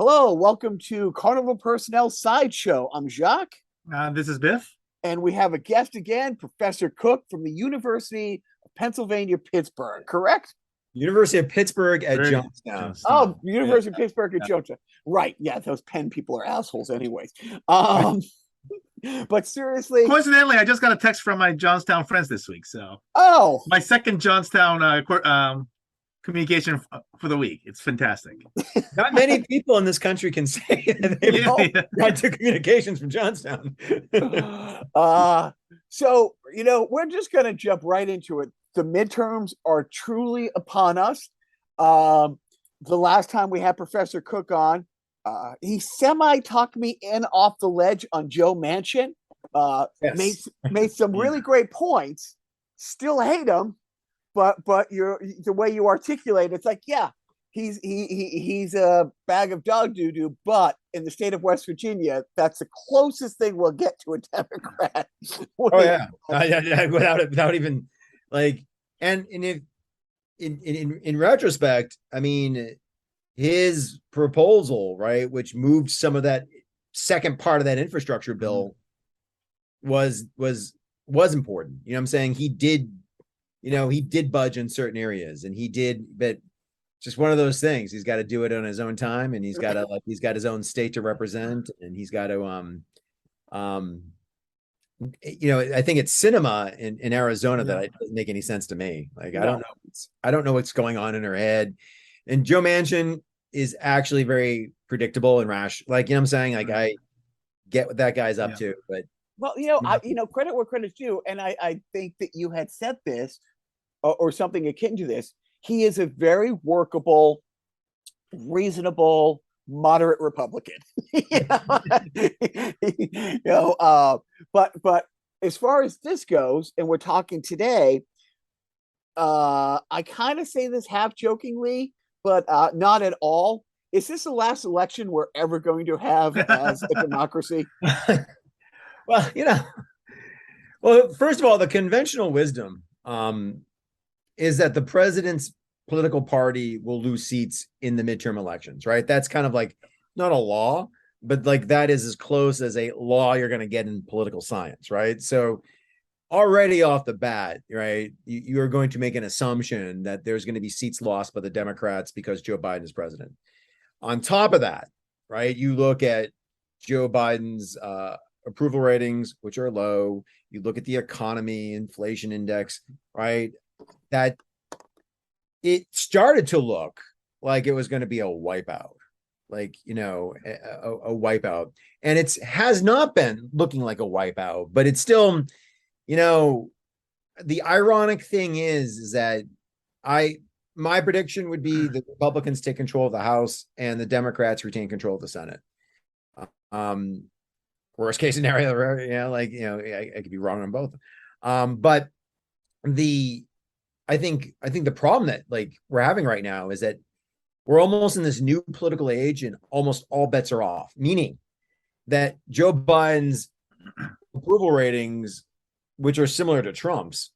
Hello, welcome to Carnival Personnel Sideshow. I'm Jacques, This is Biff. and we have a guest again, Professor Cook from the University of Pennsylvania, Pittsburgh, correct? University of Pittsburgh at Very Johnstown. Oh, Johnstown. University of Yeah. Pittsburgh at Yeah. Georgia. Right, yeah, those Penn people are assholes anyways. Um, but seriously, Coincidentally, I just got a text from my Johnstown friends this week. So oh, my second Johnstown communication for the week. It's fantastic. Not many people in this country can say that they've Yeah. got to communications from Johnstown. so, we're just going to jump right into it. The midterms are truly upon us. The last time we had Professor Cook on, he semi-talked me in off the ledge on Joe Manchin. Yes. Made some really great points. Still hate him, but the way you articulate it's like, yeah, he's a bag of dog doo-doo, but in the state of West Virginia, that's the closest thing we'll get to a Democrat. Oh yeah. Without even like, and if in retrospect, I mean, his proposal, right, which moved some of that second part of that infrastructure bill was important. You know what I'm saying? He did budge in certain areas, and he did, but just one of those things. He's got to do it on his own time, and he's got his own state to represent, and he's got to I think it's cinema in Arizona that doesn't make any sense to me. Like, no. I don't know what's going on in her head. And Joe Manchin is actually very predictable and rash. Like, you know what I'm saying? Like, I get what that guy's up to, but well, credit where credit's due. And I think that you had said this or something akin to this. He is a very workable, reasonable, moderate Republican. But as far as this goes, and we're talking today, I kind of say this half jokingly, but not at all. Is this the last election we're ever going to have as a democracy? Well, first of all, the conventional wisdom is that the president's political party will lose seats in the midterm elections, right? That's kind of like not a law, but like that is as close as a law you're going to get in political science, right? So already off the bat, right, you're going to make an assumption that there's going to be seats lost by the Democrats because Joe Biden is president. On top of that, right, you look at Joe Biden's approval ratings, which are low. You look at the economy, inflation index, right, that it started to look like it was going to be a wipeout, like, a wipeout. And it has not been looking like a wipeout, but it's still, the ironic thing is that my prediction would be the Republicans take control of the House and the Democrats retain control of the Senate. Worst case scenario, I could be wrong on both. But I think the problem that like we're having right now is that we're almost in this new political age and almost all bets are off, meaning that Joe Biden's approval ratings, which are similar to Trump's,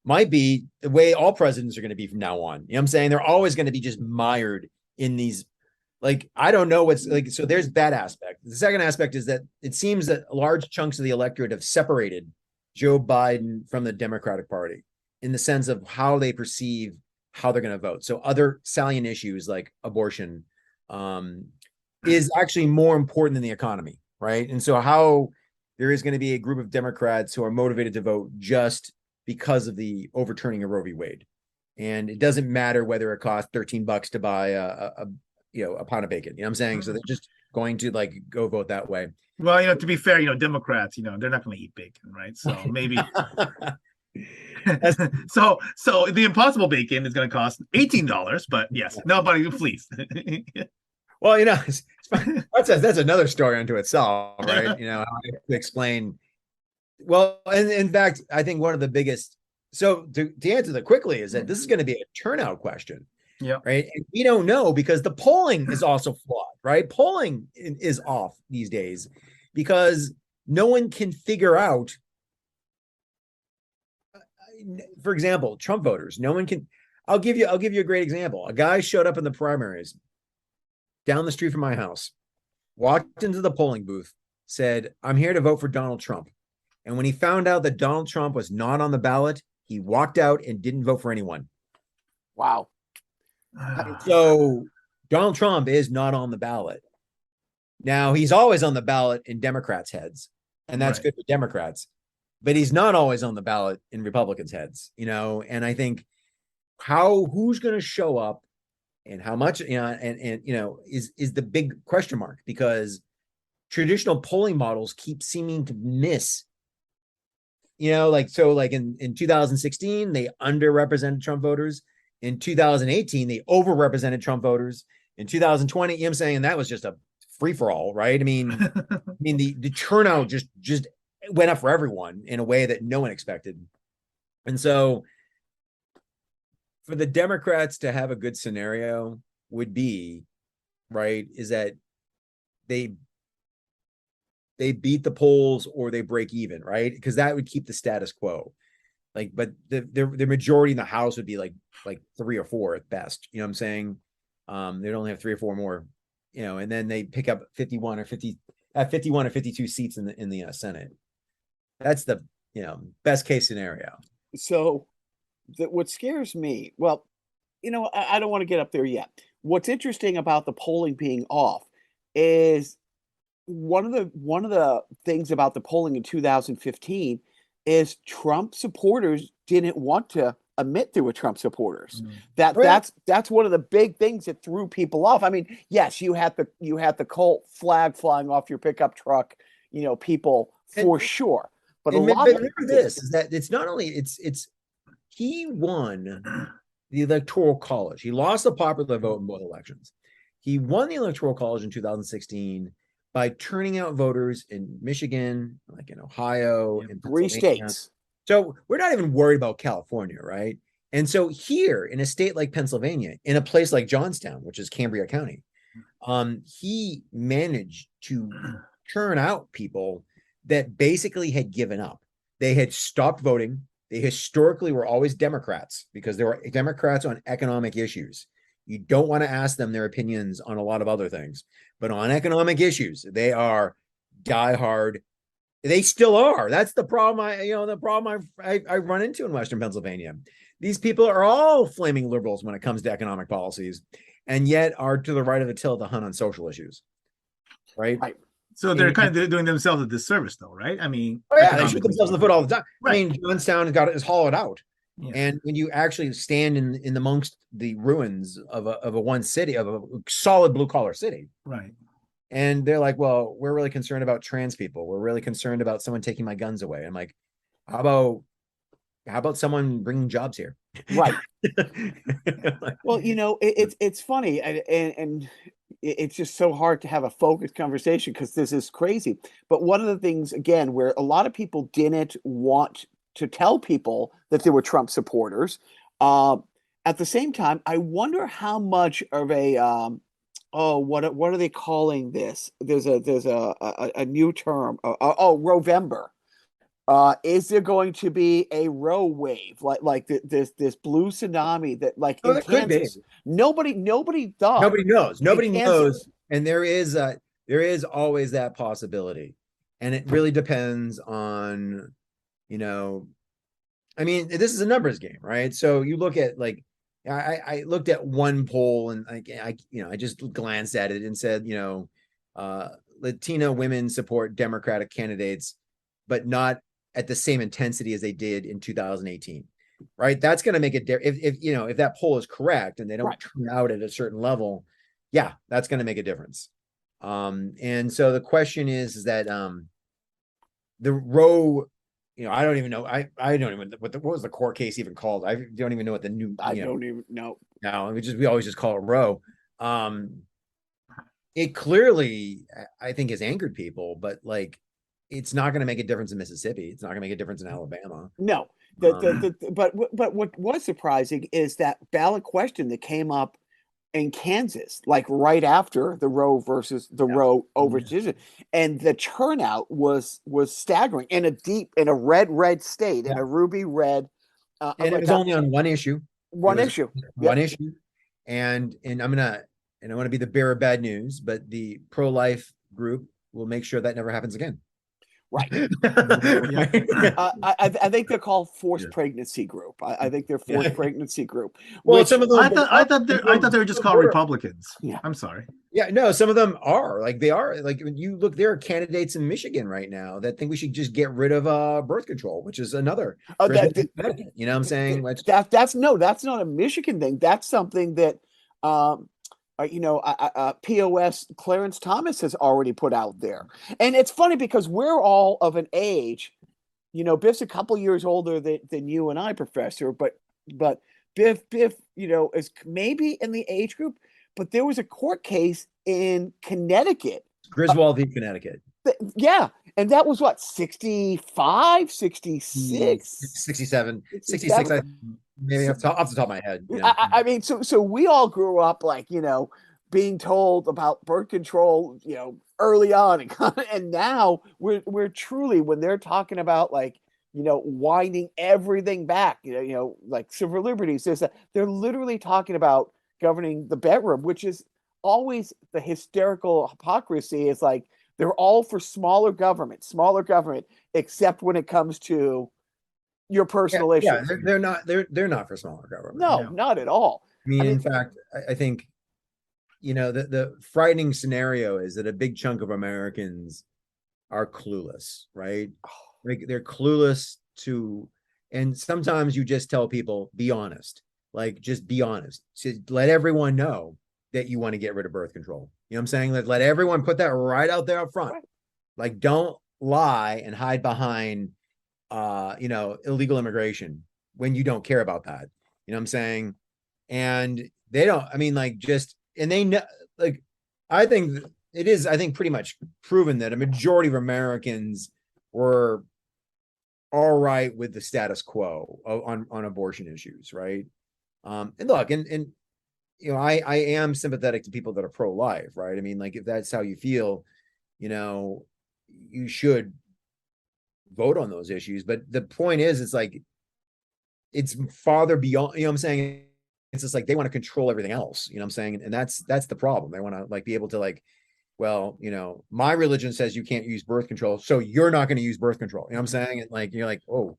might be the way all presidents are going to be from now on. You know what I'm saying? They're always going to be just mired in these, like, I don't know what's like. So there's that aspect. The second aspect is that it seems that large chunks of the electorate have separated Joe Biden from the Democratic Party in the sense of how they perceive how they're going to vote. So other salient issues like abortion is actually more important than the economy, right? And so how there is going to be a group of Democrats who are motivated to vote just because of the overturning of Roe v. Wade. And it doesn't matter whether it costs $13 to buy a pound of bacon. You know what I'm saying? So they're just going to like go vote that way. Well, to be fair, Democrats, they're not going to eat bacon, right? So maybe. so the Impossible Bacon is going to cost $18, but yes, nobody, please. Well, that's another story unto itself, right? I have to explain. Well, and in fact, I think one of the biggest. So to answer that quickly is that this is going to be a turnout question. Yeah. Right. And we don't know because the polling is also flawed, right? Polling is off these days because no one can figure out. For example, Trump voters, no one can. I'll give you a great example. A guy showed up in the primaries down the street from my house, walked into the polling booth, said, "I'm here to vote for Donald Trump." And when he found out that Donald Trump was not on the ballot, he walked out and didn't vote for anyone. Wow. So Donald Trump is not on the ballot. Now, he's always on the ballot in Democrats' heads, and that's Right. good for Democrats, but he's not always on the ballot in Republicans' heads, and I think who's going to show up and how much, is the big question mark, because traditional polling models keep seeming to miss. Like in 2016, they underrepresented Trump voters. In 2018, they overrepresented Trump voters. In 2020, I'm saying that was just a free for all, right? I mean, the turnout just went up for everyone in a way that no one expected. And so for the Democrats to have a good scenario would be, right, is that they beat the polls or they break even, right? Because that would keep the status quo. But the majority in the House would be like 3 or 4 at best. You know what I'm saying? They'd only have 3 or 4 more, and then they pick up 51 or 52 seats in the Senate. That's the best case scenario. So what scares me, well, I don't want to get up there yet. What's interesting about the polling being off is one of the things about the polling in 2015 is Trump supporters didn't want to admit they were Trump supporters. That's one of the big things that threw people off. I mean, yes, you had the cult flag flying off your pickup truck, people for sure. But a lot of remember this is that it's not only it's he won the Electoral College. He lost the popular vote in both elections. He won the Electoral College in 2016 by turning out voters in Michigan, like in Ohio, in 3 states. So we're not even worried about California, right? And so here in a state like Pennsylvania, in a place like Johnstown, which is Cambria County, he managed to churn out people that basically had given up. They had stopped voting. They historically were always Democrats because they were Democrats on economic issues. You don't want to ask them their opinions on a lot of other things, but on economic issues, they are diehard. They still are. That's the problem. I run into in Western Pennsylvania. These people are all flaming liberals when it comes to economic policies, and yet are to the right of the till to hunt on social issues. Right. So they're kind of doing themselves a disservice, though, right? I mean, they shoot themselves in the foot all the time. Right. I mean, Johnstown is hollowed out. Yeah. And when you actually stand in amongst the ruins of a one city, of a solid blue collar city, right? And they're like, "Well, we're really concerned about trans people. We're really concerned about someone taking my guns away." I'm like, "How about someone bringing jobs here?" Right. Well, it's funny, and it's just so hard to have a focused conversation because this is crazy. But one of the things, again, where a lot of people didn't want to tell people that they were Trump supporters. At the same time, I wonder how much of a what are they calling this? There's a new term. Rovember. Is there going to be a Roe wave like this blue tsunami that in Kansas? Nobody thought. Nobody knows, and there is always that possibility, and it really depends on. I mean, this is a numbers game, right? So you look at I looked at one poll and I just glanced at it and said, Latina women support Democratic candidates, but not at the same intensity as they did in 2018, right? That's going to make it if that poll is correct and they don't turn out at a certain level, yeah, that's going to make a difference. And so the question is that the Roe. I don't even know. I don't even what was the court case even called. I don't even know what the new. I don't even know. No, we always just call it Roe. It clearly, I think, has angered people, but it's not going to make a difference in Mississippi. It's not going to make a difference in Alabama. No, but what was surprising is that ballot question that came up in Kansas, right after the Roe versus the Roe over decision, and the turnout was staggering in a red state, in a ruby red, and it was only on one issue. One issue, and I'm gonna and I want to be the bearer of bad news, but the pro-life group will make sure that never happens again. Right. Yeah. I think they're called forced Yeah. pregnancy group. I think they're forced pregnancy group. Well, which, some of them, I thought they were just called Republicans. Yeah. I'm sorry. yeah, no, some of them are like, they are like, when you look, there are candidates in Michigan right now that think we should just get rid of birth control, which is another. You know what I'm saying? That's not a Michigan thing. That's something that POS Clarence Thomas has already put out there. And it's funny because we're all of an age, Biff's a couple years older than you and I, Professor, but Biff, is maybe in the age group, but there was a court case in Connecticut. Griswold v. Connecticut. Yeah. And that was what, 65, 66? 67, 66, maybe off the top of my head. I mean, so we all grew up like, being told about birth control, early on, and now we're truly, when they're talking about like, winding everything back, like civil liberties, they're literally talking about governing the bedroom, which is always the hysterical hypocrisy. Is like they're all for smaller government, except when it comes to your personal issues. Yeah, they're not for smaller government. No, not at all. I mean, in fact, I think, the frightening scenario is that a big chunk of Americans are clueless, right? Like they're clueless and sometimes you just tell people, be honest, like just be honest. So let everyone know that you want to get rid of birth control. You know what I'm saying? Let everyone put that right out there up front. Right. Like, don't lie and hide behind illegal immigration when you don't care about that. You know what I'm saying? And they don't, I mean, like, just, and they know, like, I think it is, pretty much proven that a majority of Americans were all right with the status quo on abortion issues, right? And look, and I am sympathetic to people that are pro-life, right? I mean, like, if that's how you feel, you should vote on those issues. But the point is, it's like, it's farther beyond, what I'm saying? It's just like they want to control everything else, what I'm saying? And that's the problem. They want to like be able to like, well, my religion says you can't use birth control, so you're not going to use birth control. You know what I'm saying? And like, you're like, oh,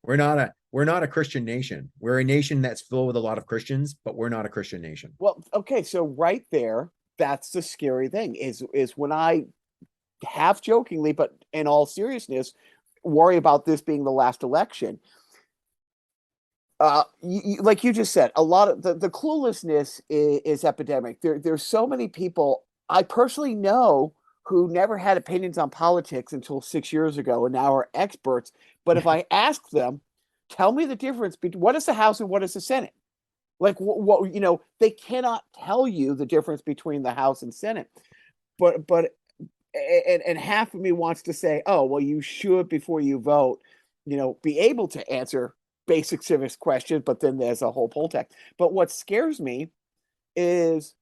we're not a Christian nation. We're a nation that's filled with a lot of Christians, but we're not a Christian nation. Well, okay, so right there, that's the scary thing is when I half jokingly, but in all seriousness, worry about this being the last election. Like you just said, a lot of the cluelessness is epidemic. There's so many people I personally know who never had opinions on politics until 6 years ago and now are experts. But if I ask them, tell me the difference between what is the House and what is the Senate? Like what they cannot tell you the difference between the House and Senate. But and half of me wants to say, oh, well, you should, before you vote, be able to answer basic civics questions, but then there's a whole poll tax. But what scares me is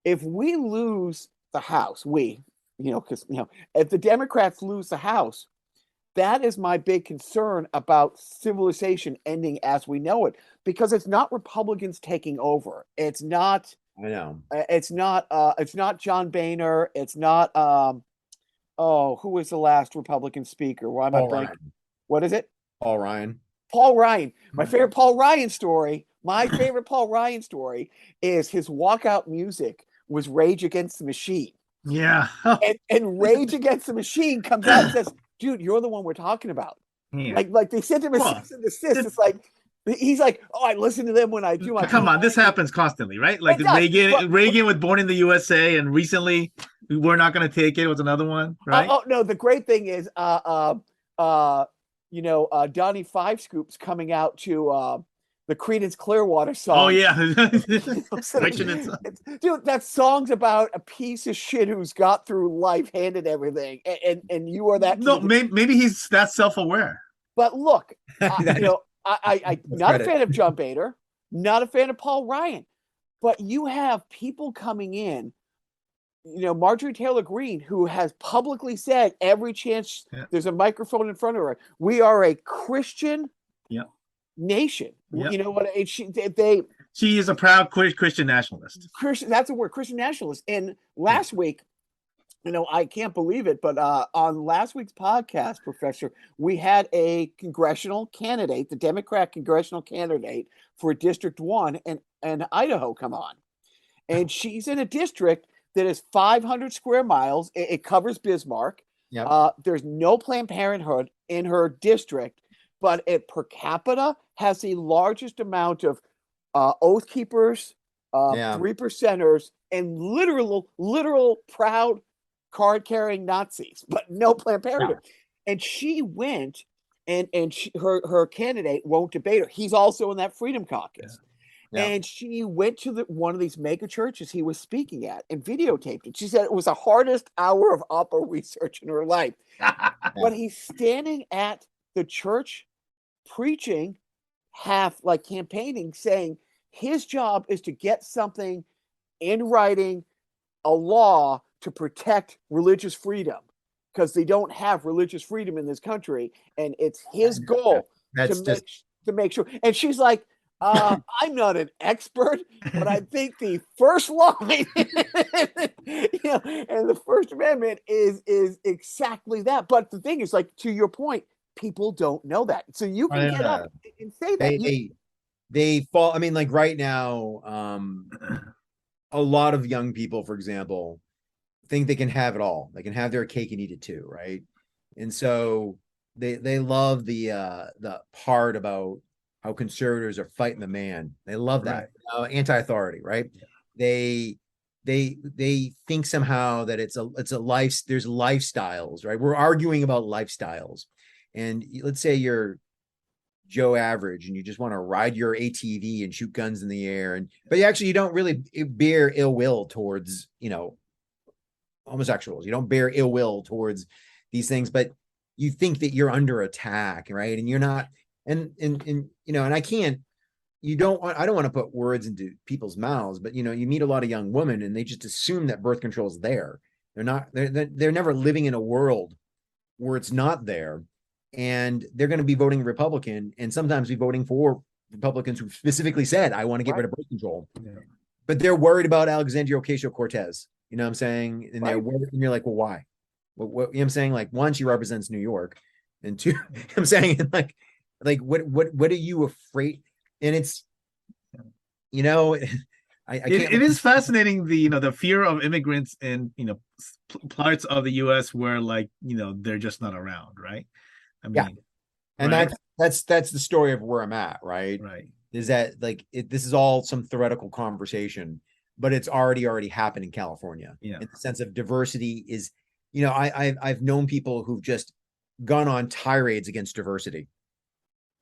if we lose the House, because if the Democrats lose the House, that is my big concern about civilization ending as we know it, because it's not Republicans taking over. It's not. I know. It's not John Boehner. It's not. Who was the last Republican speaker? Why am I blanking? What is it? Paul Ryan. Paul Ryan. My favorite Paul Ryan story. My favorite Paul Ryan story is his walkout music was Rage Against the Machine. Yeah. and Rage Against the Machine comes out and says, dude, you're the one we're talking about. Yeah. Like they sent him a cease and desist. It's like, he's like, oh, I listen to them when I do my. Come on, this happens constantly, right? Like Reagan with Born in the USA, and recently, We're Not Going to Take It was another one, right? Oh no, the great thing is, Donnie Five Scoops coming out to the Creedence Clearwater song. Oh yeah, dude, that song's about a piece of shit who's got through life, handed everything, and you are that. No, maybe he's that self-aware. But look, I'm not a fan of John Boehner, not a fan of Paul Ryan, but you have people coming in. Marjorie Taylor Greene, who has publicly said every chance there's a microphone in front of her, we are a Christian nation. Yep. You know what? She is a proud Christian nationalist. Christian, that's a word, Christian nationalist. And last week, I can't believe it, but on last week's podcast, Professor, we had a congressional candidate, the Democrat congressional candidate for District 1 and Idaho come on. And she's in a district that is 500 square miles. It covers Bismarck. Yep. There's no Planned Parenthood in her district, but it per capita has the largest amount of Oath Keepers, 3%ers, and literal proud card-carrying Nazis, but no Planned Parenthood. Yeah. And she went, and her candidate won't debate her. He's also in that Freedom Caucus. Yeah. And she went to one of these mega churches he was speaking at and videotaped it. She said it was the hardest hour of Oppo research in her life. But he's standing at the church preaching, half like campaigning, saying his job is to get something in writing, a law to protect religious freedom, because they don't have religious freedom in this country. And it's his goal to make sure. And she's like, I'm not an expert, but I think the first line and the First Amendment is exactly that. But the thing is, like, to your point, people don't know that. So you can get up and say that. They fall. I mean, like right now, a lot of young people, for example, think they can have it all. They can have their cake and eat it too, right? And so they love the part about how conservatives are fighting the man. They love that. Right. Anti-authority, right? Yeah. They think somehow that it's a life. There's lifestyles, right? We're arguing about lifestyles, and let's say you're Joe Average and you just want to ride your ATV and shoot guns in the air, but you don't really bear ill will towards homosexuals. You don't bear ill will towards these things, but you think that you're under attack, right? And you're not. And I don't want to put words into people's mouths, but you meet a lot of young women and they just assume that birth control is there. They're never living in a world where it's not there, and they're going to be voting Republican and sometimes be voting for Republicans who specifically said, I want to get rid of birth control. Yeah. But they're worried about Alexandria Ocasio-Cortez. You know what I'm saying? And they're worried, and you're like, well, why? What I'm saying? Like, one, she represents New York, and two, I'm saying like what are you afraid? And it's it is fascinating the fear of immigrants in parts of the U.S. where they're just not around, right? I mean, and that's the story of where I'm at, right? Is that this is all some theoretical conversation, but it's already happened in California. In the sense of diversity is, I've known people who've just gone on tirades against diversity.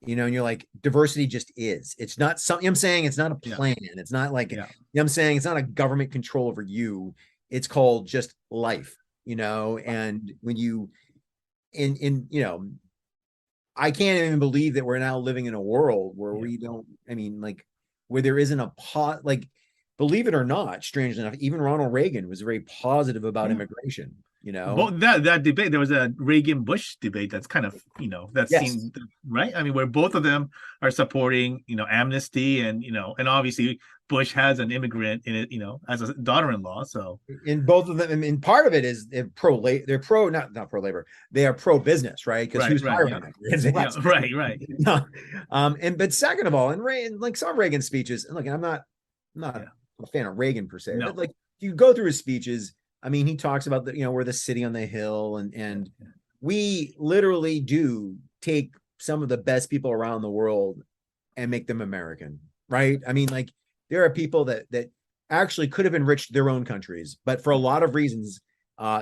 And you're like, diversity just is. It's not something. I'm saying it's not a plan. It's not like, I'm saying it's not a government control over you. It's called just life, and when you, I can't even believe that we're now living in a world where we don't, where there isn't a believe it or not, strangely enough, even Ronald Reagan was very positive about immigration. Well, that debate, there was a Reagan-Bush debate that's kind of seemed right. I mean, where both of them are supporting amnesty, and and obviously Bush has an immigrant in it, as a daughter-in-law. So in both of them, and part of it is they're not pro-labor, they are pro-business, right? Because who's hiring them? Right. But second of all, and some of Reagan's speeches, and look, I'm not a fan of Reagan per se, but if you go through his speeches, he talks about we're the city on the hill, and we literally do take some of the best people around the world and make them American, right? There are people that actually could have enriched their own countries, but for a lot of reasons,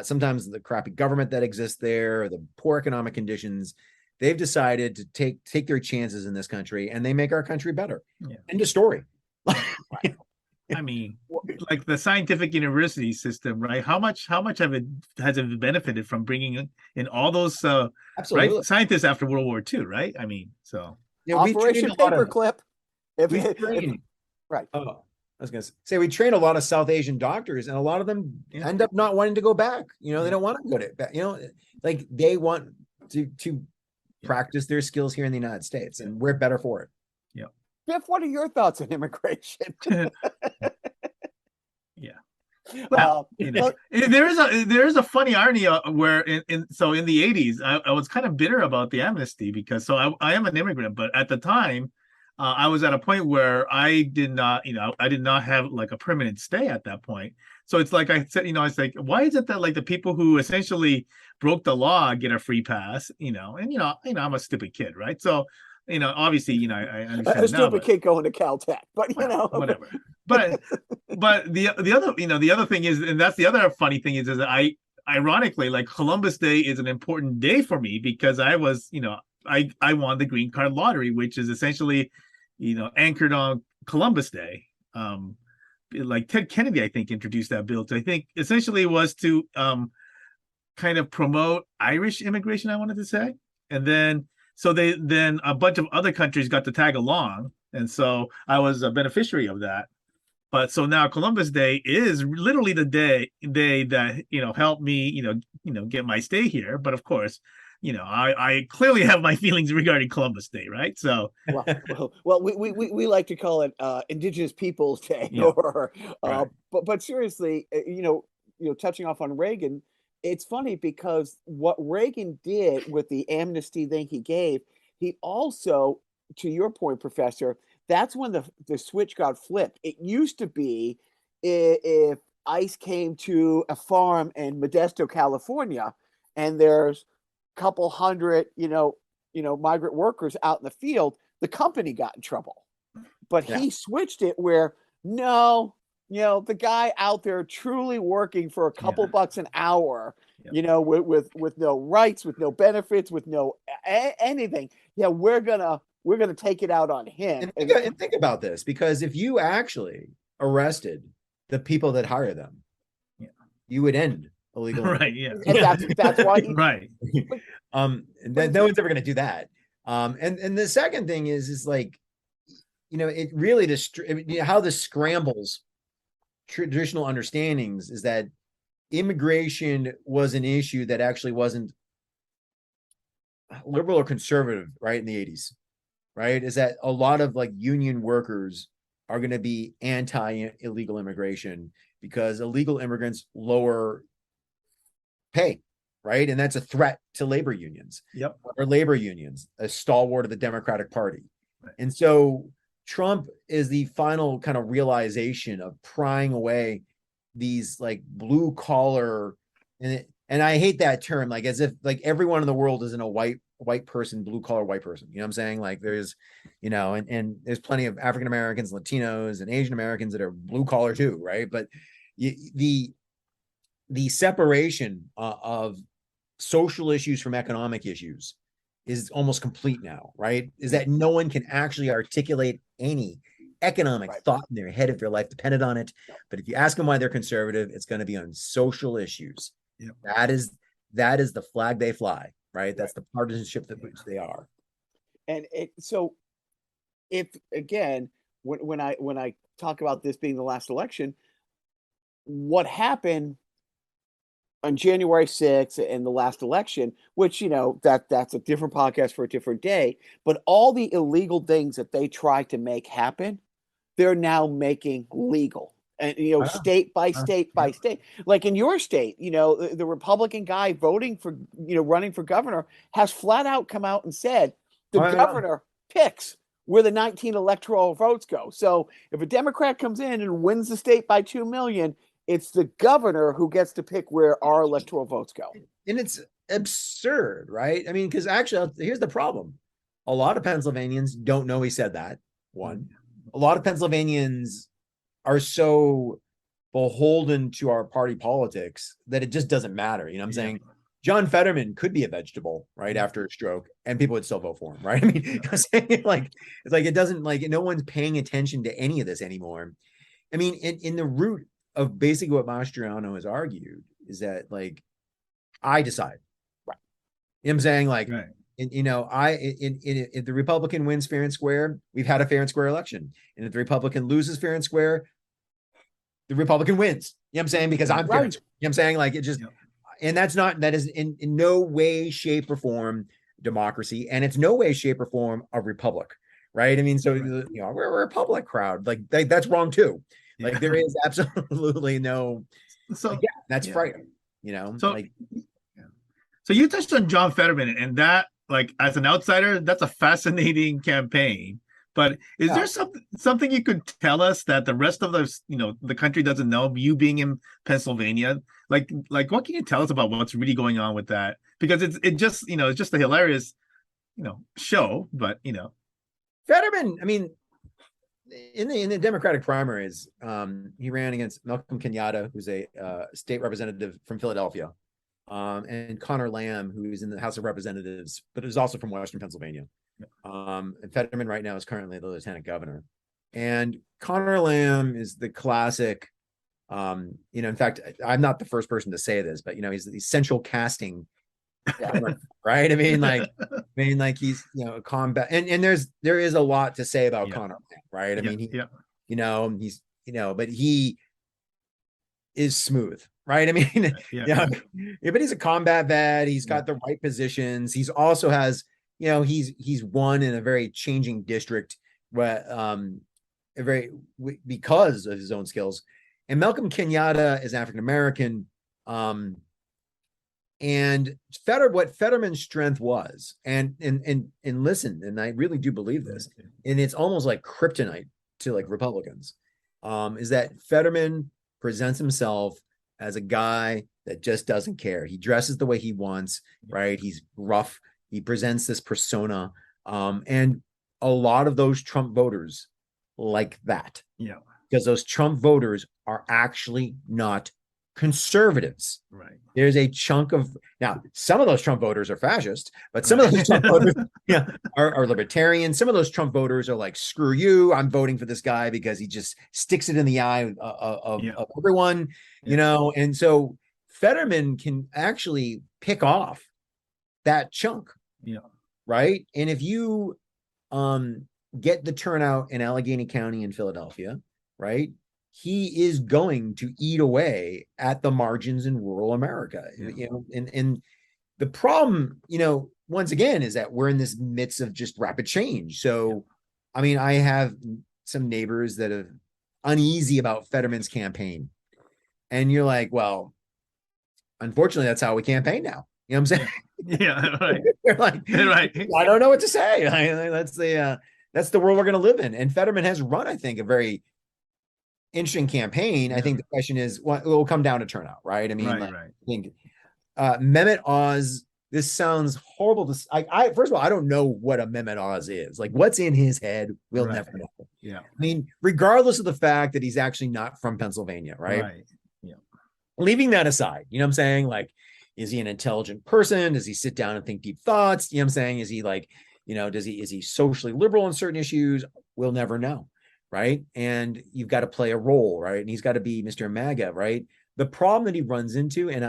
sometimes the crappy government that exists there, or the poor economic conditions, they've decided to take their chances in this country, and they make our country better. End of story. I mean, like the scientific university system, right? How much has it benefited from bringing in all those scientists after World War II, right? I mean, so Operation Paperclip. Right. Oh, I was gonna say we train a lot of South Asian doctors, and a lot of them end up not wanting to go back. They don't want to go to they want to practice their skills here in the United States, and we're better for it. Biff, what are your thoughts on immigration? Yeah. Well, there is a funny irony where in the 80s, I was kind of bitter about the amnesty because I am an immigrant, but at the time, I was at a point where I did not have like a permanent stay at that point. So it's like I said, it's like, why is it that like the people who essentially broke the law get a free pass, and I'm a stupid kid, right? So, obviously, I understand a stupid kid going to Caltech, but whatever. But the other thing is, and that's the other funny thing is that ironically, like Columbus Day is an important day for me because I was, I won the green card lottery, which is essentially, anchored on Columbus Day. Like Ted Kennedy, I think, introduced that bill to, I think essentially was to kind of promote Irish immigration, I wanted to say. And then then a bunch of other countries got to tag along. And so I was a beneficiary of that. But so now Columbus Day is literally the day that, helped me, get my stay here. But of course, I clearly have my feelings regarding Columbus Day, right? So well, we like to call it Indigenous Peoples Day, Yeah. or Right. but seriously, touching off on Reagan, it's funny because what Reagan did with the amnesty thing he gave, he also, to your point, Professor, that's when the switch got flipped. It used to be if ICE came to a farm in Modesto, California, and there's couple hundred, migrant workers out in the field, the company got in trouble. But he switched it where no, the guy out there truly working for a couple bucks an hour, with no rights, with no benefits, with no anything. Yeah, we're gonna take it out on him. And think about this, because if you actually arrested the people that hire them, you would end illegal. Right. Yeah. And that's why right. No one's ever going to do that. And the second thing is like, it really how this scrambles traditional understandings is that immigration was an issue that actually wasn't liberal or conservative, right? In the 80s, right? Is that a lot of like union workers are going to be anti-illegal immigration because illegal immigrants lower pay, right? And that's a threat to labor unions. Yep. Or labor unions, a stalwart of the Democratic Party. Right. And so Trump is the final kind of realization of prying away these like blue collar, and I hate that term, like as if like everyone in the world isn't a white person, blue collar white person. You know what I'm saying? Like there's, and there's plenty of African Americans, Latinos, and Asian Americans that are blue collar too, right? But the separation of social issues from economic issues is almost complete now, right? Is that no one can actually articulate any economic thought in their head if their life depended on it. But if you ask them why they're conservative, it's going to be on social issues. Yep. That is the flag they fly, right? That's the partisanship that which they are. And so if again, when I talk about this being the last election, what happened on January 6th in the last election, which, that's a different podcast for a different day, but all the illegal things that they tried to make happen, they're now making legal. And, state by state by state, like in your state, the Republican guy voting for, running for governor has flat out come out and said the governor picks where the 19 electoral votes go. So if a Democrat comes in and wins the state by 2 million, it's the governor who gets to pick where our electoral votes go. And it's absurd, right? I mean, because actually, here's the problem. A lot of Pennsylvanians don't know he said that, one. A lot of Pennsylvanians are so beholden to our party politics that it just doesn't matter. You know what I'm saying? John Fetterman could be a vegetable right after a stroke and people would still vote for him, right? I mean, it's like it doesn't, like, no one's paying attention to any of this anymore. I mean, in the root of basically what Mastriano has argued is that, like, I decide. Right. You know what I'm saying? Like, right. If the Republican wins fair and square, we've had a fair and square election. And if the Republican loses fair and square, the Republican wins. You know what I'm saying? Because I'm fair. You know what I'm saying? Like, it just, and that is in no way, shape, or form democracy. And it's no way, shape, or form a republic, right? I mean, so Right. we're a public crowd, like that's wrong too. Like there is absolutely no, So that's yeah. frightening, So like. yeah. So you touched on John Fetterman, and that, like, as an outsider, that's a fascinating campaign. But is there something you could tell us that the rest of the country doesn't know? You being in Pennsylvania, like what can you tell us about what's really going on with that? Because it's just a hilarious show, but Fetterman, I mean, in the Democratic primaries, he ran against Malcolm Kenyatta, who's a state representative from Philadelphia, and Connor Lamb, who's in the House of Representatives, but is also from Western Pennsylvania. And Fetterman right now is currently the lieutenant governor. And Connor Lamb is the classic, in fact, I'm not the first person to say this, but he's the essential casting, right? I mean, like he's a combat, and there is a lot to say about Connor Lamb, right? I mean, he's but he is smooth, right? I mean, but he's a combat vet. He's got the right positions. He's also has, he's won in a very changing district, where because of his own skills. And Malcolm Kenyatta is African American, and what Fetterman's strength was, and listen, and I really do believe this, and it's almost like kryptonite to like Republicans, is that Fetterman presents himself as a guy that just doesn't care. He dresses the way he wants, right? He's rough. He presents this persona. And a lot of those Trump voters like that. Yeah. Because those Trump voters are actually not conservatives. Right. There's a chunk of, now some of those Trump voters are fascist, but some of those Trump voters are libertarian. Some of those Trump voters are like, screw you, I'm voting for this guy because he just sticks it in the eye of everyone, and so Fetterman can actually pick off that chunk. Right. And if you get the turnout in Allegheny County in Philadelphia, right, he is going to eat away at the margins in rural America. And the problem, once again, is that we're in this midst of just rapid change. So, I mean, I have some neighbors that are uneasy about Fetterman's campaign. And you're like, well, unfortunately, that's how we campaign now. You know what I'm saying? Yeah, right. You're like, right. I don't know what to say. That's the world we're going to live in. And Fetterman has run, I think, a very interesting campaign. I think the question is, it will come down to turnout, right? I mean, I think Mehmet Oz. This sounds horrible. First of all, I don't know what a Mehmet Oz is. Like, what's in his head? We'll never know. Yeah. I mean, regardless of the fact that he's actually not from Pennsylvania, right? Right. Yeah. Leaving that aside, you know what I'm saying? Like, is he an intelligent person? Does he sit down and think deep thoughts? You know what I'm saying? Is he like, is he socially liberal on certain issues? We'll never know. Right. And you've got to play a role, right? And he's got to be Mr. MAGA, right? The problem that he runs into, and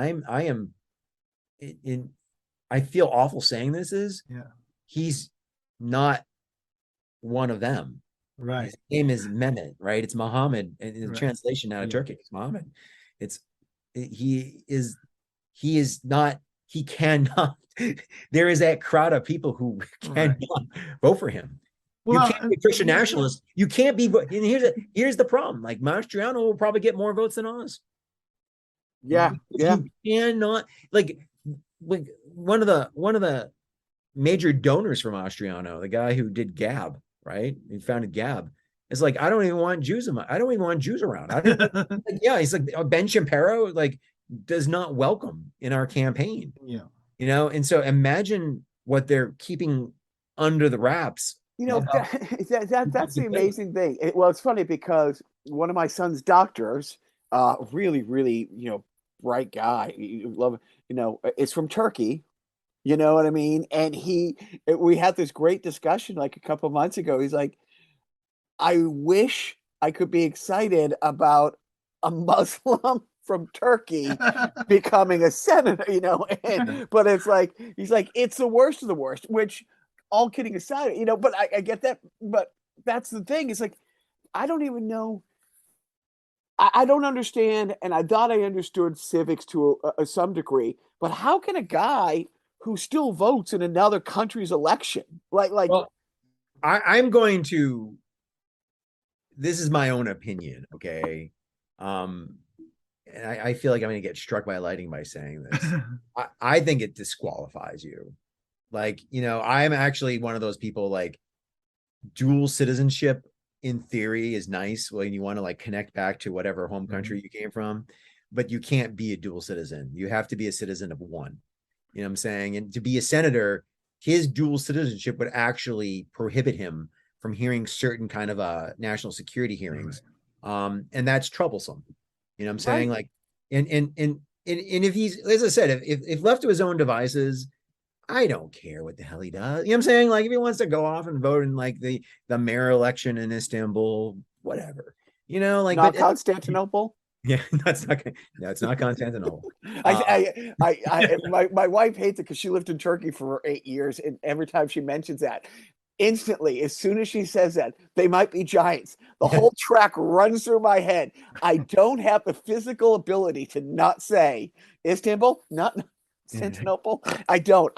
I feel awful saying this, is he's not one of them. Right. His name is Mehmet, right? It's Muhammad. And in the translation out of Turkey, it's Muhammad. He cannot. There is that crowd of people who cannot vote for him. Well, you can't be a Christian nationalist. You can't be. And here's the problem. Like, Mastriano will probably get more votes than Oz. Yeah. You cannot, like one of the major donors from Mastriano, the guy who did Gab, right? He founded Gab. It's like, I don't even want Jews around. He's like, Ben Shapiro, like, does not welcome in our campaign. And so imagine what they're keeping under the wraps. That's the amazing thing. It's funny because one of my son's doctors, really, really, bright guy, is from Turkey. You know what I mean? And we had this great discussion like a couple of months ago. He's like, I wish I could be excited about a Muslim from Turkey becoming a senator, but it's like, he's like, it's the worst of the worst, which, all kidding aside, but I get that. But that's the thing. It's like, I don't even know. I don't understand. And I thought I understood civics to some degree, but how can a guy who still votes in another country's election, I'm going to. This is my own opinion, okay? And I feel like I'm going to get struck by lightning by saying this. I think it disqualifies you. Like, I'm actually one of those people, like, dual citizenship in theory is nice when you want to like connect back to whatever home country you came from, but you can't be a dual citizen. You have to be a citizen of one. You know what I'm saying? And to be a senator, his dual citizenship would actually prohibit him from hearing certain kind of national security hearings. And that's troublesome. You know what I'm saying? Like, and if he's, as I said, if left to his own devices, I don't care what the hell he does. You know what I'm saying? Like, if he wants to go off and vote in like the mayor election in Istanbul, whatever. Like, not Constantinople. Yeah, that's not Constantinople. My wife hates it because she lived in Turkey for 8 years, and every time she mentions that, instantly, as soon as she says that, they might be giants, the whole track runs through my head. I don't have the physical ability to not say Istanbul, not Constantinople. I don't.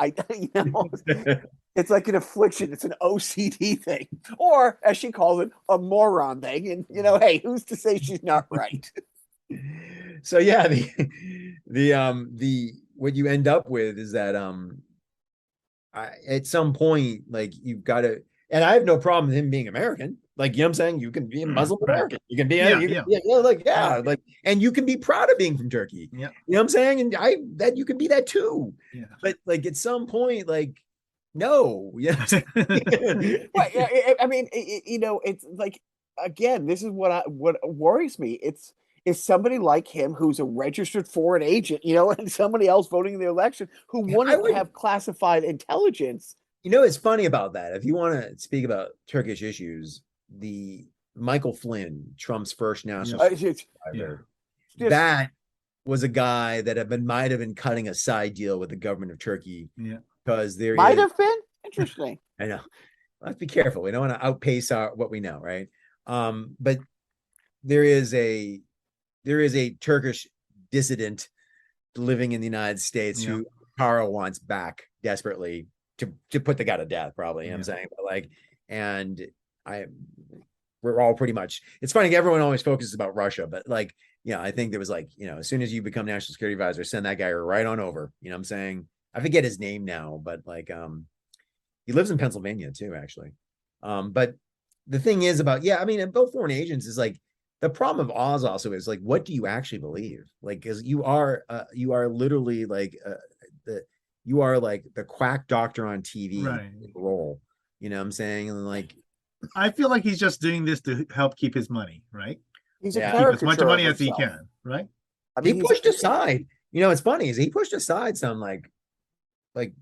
It's like an affliction. It's an OCD thing, or as she calls it, a moron thing. And hey, who's to say she's not right? So yeah, the what you end up with is that at some point, like, you've got to, and I have no problem with him being American. Like, I'm saying, you can be a Muslim American. You can be and you can be proud of being from Turkey. Yeah. You know what I'm saying? And that you can be that too. Yeah. But like, at some point, like, no. Yeah. I mean, it's like, again, this is what worries me. It's somebody like him who's a registered foreign agent, and somebody else voting in the election who wouldn't have classified intelligence. It's funny about that. If you want to speak about Turkish issues, the Michael Flynn, Trump's first national advisor, that was a guy that might have been cutting a side deal with the government of Turkey. Yeah. Because there might have been interesting. I know. Let's be careful. We don't want to outpace what we know, right? But there is a Turkish dissident living in the United States who Kara wants back desperately to put the guy to death, probably. You know what I'm saying? But like, and we're all pretty much, it's funny, everyone always focuses about Russia, but like, I think there was like, as soon as you become national security advisor, send that guy right on over. You know what I'm saying? I forget his name now, but like, he lives in Pennsylvania too, actually. But the thing is about, I mean, both foreign agents is like, the problem of Oz also is like, what do you actually believe? Like, because you are literally like you are like the quack doctor on TV role. You know what I'm saying? And like, I feel like he's just doing this to help keep his money, right? He's keep as much money as he can, right? I mean, he pushed aside. It's funny is he pushed aside some like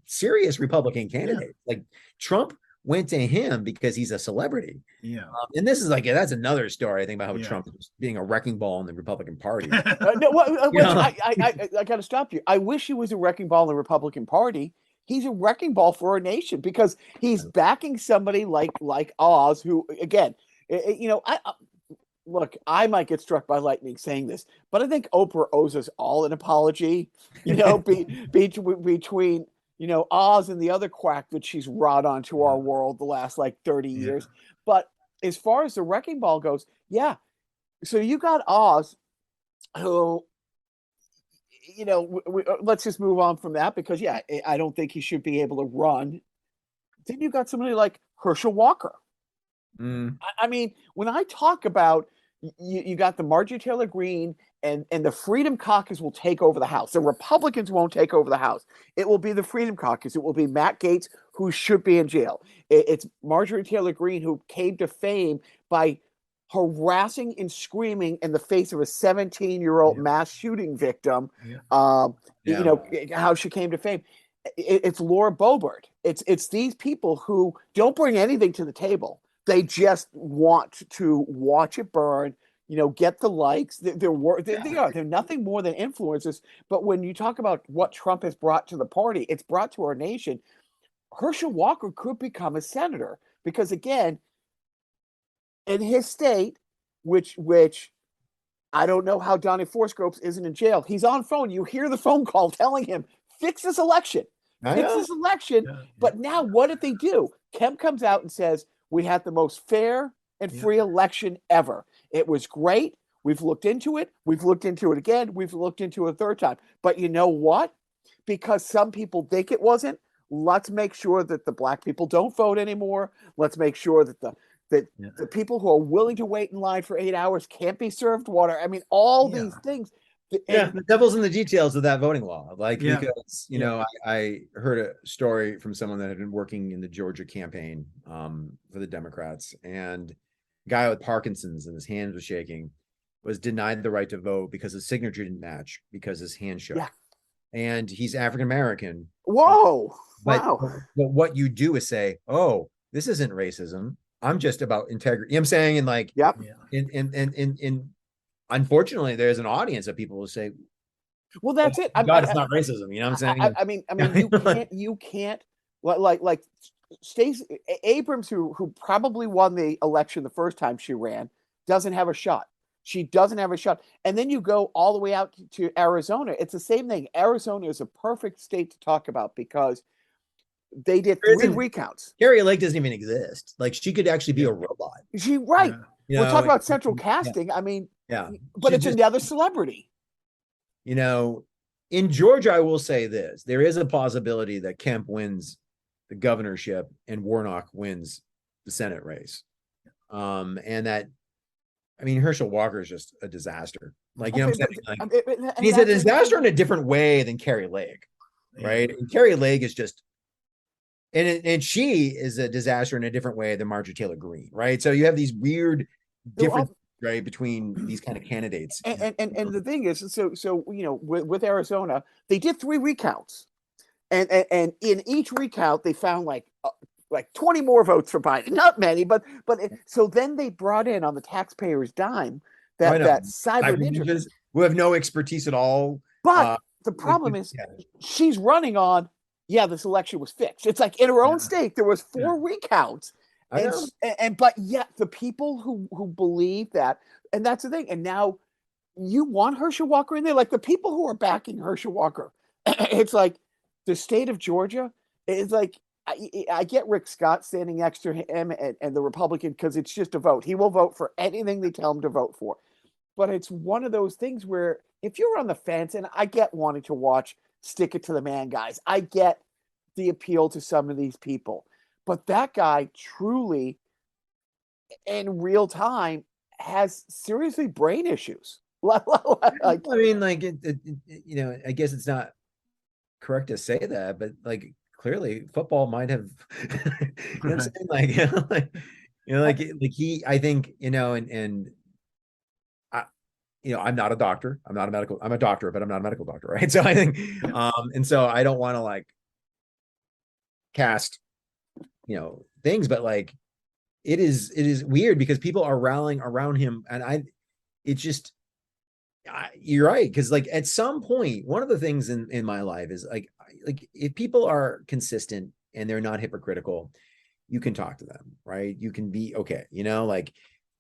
serious Republican candidates. Like, Trump went to him because he's a celebrity. Yeah. And this is like, that's another story, I think, about how Trump was being a wrecking ball in the Republican Party. I got to stop you. I wish he was a wrecking ball in the Republican Party. He's a wrecking ball for our nation because he's backing somebody like Oz, who, again, look, I might get struck by lightning saying this, but I think Oprah owes us all an apology, between Oz and the other quack that she's brought onto our world the last like 30 years. But as far as the wrecking ball goes, so you got Oz, who, let's just move on from that because, I don't think he should be able to run. Then you got somebody like Herschel Walker. I mean, when I talk about, you got the Marjorie Taylor Greene and the Freedom Caucus will take over the House. The Republicans won't take over the House. It will be the Freedom Caucus. It will be Matt Gaetz, who should be in jail. It's Marjorie Taylor Greene, who came to fame by harassing and screaming in the face of a 17-year-old mass shooting victim. How she came to fame. It's Laura Boebert. It's these people who don't bring anything to the table. They just want to watch it burn, get the likes. They're nothing more than influencers. But when you talk about what Trump has brought to the party, it's brought to our nation. Herschel Walker could become a senator because, again, in his state, which I don't know how Donnie Forsgropes isn't in jail. He's on phone. You hear the phone call telling him, fix this election. But now what did they do? Kemp comes out and says, We had the most fair and free election ever. It was great. We've looked into it. We've looked into it again. We've looked into it a third time. But you know what? Because some people think it wasn't, let's make sure that the black people don't vote anymore. Let's make sure that the people who are willing to wait in line for 8 hours can't be served water. I mean, all these things. The devil's in the details of that voting law. Like, because, you know, I heard a story from someone that had been working in the Georgia campaign for the Democrats, and a guy with Parkinson's and his hands was shaking was denied the right to vote because his signature didn't match because his hand shook. And he's African American. Whoa. But, wow. But what you do is say, oh, this isn't racism. I'm just about integrity. You know what I'm saying? And like, in unfortunately, there's an audience of people who say, well, that's it. God, it's not racism. You know what I'm saying? I mean, you can't like Stacey Abrams, who probably won the election the first time she ran, doesn't have a shot. She doesn't have a shot. And then you go all the way out to Arizona. It's the same thing. Arizona is a perfect state to talk about because they did 3 recounts. Carrie Lake doesn't even exist. Like, she could actually be a robot. We're talking about central casting. I mean, but it's another celebrity. You know, in Georgia, I will say this. There is a possibility that Kemp wins the governorship and Warnock wins the Senate race. And that, I mean, Herschel Walker is just a disaster. Like, you know what I'm saying? Like, he's a disaster in a different way than Carrie Lake, right? And Carrie Lake is just, and she is a disaster in a different way than Marjorie Taylor Greene, right? So you have these weird differences, right, between these kind of candidates. And the thing is, so you know, with Arizona, they did 3 recounts, and in each recount they found like 20 more votes for Biden. Not many, but so then they brought in on the taxpayers' dime that cyber ninja who have no expertise at all. But the problem is she's running on, this election was fixed. It's like in her own state, there was 4 recounts. But yet the people who believe that, and that's the thing. And now you want Herschel Walker in there, like the people who are backing Herschel Walker. It's like the state of Georgia is like, I get Rick Scott standing next to him and the Republican because it's just a vote. He will vote for anything they tell him to vote for. But it's one of those things where if you're on the fence, and I get wanting to watch stick it to the man guys, I get the appeal to some of these people. But that guy truly, in real time, has seriously brain issues. I mean, like, you know, I guess it's not correct to say that, but like, clearly football might have, you know what I'm saying? Like, he, I think, you know, and I, you know, I'm not a doctor. I'm a doctor, but I'm not a medical doctor. Right. So I think, and so I don't want to like cast, you know, things, but like, it is weird because people are rallying around him. And you're right. Cause like at some point, one of the things in my life is like if people are consistent and they're not hypocritical, you can talk to them, right? You can be okay. You know, like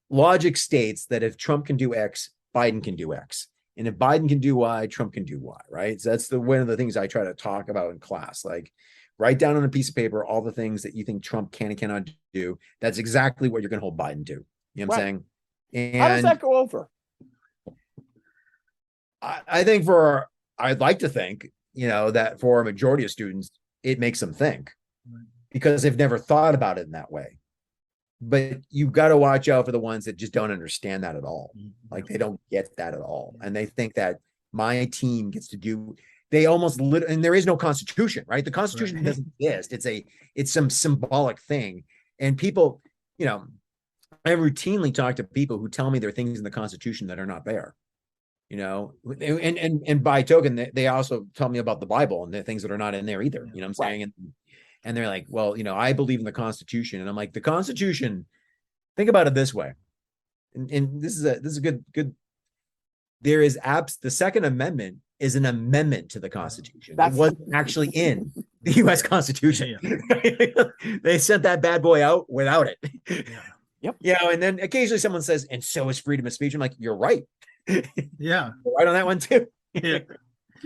logic states that if Trump can do X, Biden can do X. And if Biden can do Y, Trump can do Y, right? So that's one of the things I try to talk about in class. Like, write down on a piece of paper all the things that you think Trump can and cannot do. That's exactly what you're going to hold Biden to. You know what I'm saying? And how does that go over? I think I'd like to think, you know, that for a majority of students, it makes them think because they've never thought about it in that way. But you've got to watch out for the ones that just don't understand that at all. Like, they don't get that at all. And they think that my team gets to do, they almost and there is no constitution, right? The constitution doesn't exist. It's some symbolic thing. And people, you know, I routinely talk to people who tell me there are things in the constitution that are not there, you know, and by token, they also tell me about the Bible and the things that are not in there either. You know what I'm saying? And they're like, well, you know, I believe in the Constitution. And I'm like, the Constitution, think about it this way. And this is a good, there is the Second Amendment is an amendment to the Constitution. It wasn't actually in the U.S. Constitution. They sent that bad boy out without it. Yep. You know, and then occasionally someone says, and so is freedom of speech. I'm like, you're right. Yeah. Right on that one too. Yeah.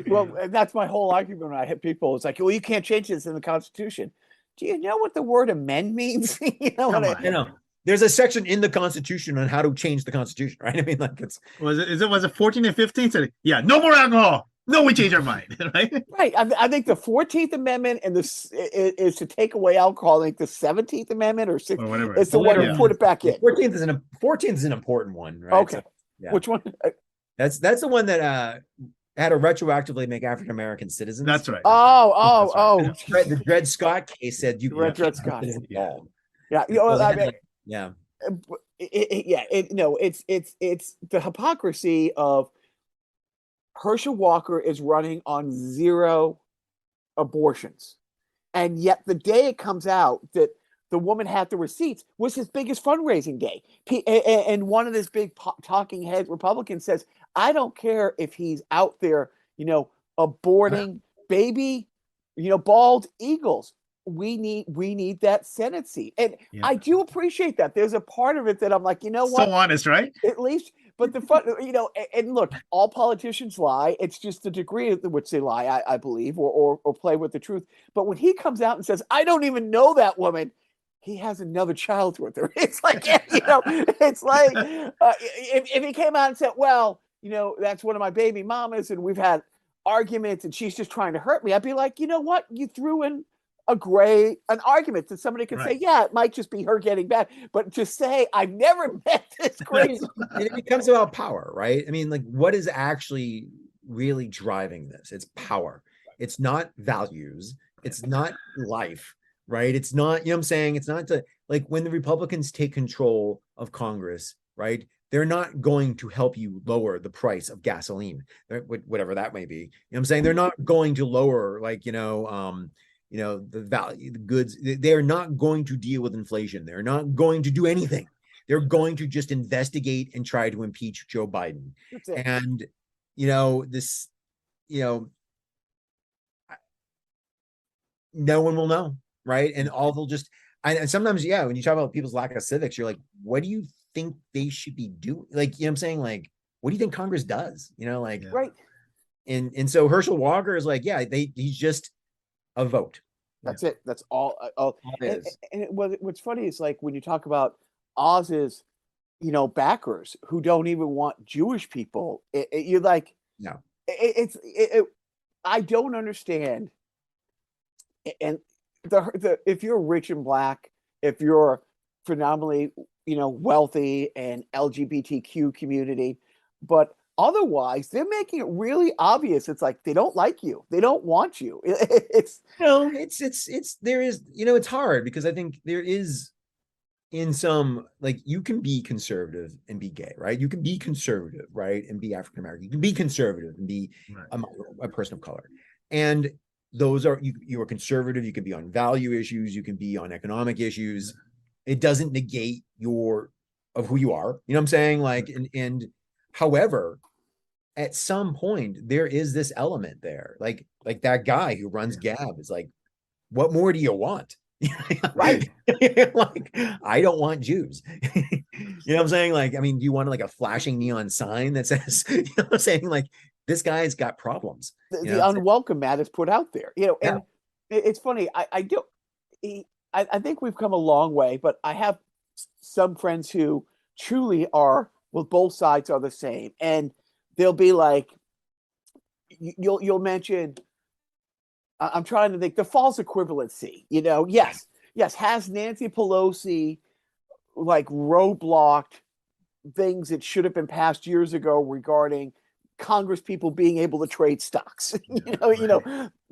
Well, that's my whole argument when I hit people. It's like, well, you can't change this in the Constitution. do you know what the word amend means? You know Come what on. You know, there's a section in the Constitution on how to change the Constitution, right? I mean, like it's Was it 14 and 15? Said, yeah, no more alcohol. No, we change our mind, right? Right. I think the 14th Amendment and is to take away alcohol. I think the 17th Amendment or Or whatever. is the one to Yeah. put it back in. 14th is an important one, right? Okay. So, yeah. Which one? That's the one that had to retroactively make African American citizens. That's right. Oh. The Dred Scott case said you Dred can't Scott. be citizens at all. Yeah. You So know, they I had, mean, like, yeah. It's the hypocrisy of Herschel Walker is running on 0 abortions, and yet the day it comes out that the woman had the receipts was his biggest fundraising day. And one of his big talking head Republicans says, I don't care if he's out there, aborting baby, bald eagles. We need that Senate seat. And I do appreciate that. There's a part of it that I'm like, you know what? So honest, right? At least, but the fun, and look, all politicians lie. It's just the degree of which they lie, I believe, or play with the truth. But when he comes out and says, I don't even know that woman, he has another child with her. It's like, it's like, if he came out and said, well, that's one of my baby mamas and we've had arguments and she's just trying to hurt me, I'd be like, you know what? You threw in an argument that somebody could say, yeah, it might just be her getting back. But to say, I've never met this crazy. And it becomes about power, right? I mean, like, what is actually really driving this? It's power. It's not values. It's not life. Right. It's not, what I'm saying? It's not like when the Republicans take control of Congress, right? They're not going to help you lower the price of gasoline, whatever that may be. What I'm saying? They're not going to lower the value, the goods. They're not going to deal with inflation. They're not going to do anything. They're going to just investigate and try to impeach Joe Biden. And, no one will know. Right. And all they'll just, and sometimes, when you talk about people's lack of civics, you're like, what do you think they should be doing? Like, what I'm saying? Like, what do you think Congress does? Right. And so Herschel Walker is like, he's just a vote. That's it. That's all. And what's funny is like when you talk about Oz's, backers who don't even want Jewish people, you're like, no, I don't understand. And if you're rich and black, if you're phenomenally, wealthy and LGBTQ community, but otherwise they're making it really obvious. It's like, they don't like you. They don't want you. It's hard because I think there is in some, like, you can be conservative and be gay, right? You can be conservative, right? And be African-American. You can be conservative and be a person of color. And those are, you are conservative. You can be on value issues. You can be on economic issues. It doesn't negate of who you are. You know what I'm saying? Like, and however, at some point there is this element there, like that guy who runs Gab is like, what more do you want? Right. Like, I don't want Jews. You know what I'm saying? Like, I mean, do you want like a flashing neon sign that says, what I'm saying? Like, this guy's got problems. The unwelcome Matt is put out there, and it's funny. I think we've come a long way, but I have some friends who truly are, well, both sides are the same. And they'll be like, you'll mention, I'm trying to think, the false equivalency, yes. Has Nancy Pelosi like roadblocked things that should have been passed years ago regarding Congress people being able to trade stocks,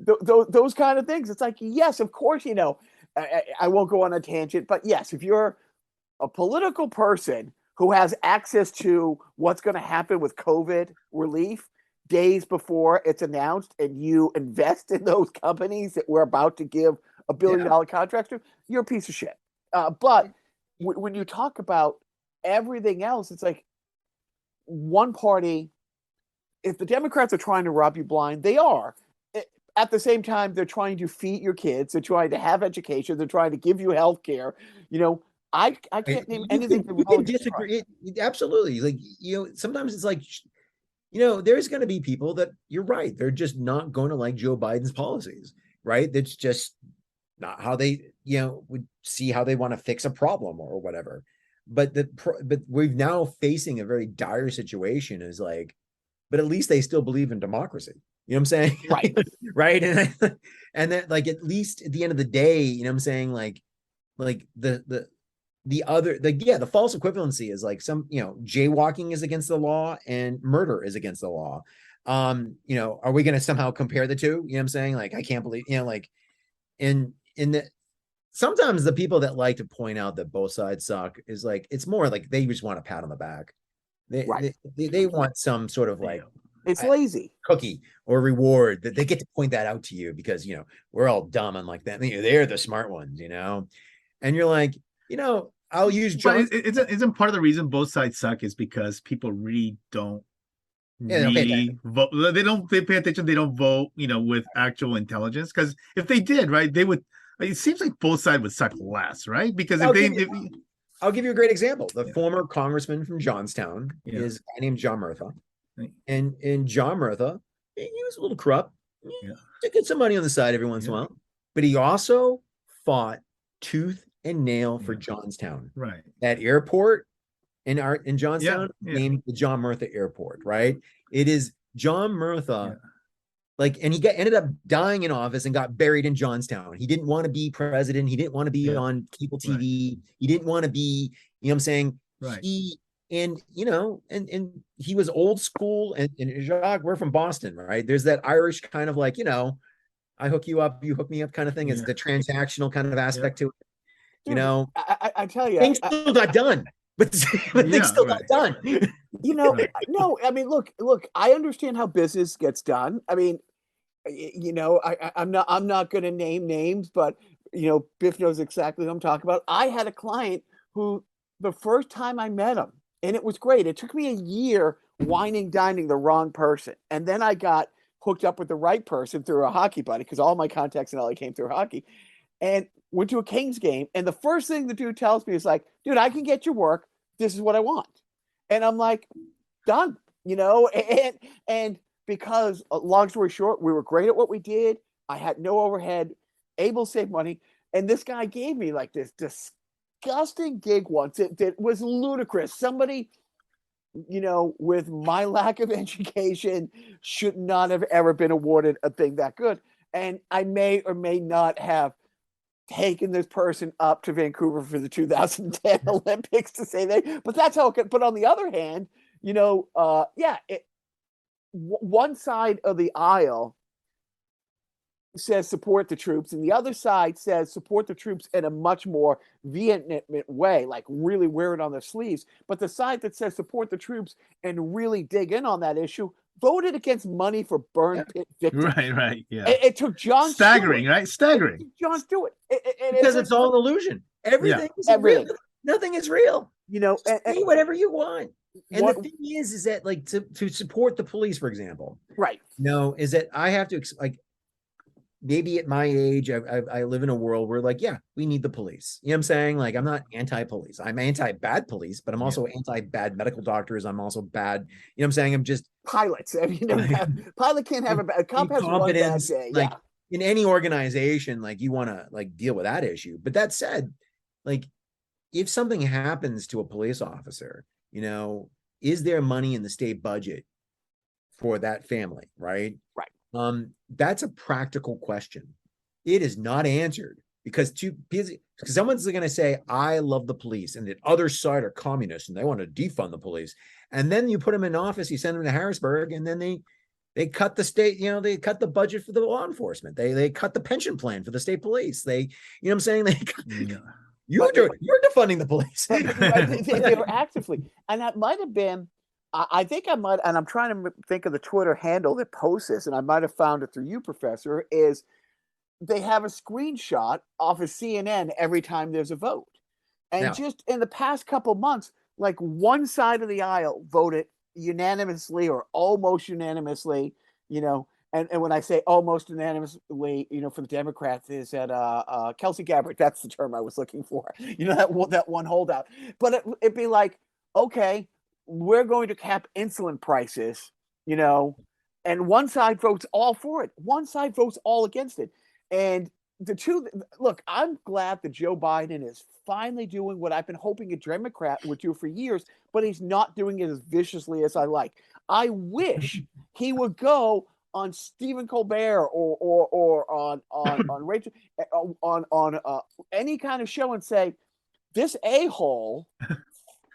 those kind of things. It's like, yes, of course, I won't go on a tangent, but yes, if you're a political person who has access to what's going to happen with COVID relief days before it's announced, and you invest in those companies that we're about to give $1 billion contracts to, you're a piece of shit. But when you talk about everything else, it's like one party. If the Democrats are trying to rob you blind, they are. At the same time, they're trying to feed your kids. They're trying to have education. They're trying to give you health care. I can't name anything. You can disagree. Absolutely. Like, sometimes it's like, there's going to be people that, you're right, they're just not going to like Joe Biden's policies, right? That's just not how they would see how they want to fix a problem or whatever. But but we're now facing a very dire situation is like, but at least they still believe in democracy. You know what I'm saying? Right. Right. And then like, at least at the end of the day, you know what I'm saying? Like the false equivalency is like jaywalking is against the law and murder is against the law. Are we going to somehow compare the two? You know what I'm saying? Like, I can't believe, like in the, sometimes the people that like to point out that both sides suck is like, it's more like they just want a pat on the back. They want some sort of like, it's lazy cookie or reward that they get to point that out to you because, we're all dumb and like that. They're the smart ones, and you're like, I'll use John. But isn't part of the reason both sides suck is because people really don't really vote. They pay attention. They don't vote, with actual intelligence. Because if they did, right, they would. It seems like both sides would suck less, right? Because I'll give you a great example. The former congressman from Johnstown is a guy named John Murtha. And John Murtha, he was a little corrupt. To get some money on the side every once in a while. But he also fought tooth and nail for Johnstown. Right. That airport in Johnstown named the John Murtha Airport, right? It is John Murtha. And he ended up dying in office and got buried in Johnstown. He didn't want to be president. He didn't want to be on cable TV. Right. He didn't want to be, what I'm saying? Right. And he was old school. And Jacques, we're from Boston, right? There's that Irish kind of like, I hook you up, you hook me up kind of thing. It's the transactional kind of aspect to it. Dude, I tell you, things still got done, but things still got done. No, I mean, look, I understand how business gets done. I mean, I'm not going to name names, but Biff knows exactly what I'm talking about. I had a client who the first time I met him, and it was great. It took me a year whining, dining the wrong person. And then I got hooked up with the right person through a hockey buddy, because all my contacts in LA came through hockey, and went to a Kings game. And the first thing the dude tells me is like, dude, I can get your work. This is what I want. And I'm like, done, and because long story short, we were great at what we did. I had no overhead, able to save money. And this guy gave me like this disgusting gig once that was ludicrous. Somebody, with my lack of education should not have ever been awarded a thing that good. And I may or may not have taken this person up to Vancouver for the 2010 Olympics to say that, but that's how it could. But on the other hand, one side of the aisle says support the troops, and the other side says support the troops in a much more vehement way, like really wear it on their sleeves. But the side that says support the troops and really dig in on that issue voted against money for burn pit victims. Right. Yeah. It took John staggering, Stewart. Right? Staggering. John Stewart. Because it's all an illusion. Everything is real. Nothing is real. Say whatever you want. And the thing is that like to support the police, for example, right? Is that I have to like maybe at my age, I live in a world where like, we need the police. You know what I'm saying? Like, I'm not anti-police. I'm anti-bad police, but I'm also anti-bad medical doctors. I'm also bad. You know what I'm saying? I'm just pilots. I mean, pilot can't have a bad cop has one bad day. Like in any organization, like you want to like deal with that issue. But that said, like if something happens to a police officer, is there money in the state budget for that family? Right. That's a practical question. It is not answered because someone's going to say, I love the police, and the other side are communists and they want to defund the police. And then you put them in office, you send them to Harrisburg, and then they cut the state, they cut the budget for the law enforcement. They cut the pension plan for the state police. They, what I'm saying? You're defunding the police. They were actively, and that might have been, I think I might, and I'm trying to think of the Twitter handle that posts this, and I might have found it through you, Professor, is they have a screenshot off of CNN every time there's a vote. And just in the past couple months, like one side of the aisle voted unanimously or almost unanimously, and when I say almost unanimously, for the Democrats is that Kelsey Gabbard, that's the term I was looking for, that one holdout. But it'd be like, okay, we're going to cap insulin prices, and one side votes all for it. One side votes all against it. And, the two look, I'm glad that Joe Biden is finally doing what I've been hoping a Democrat would do for years, but he's not doing it as viciously as I like. I wish he would go on Stephen Colbert or on Rachel on any kind of show and say, this a-hole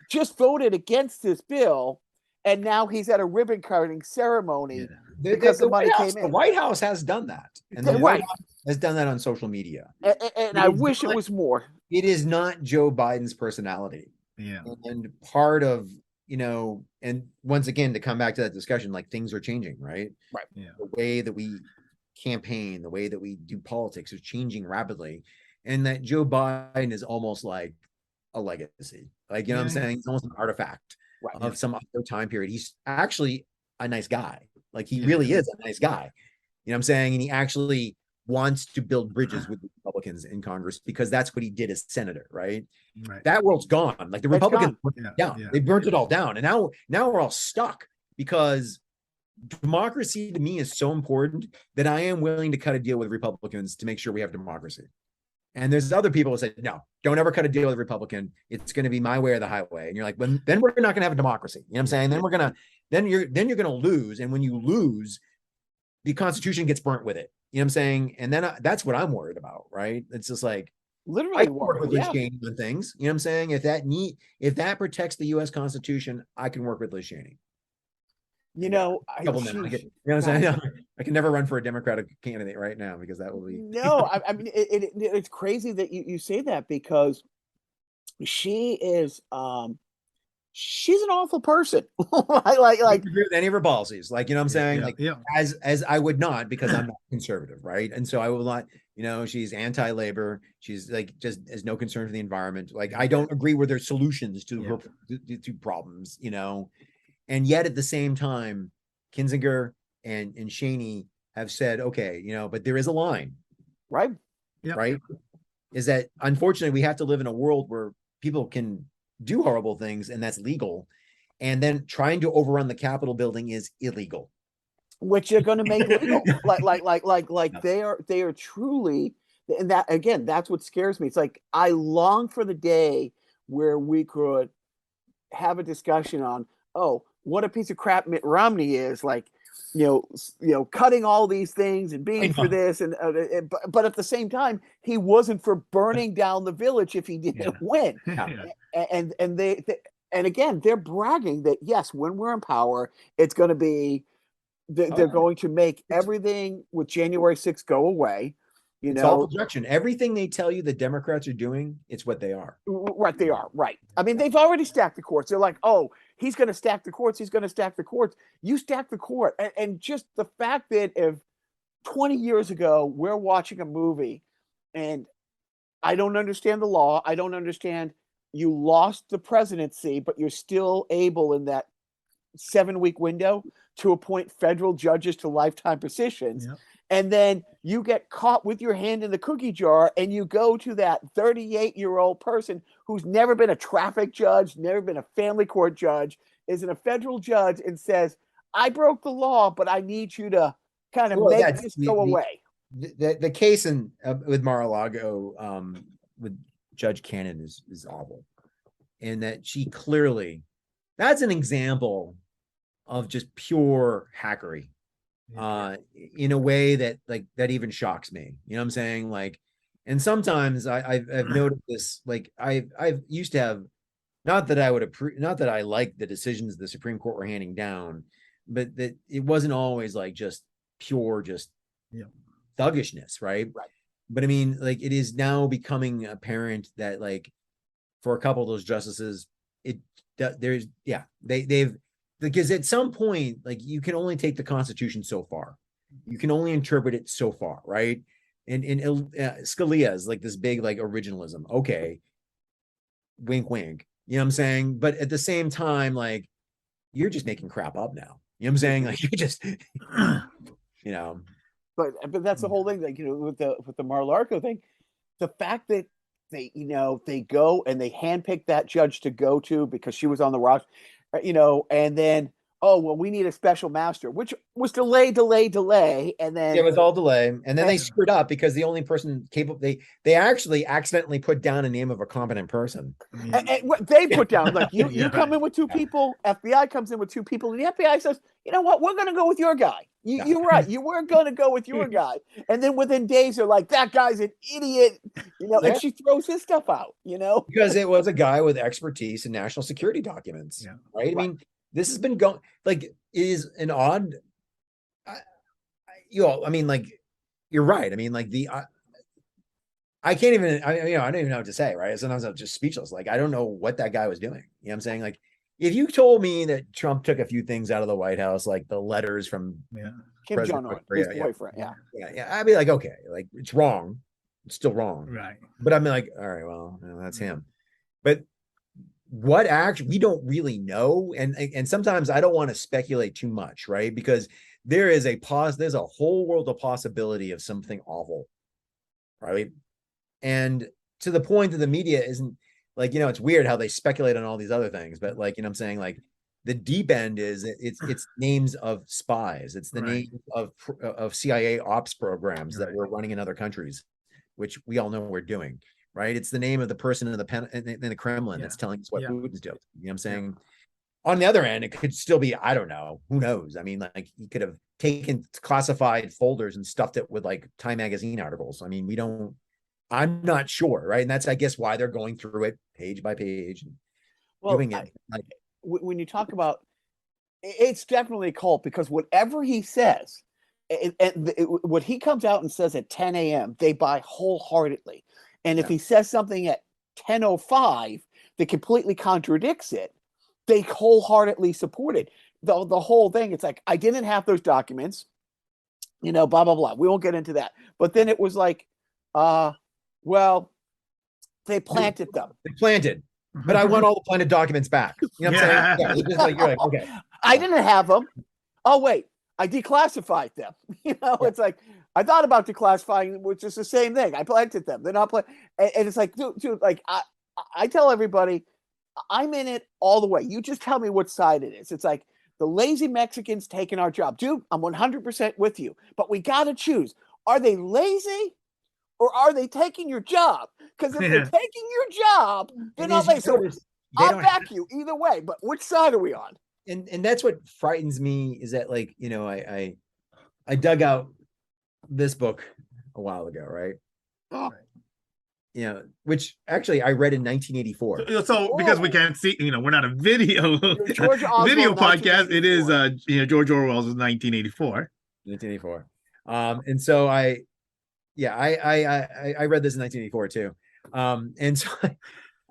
just voted against this bill, and now he's at a ribbon cutting ceremony because the money came in. The White House has done that, and the White House has done that on social media. And I wish it was more. It is not Joe Biden's personality. Yeah. And part of, and once again, to come back to that discussion, like things are changing, right? Right. Yeah. The way that we campaign, the way that we do politics is changing rapidly. And that Joe Biden is almost like a legacy. Like, what I'm saying? It's almost an artifact of some other time period. He's actually a nice guy. Like, he really is a nice guy. You know what I'm saying? And he actually wants to build bridges with the Republicans in Congress because that's what he did as senator, right? That world's gone. Like, the Republicans they burnt it all down. And now we're all stuck because democracy to me is so important that I am willing to cut a deal with Republicans to make sure we have democracy. And there's other people who say, no, don't ever cut a deal with a Republican. It's going to be my way or the highway. And you're like, then we're not going to have a democracy. You know what I'm saying? Then you're going to lose. And when you lose, the Constitution gets burnt with it. You know what I'm saying? And then that's what I'm worried about, right? It's just like, literally I can work with Liz Cheney on things. You know what I'm saying? If that protects the U.S. Constitution, I can work with Liz Cheney. I know what I'm saying? I can never run for a Democratic candidate right now because that will be I mean, it's crazy that you say that because she is she's an awful person. like agree with any of her policies. Like, you know what I'm saying? As I would not, because I'm not conservative, right? And so I will not, she's anti-labor. She's like just has no concern for the environment. Like, I don't agree with her solutions to problems, And yet at the same time, Kinzinger and Cheney have said, okay, but there is a line. Right. Right. Is that unfortunately we have to live in a world where people can do horrible things and that's legal. And then trying to overrun the Capitol building is illegal. Which you're going to make legal. like they are truly, and that again, that's what scares me. It's like, I long for the day where we could have a discussion on, what a piece of crap Mitt Romney is, like, cutting all these things and being for this, and but at the same time, he wasn't for burning down the village if he didn't win. And they and again, they're bragging that yes, when we're in power, it's going to be they're going to make everything with January 6th go away. It's all projection. Everything they tell you the Democrats are doing, it's what they are. Right, they are. Right. I mean, they've already stacked the courts. They're like, he's going to stack the courts. He's going to stack the courts. You stack the court. And just the fact that if 20 years ago, we're watching a movie and I don't understand the law. I don't understand. You lost the presidency, but you're still able in that 7-week window to appoint federal judges to lifetime positions. Yep. And then you get caught with your hand in the cookie jar and you go to that 38-year-old person who's never been a traffic judge, never been a family court judge, isn't a federal judge, and says, I broke the law, but I need you to kind of make this go away. The case with Mar-a-Lago with Judge Cannon is awful. And that she clearly, that's an example of just pure hackery. In a way that that even shocks me. You know what I'm saying? Like, and sometimes I've noticed this, like I've used to have, not that I like the decisions the Supreme Court were handing down, but that it wasn't always like just pure thuggishness, right? But I mean, like, it is now becoming apparent that, like, for a couple of those justices, they've because at some point, like, you can only take the Constitution so far. You can only interpret it so far, right? And Scalia is like this big, like, originalism. Okay, wink, wink. You know what I'm saying? But at the same time, like, you're just making crap up now. You know what I'm saying? Like, you're just, But that's the whole thing. Like, with the Mar-a-Lago thing, the fact that they go and they handpick that judge to go to because she was on the roster. And then oh, well, we need a special master, which was delay, and then It was all delay, and then they screwed up because the only person capable they actually accidentally put down a name of a competent person. and what they put down, like you Yeah. come in with two people, FBI comes in with two people, and the FBI says, you know what, we're going to go with your guy. You're right, you were going to go with your guy, and then within days they're like, that guy's an idiot, and she throws his stuff out, because it was a guy with expertise in national security documents, right? I mean, this has been going like is an odd. I mean, like, you're right. I mean, like I can't even, I don't even know what to say, right? Sometimes I'm just speechless. Like, I don't know what that guy was doing. You know what I'm saying? Like, if you told me that Trump took a few things out of the White House, like the letters from Kim Jong-un, his boyfriend, I'd be like, okay, like it's wrong. It's still wrong. Right. But I'm like, all right, well, that's him. But what actually, we don't really know. And sometimes I don't want to speculate too much, right? Because there's a whole world of possibility of something awful, right? And to the point that the media isn't like, it's weird how they speculate on all these other things, but like, I'm saying, like, the deep end is it's names of spies. It's the name of CIA ops programs that we're running in other countries, which we all know we're doing, right? It's the name of the person in the Kremlin that's telling us what Putin's doing. You know what I'm saying? On the other end, it could still be, I don't know, who knows? I mean, like, he could have taken classified folders and stuffed it with like Time magazine articles. I mean, I'm not sure, right? And that's, I guess, why they're going through it page by page. Doing it. When you talk about, it's definitely a cult, because whatever he says, what he comes out and says at 10 a.m., they buy wholeheartedly. And if he says something at 10:05 that completely contradicts it, they wholeheartedly support it. The whole thing, it's like, I didn't have those documents, blah, blah, blah. We won't get into that. But then it was like, well, they planted them. They planted, but I want all the planted documents back. You know what I'm saying? Just like, you're like, okay. I didn't have them. Oh, wait, I declassified them. It's like, I thought about declassifying, which is the same thing. I planted them. They're not planted. And it's like, dude, like, I tell everybody, I'm in it all the way. You just tell me what side it is. It's like, the lazy Mexicans taking our job. Dude, I'm 100% with you. But we got to choose. Are they lazy? Or are they taking your job? Because if they're taking your job, they're not lazy. So I'll back you either way. But which side are we on? And that's what frightens me, is that, like, I dug out this book a while ago, right? Oh. Which actually I read in 1984. So because we can't see, we're not a video video podcast. It is George Orwell's 1984. 1984. And so I read this in 1984 too. And so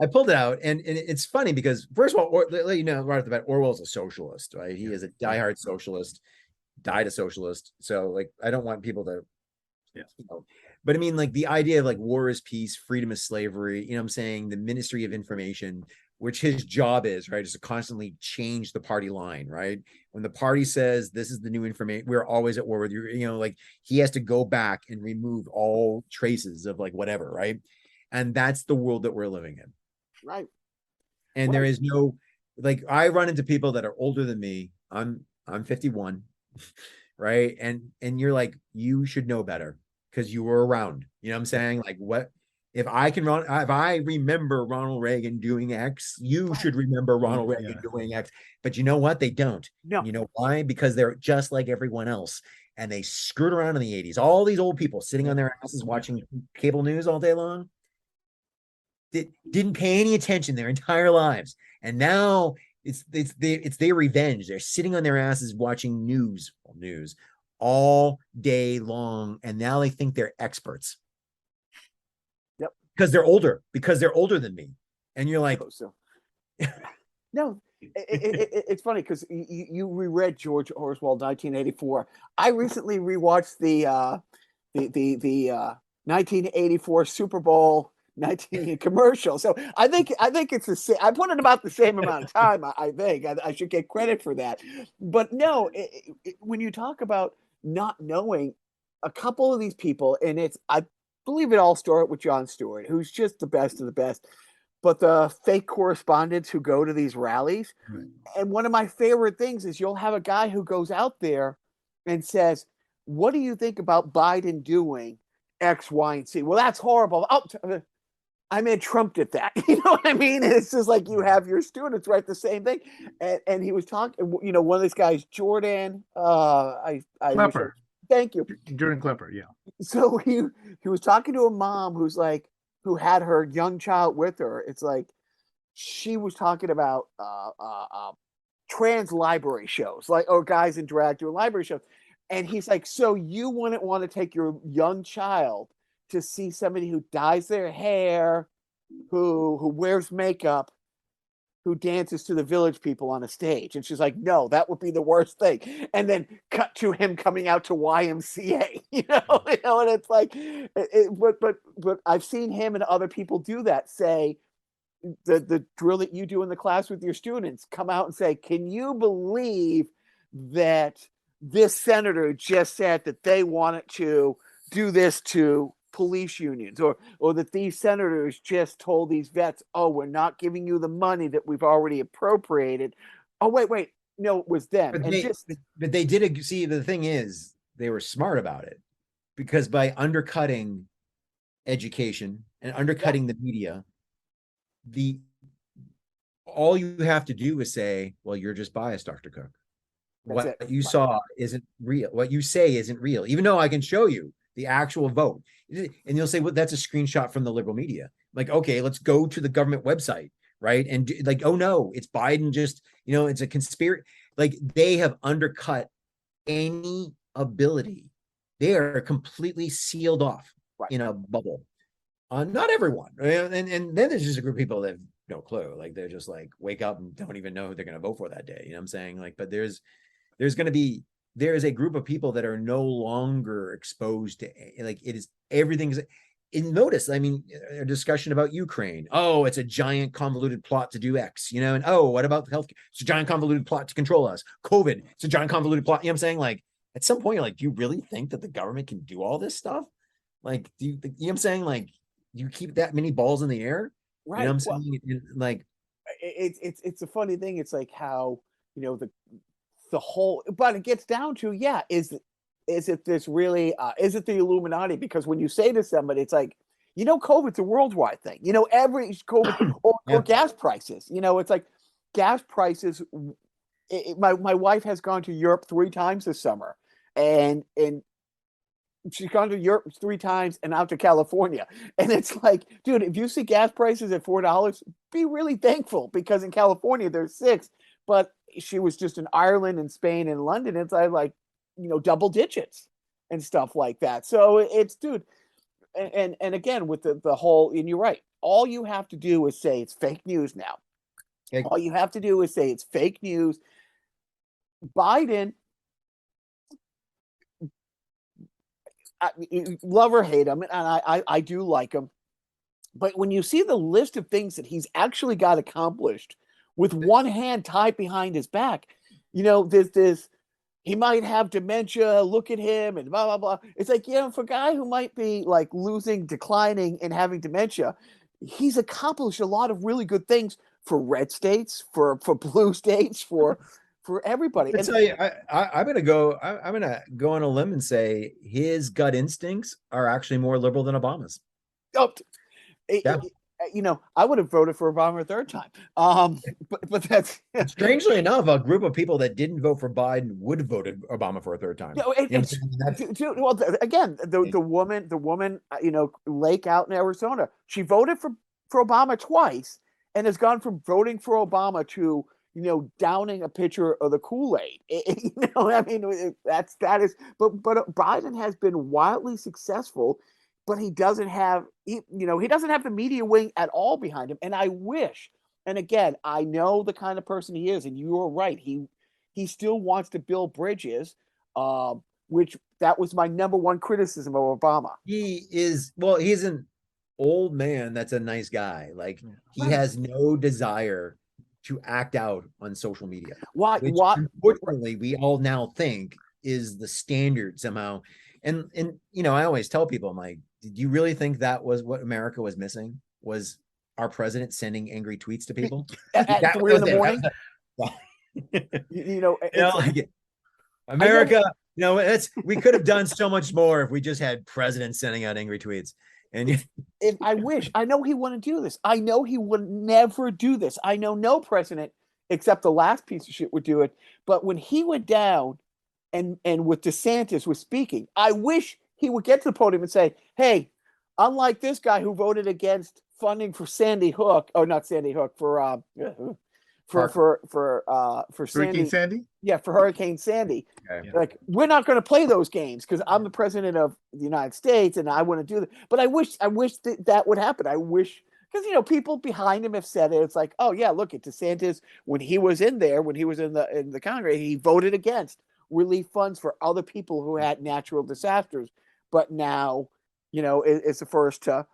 I pulled it out, and it's funny because, first of all, let you know right off the bat, Orwell's a socialist, right? He is a diehard socialist, died a socialist. So, like, I don't want people to, but I mean, like, the idea of, like, war is peace, freedom is slavery, I'm saying, the Ministry of Information, which his job is, right, is to constantly change the party line, right? When the party says this is the new information, we're always at war with you, like, he has to go back and remove all traces of, like, whatever, right? And that's the world that we're living in. Right. And there is no, like, I run into people that are older than me. I'm 51, right? And you're like, you should know better because you were around. You know what I'm saying? Like, what if I remember Ronald Reagan doing X, you should remember Ronald Reagan doing X. But you know what? They don't. No. You know why? Because they're just like everyone else. And they screwed around in the 80s. All these old people sitting on their asses watching cable news all day long didn't pay any attention their entire lives. And now it's their revenge. They're sitting on their asses watching news all day long. And now they think they're experts. Yep. Because they're older than me. And you're like, no, it's funny because you reread George Orwell's 1984. I recently rewatched the 1984 Super Bowl 19 commercial. So I think it's the same. I put it about the same amount of time. I think I should get credit for that. But no, when you talk about not knowing a couple of these people, and I believe it all started with Jon Stewart, who's just the best of the best. but the fake correspondents who go to these rallies. Right. And one of my favorite things is you'll have a guy who goes out there and says, what do you think about Biden doing X, Y, and Z? Well, that's horrible. Oh, I mean, Trump did that. You know what I mean? And it's just like you have your students write the same thing. And he was talking, you know, one of these guys, Jordan, I Klepper. Thank you. Jordan Klepper, yeah. So he was talking to a mom who had her young child with her. It's like she was talking about trans library shows, like, or guys in drag doing library shows. And he's like, so you wouldn't want to take your young child to see somebody who dyes their hair, who wears makeup, who dances to the Village People on a stage? And she's like, no, that would be the worst thing. And then cut to him coming out to YMCA, you know, and it's like, but I've seen him and other people do that. Say the drill that you do in the class with your students, come out and say, can you believe that this senator just said that they wanted to do this to police unions, or that these senators just told these vets, oh, we're not giving you the money that we've already appropriated. Oh, wait, no, it was them. But they did. See, the thing is, they were smart about it, because by undercutting education and undercutting the media, all you have to do is say, well, you're just biased, Dr. Cook. What you saw isn't real. What you say isn't real, even though I can show you the actual vote. And you'll say, well, that's a screenshot from the liberal media. Like, okay, let's go to the government website, right? And like, oh no, it's Biden, just, you know, it's a conspiracy. Like, they have undercut any ability. They are completely sealed off in a bubble. Not everyone. And then there's just a group of people that have no clue. Like, they're just like, wake up and don't even know who they're going to vote for that day. You know what I'm saying? Like, but there's a group of people that are no longer exposed to, like, it is everything's. And notice, I mean, a discussion about Ukraine. Oh, it's a giant convoluted plot to do X, you know, and oh, what about healthcare? It's a giant convoluted plot to control us. COVID, it's a giant convoluted plot. You know what I'm saying? Like, at some point, you're like, do you really think that the government can do all this stuff? Like, do you know what I'm saying? Like, you keep that many balls in the air? Right. You know what I'm saying? Like, it's a funny thing. It's like how, you know, the whole, but it gets down to, is it this really, is it the Illuminati? Because when you say to somebody, it's like, you know, COVID's a worldwide thing, you know, every COVID or gas prices, you know, it's like gas prices. My wife has gone to Europe 3 times this summer, and she's gone to Europe 3 times and out to California. And it's like, dude, if you see gas prices at $4, be really thankful, because in California they're 6. But she was just in Ireland and Spain and London. It's like, you know, double digits and stuff like that. So it's, dude, and again, with the whole, and you're right, all you have to do is say it's fake news now. All you have to do is say it's fake news. Biden, love or hate him, and I do like him, but when you see the list of things that he's actually got accomplished with one hand tied behind his back, you know, there's this, he might have dementia, look at him, and blah, blah, blah. It's like, you know, for a guy who might be like declining and having dementia, he's accomplished a lot of really good things for red states, for blue states, for everybody. I tell you, I'm gonna go on a limb and say his gut instincts are actually more liberal than Obama's. Oh, you know, I would have voted for Obama a 3rd time. But that's strangely enough, a group of people that didn't vote for Biden would have voted Obama for a 3rd time. No, well, again, the woman, you know, Lake out in Arizona, she voted for Obama twice, and has gone from voting for Obama to, you know, downing a pitcher of the Kool-Aid. You know, I mean, that is. But Biden has been wildly successful. But he doesn't have the media wing at all behind him. And I wish, and again, I know the kind of person he is, and you are right. He still wants to build bridges, which that was my number one criticism of Obama. He's an old man that's a nice guy. Like, he has no desire to act out on social media. Why? Unfortunately, we all now think is the standard somehow. And you know, I always tell people, I'm like, did you really think that was what America was missing? Was our president sending angry tweets to people at 3 in the morning. Like America, we could have done so much more if we just had presidents sending out angry tweets. And if I know he wouldn't do this. I know he would never do this. I know no president except the last piece of shit would do it. But when he went down and with DeSantis was speaking, I wish he would get to the podium and say, hey, unlike this guy who voted against funding for Sandy Hook, not Sandy Hook, for Sandy? Yeah, for Hurricane Sandy. Okay. Like, we're not going to play those games because I'm the president of the United States and I want to do that. But I wish that would happen. I wish, because people behind him have said it. It's like, oh yeah, look at DeSantis when he was in the Congress, he voted against relief funds for other people who had natural disasters. But now, it's the first to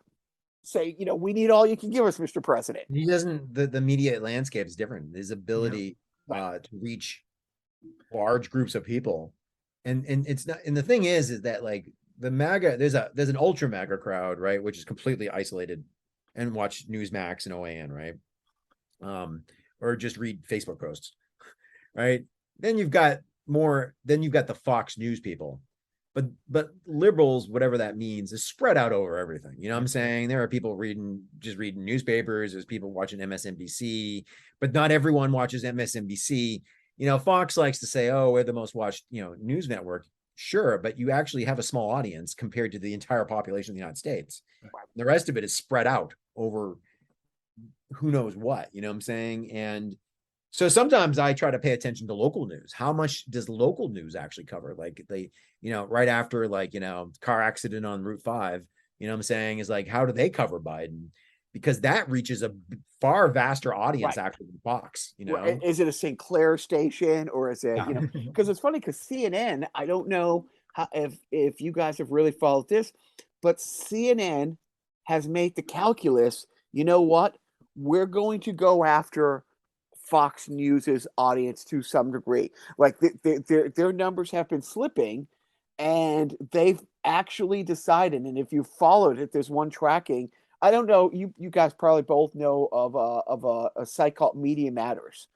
say, we need all you can give us, Mr. President. He doesn't. The media landscape is different. His ability to reach large groups of people, and it's not. And the thing is that like the MAGA, there's an ultra MAGA crowd, right, which is completely isolated and watch Newsmax and OAN, right, or just read Facebook posts, right. Then you've got the Fox News people. But liberals, whatever that means, is spread out over everything. You know what I'm saying? There are people reading newspapers. There's people watching MSNBC, but not everyone watches MSNBC. Fox likes to say, oh, we're the most watched, news network. Sure, but you actually have a small audience compared to the entire population of the United States. The rest of it is spread out over who knows what, you know what I'm saying? And so sometimes I try to pay attention to local news. How much does local news actually cover? Like right after car accident on Route 5, you know what I'm saying, is like, how do they cover Biden? Because that reaches a far vaster audience actually than Fox, Is it a St. Clair station or is it, because it's funny because CNN, I don't know if you guys have really followed this, but CNN has made the calculus, you know what? We're going to go after Fox News's audience to some degree. Like their numbers have been slipping, and they've actually decided. And if you followed it, there's one tracking. I don't know. You guys probably both know of a site called Media Matters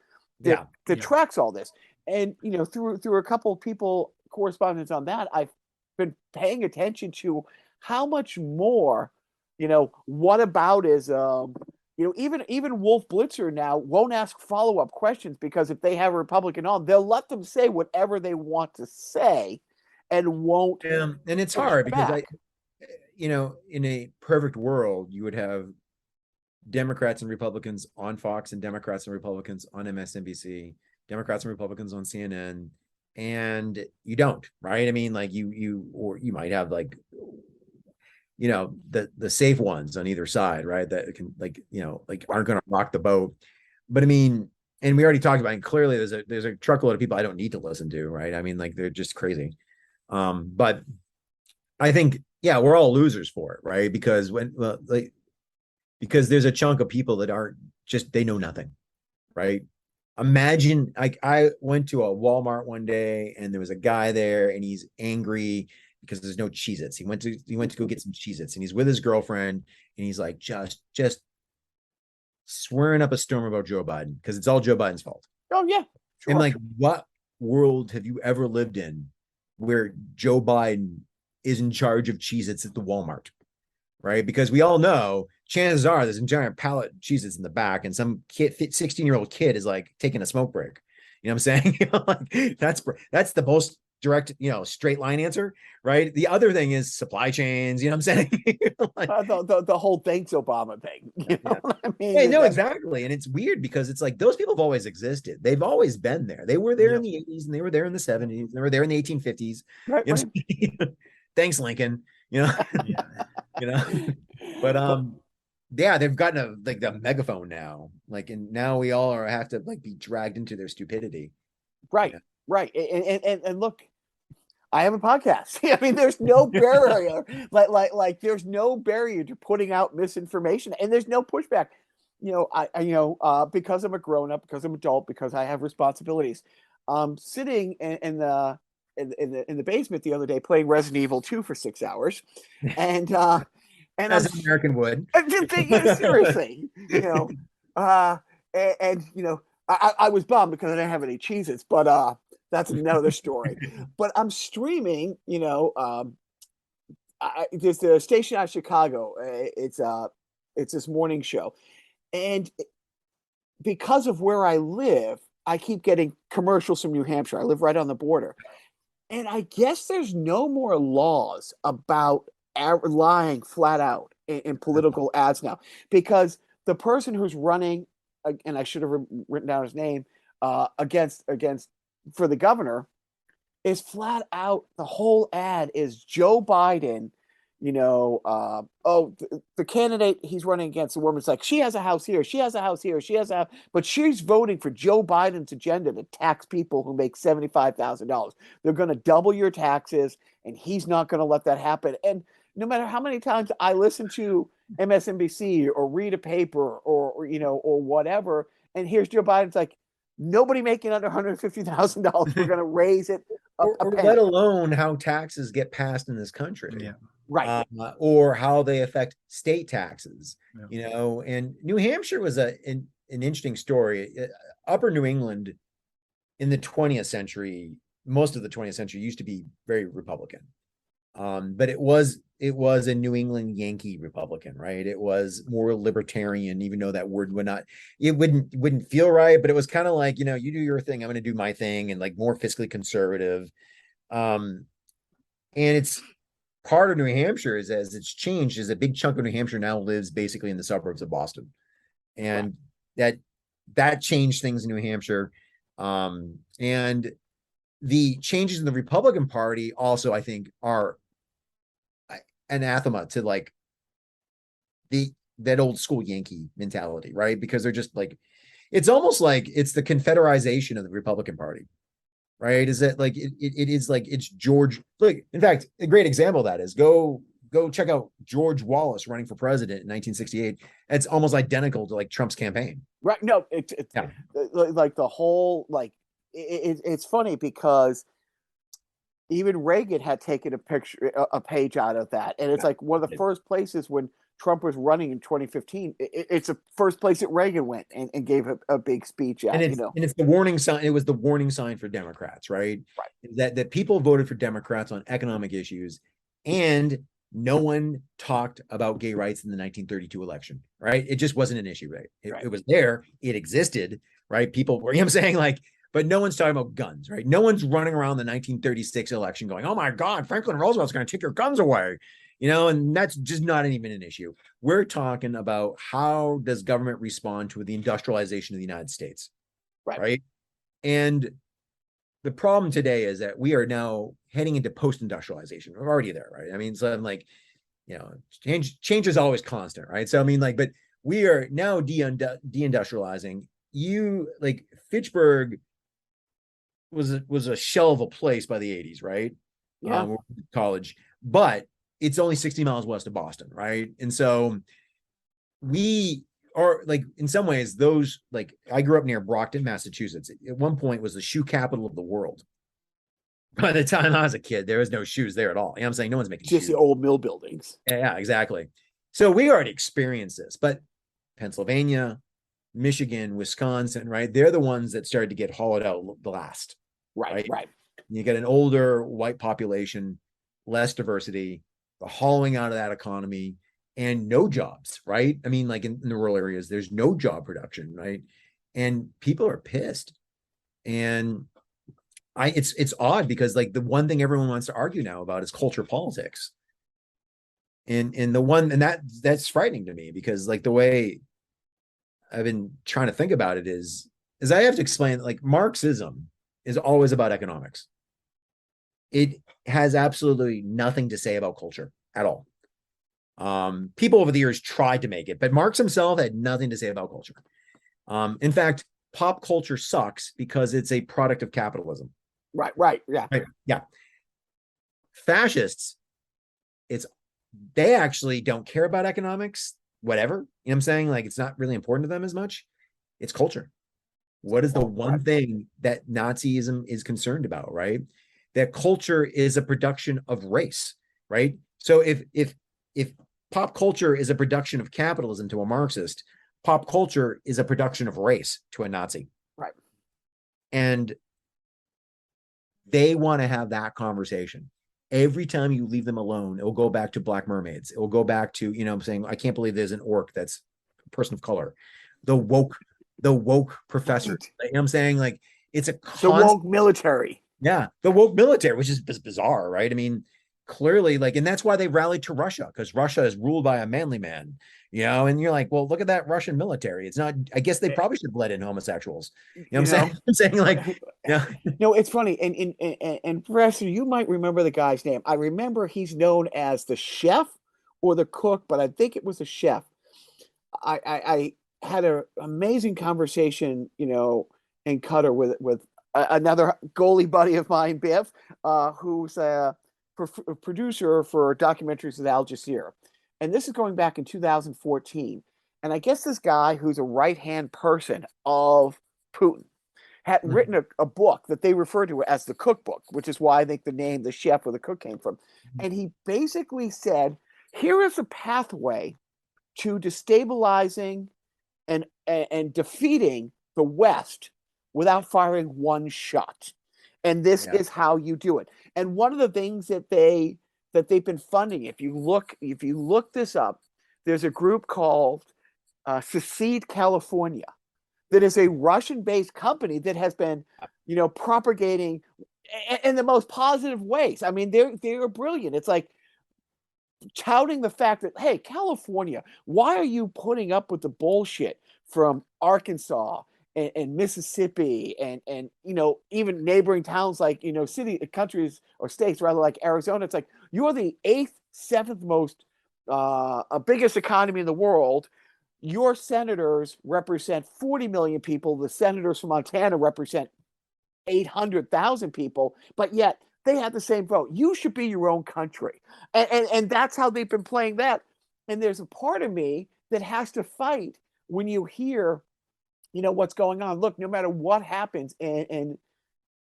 that tracks all this. And through a couple of people correspondence on that, I've been paying attention to how much more. What about is even Wolf Blitzer now won't ask follow-up questions because if they have a Republican on, they'll let them say whatever they want to say and won't. And it's hard because in a perfect world, you would have Democrats and Republicans on Fox and Democrats and Republicans on MSNBC, Democrats and Republicans on CNN, and you don't, right? I mean, like you might have the safe ones on either side, right? That can aren't going to rock the boat. But I mean, and we already talked about it, clearly there's a truckload of people I don't need to listen to, right? I mean, they're just crazy. But I think, we're all losers for it, right? Because because there's a chunk of people that aren't they know nothing, right? Imagine, I went to a Walmart one day and there was a guy there and he's angry because there's no Cheez-Its. He went to go get some Cheez-Its and he's with his girlfriend and he's like just swearing up a storm about Joe Biden because it's all Joe Biden's fault. Oh yeah. Sure. And like, what world have you ever lived in where Joe Biden is in charge of Cheez-Its at the Walmart? Right? Because we all know chances are there's a giant pallet of Cheez-Its in the back and some 16-year-old kid is like taking a smoke break. You know what I'm saying? Like, that's the most direct, straight line answer, right? The other thing is supply chains, you know what I'm saying? The whole thanks Obama thing. You know what I mean? Yeah, no, exactly. And it's weird because it's like those people have always existed. They've always been there. They were there in the 80s and they were there in the 70s. They were there in the 1850s. Right, Thanks, Lincoln. But they've gotten the megaphone now. And now we all have to be dragged into their stupidity. Right. Yeah. Right. And look, I have a podcast. I mean, there's no barrier. like there's no barrier to putting out misinformation and there's no pushback. Because I'm a grown up, because I'm an adult, because I have responsibilities. Sitting in the basement the other day playing Resident Evil 2 for 6 hours. And And As an American would. seriously, and I was bummed because I didn't have any cheeses, but that's another story. But I'm streaming, there's a station out of Chicago. It's this morning show, and because of where I live, I keep getting commercials from New Hampshire. I live right on the border, and I guess there's no more laws about lying flat out in political ads now, because the person who's running, and I should have written down his name, against for the governor, is flat out, the whole ad is Joe Biden, the candidate he's running against, the woman's like, she has a house here, she has a house here, she has a, but she's voting for Joe Biden's agenda to tax people who make $75,000. They're going to double your taxes, and he's not going to let that happen. And no matter how many times I listen to MSNBC or read a paper or whatever, and here's Joe Biden's like, nobody making under $150,000, we're going to raise it or let alone how taxes get passed in this country. Yeah. Right. Or how they affect state taxes. And New Hampshire was an interesting story. Upper New England in the 20th century, most of the 20th century, used to be very Republican. But it was a New England Yankee Republican, right? It was more libertarian, even though that word wouldn't feel right, but it was kind of like, you do your thing, I'm going to do my thing, and like more fiscally conservative. And it's part of New Hampshire is, as it's changed, is a big chunk of New Hampshire now lives basically in the suburbs of Boston. And that changed things in New Hampshire. And the changes in the Republican Party also, I think, are anathema to like that old school Yankee mentality, right? Because they're just like, it's almost like it's the confederalization of the Republican Party, right? Is that like it is like it's George, like, in fact, a great example of that is go check out George Wallace running for president in 1968. It's almost identical to like Trump's campaign, right? No, it's like the whole, like, it's funny because even Reagan had taken a page out of that. And it's like one of the first places when Trump was running in 2015, it's the first place that Reagan went and gave a big speech at, and it's the warning sign. It was the warning sign for Democrats, right? That people voted for Democrats on economic issues, and no one talked about gay rights in the 1932 election, right? It just wasn't an issue, right? It was there. It existed, right? People were, I'm saying, like, but no one's talking about guns, right? No one's running around the 1936 election going, oh my God, Franklin Roosevelt's going to take your guns away, and that's just not even an issue. We're talking about how does government respond to the industrialization of the United States, right? And the problem today is that we are now heading into post-industrialization. We're already there, right? I mean, so I'm like, change is always constant, right? So I mean, like, but we are now deindustrializing. Like Fitchburg was a shell of a place by the 80s, right? College, but it's only 60 miles west of Boston, right? And so we are, like, in some ways, those, like, I grew up near Brockton, Massachusetts. At one point was the shoe capital of the world. By the time I was a kid, there was no shoes there at all. I'm saying no one's making just shoes. The old mill buildings. Yeah, exactly. So we already experienced this, but Pennsylvania, Michigan, Wisconsin, right? They're the ones that started to get hollowed out the last. Right. You get an older white population, less diversity, the hollowing out of that economy, and no jobs, right? I mean, like in the rural areas, there's no job production, right? And people are pissed. And it's odd because, like, the one thing everyone wants to argue now about is culture politics. And that's frightening to me, because, like, the way I've been trying to think about it is I have to explain, like, Marxism is always about economics. It has absolutely nothing to say about culture at all. People over the years tried to make it, but Marx himself had nothing to say about culture. In fact, pop culture sucks because it's a product of capitalism. Right. Yeah. Fascists, they actually don't care about economics, whatever. You know what I'm saying? Like, it's not really important to them as much. It's culture. What is the one thing that Nazism is concerned about, right? That culture is a production of race, right? So if pop culture is a production of capitalism to a Marxist. Pop culture is a production of race to a Nazi. Right. And they want to have that conversation. Every time you leave them alone, it'll go back to Black Mermaids. It will go back to, I'm saying, I can't believe there's an orc that's a person of color. The woke professor. Right. You know what I'm saying? Like, it's a the woke military. Yeah, the woke military, which is bizarre, right? I mean, clearly, like, and that's why they rallied to Russia, because Russia is ruled by a manly man, and you're like, well, look at that Russian military. It's not, I guess they probably should have let in homosexuals. You know what I'm saying? I'm saying, like, yeah. No, it's funny. And Professor, you might remember the guy's name. I remember he's known as the chef or the cook, but I think it was the chef. I had an amazing conversation, in Qatar with another goalie buddy of mine, Biff, who's a producer for documentaries at Al Jazeera. And this is going back in 2014. And I guess this guy, who's a right-hand person of Putin, had written a book that they refer to as the cookbook, which is why I think the name the chef or the cook came from. And he basically said, here is a pathway to destabilizing and defeating the West without firing one shot. And this is how you do it. And one of the things that they've been funding, if you look this up, there's a group called Secede California that is a Russian-based company that has been, propagating in the most positive ways. I mean, they're brilliant. It's like touting the fact that, hey, California, why are you putting up with the bullshit from Arkansas and Mississippi and even neighboring towns like countries or states rather like Arizona? It's like, you are the 7th most biggest economy in the world. Your senators represent 40 million people. The senators from Montana represent 800,000 people, but yet they have the same vote. You should be your own country. And that's how they've been playing that. And there's a part of me that has to fight when you hear, what's going on. Look, no matter what happens in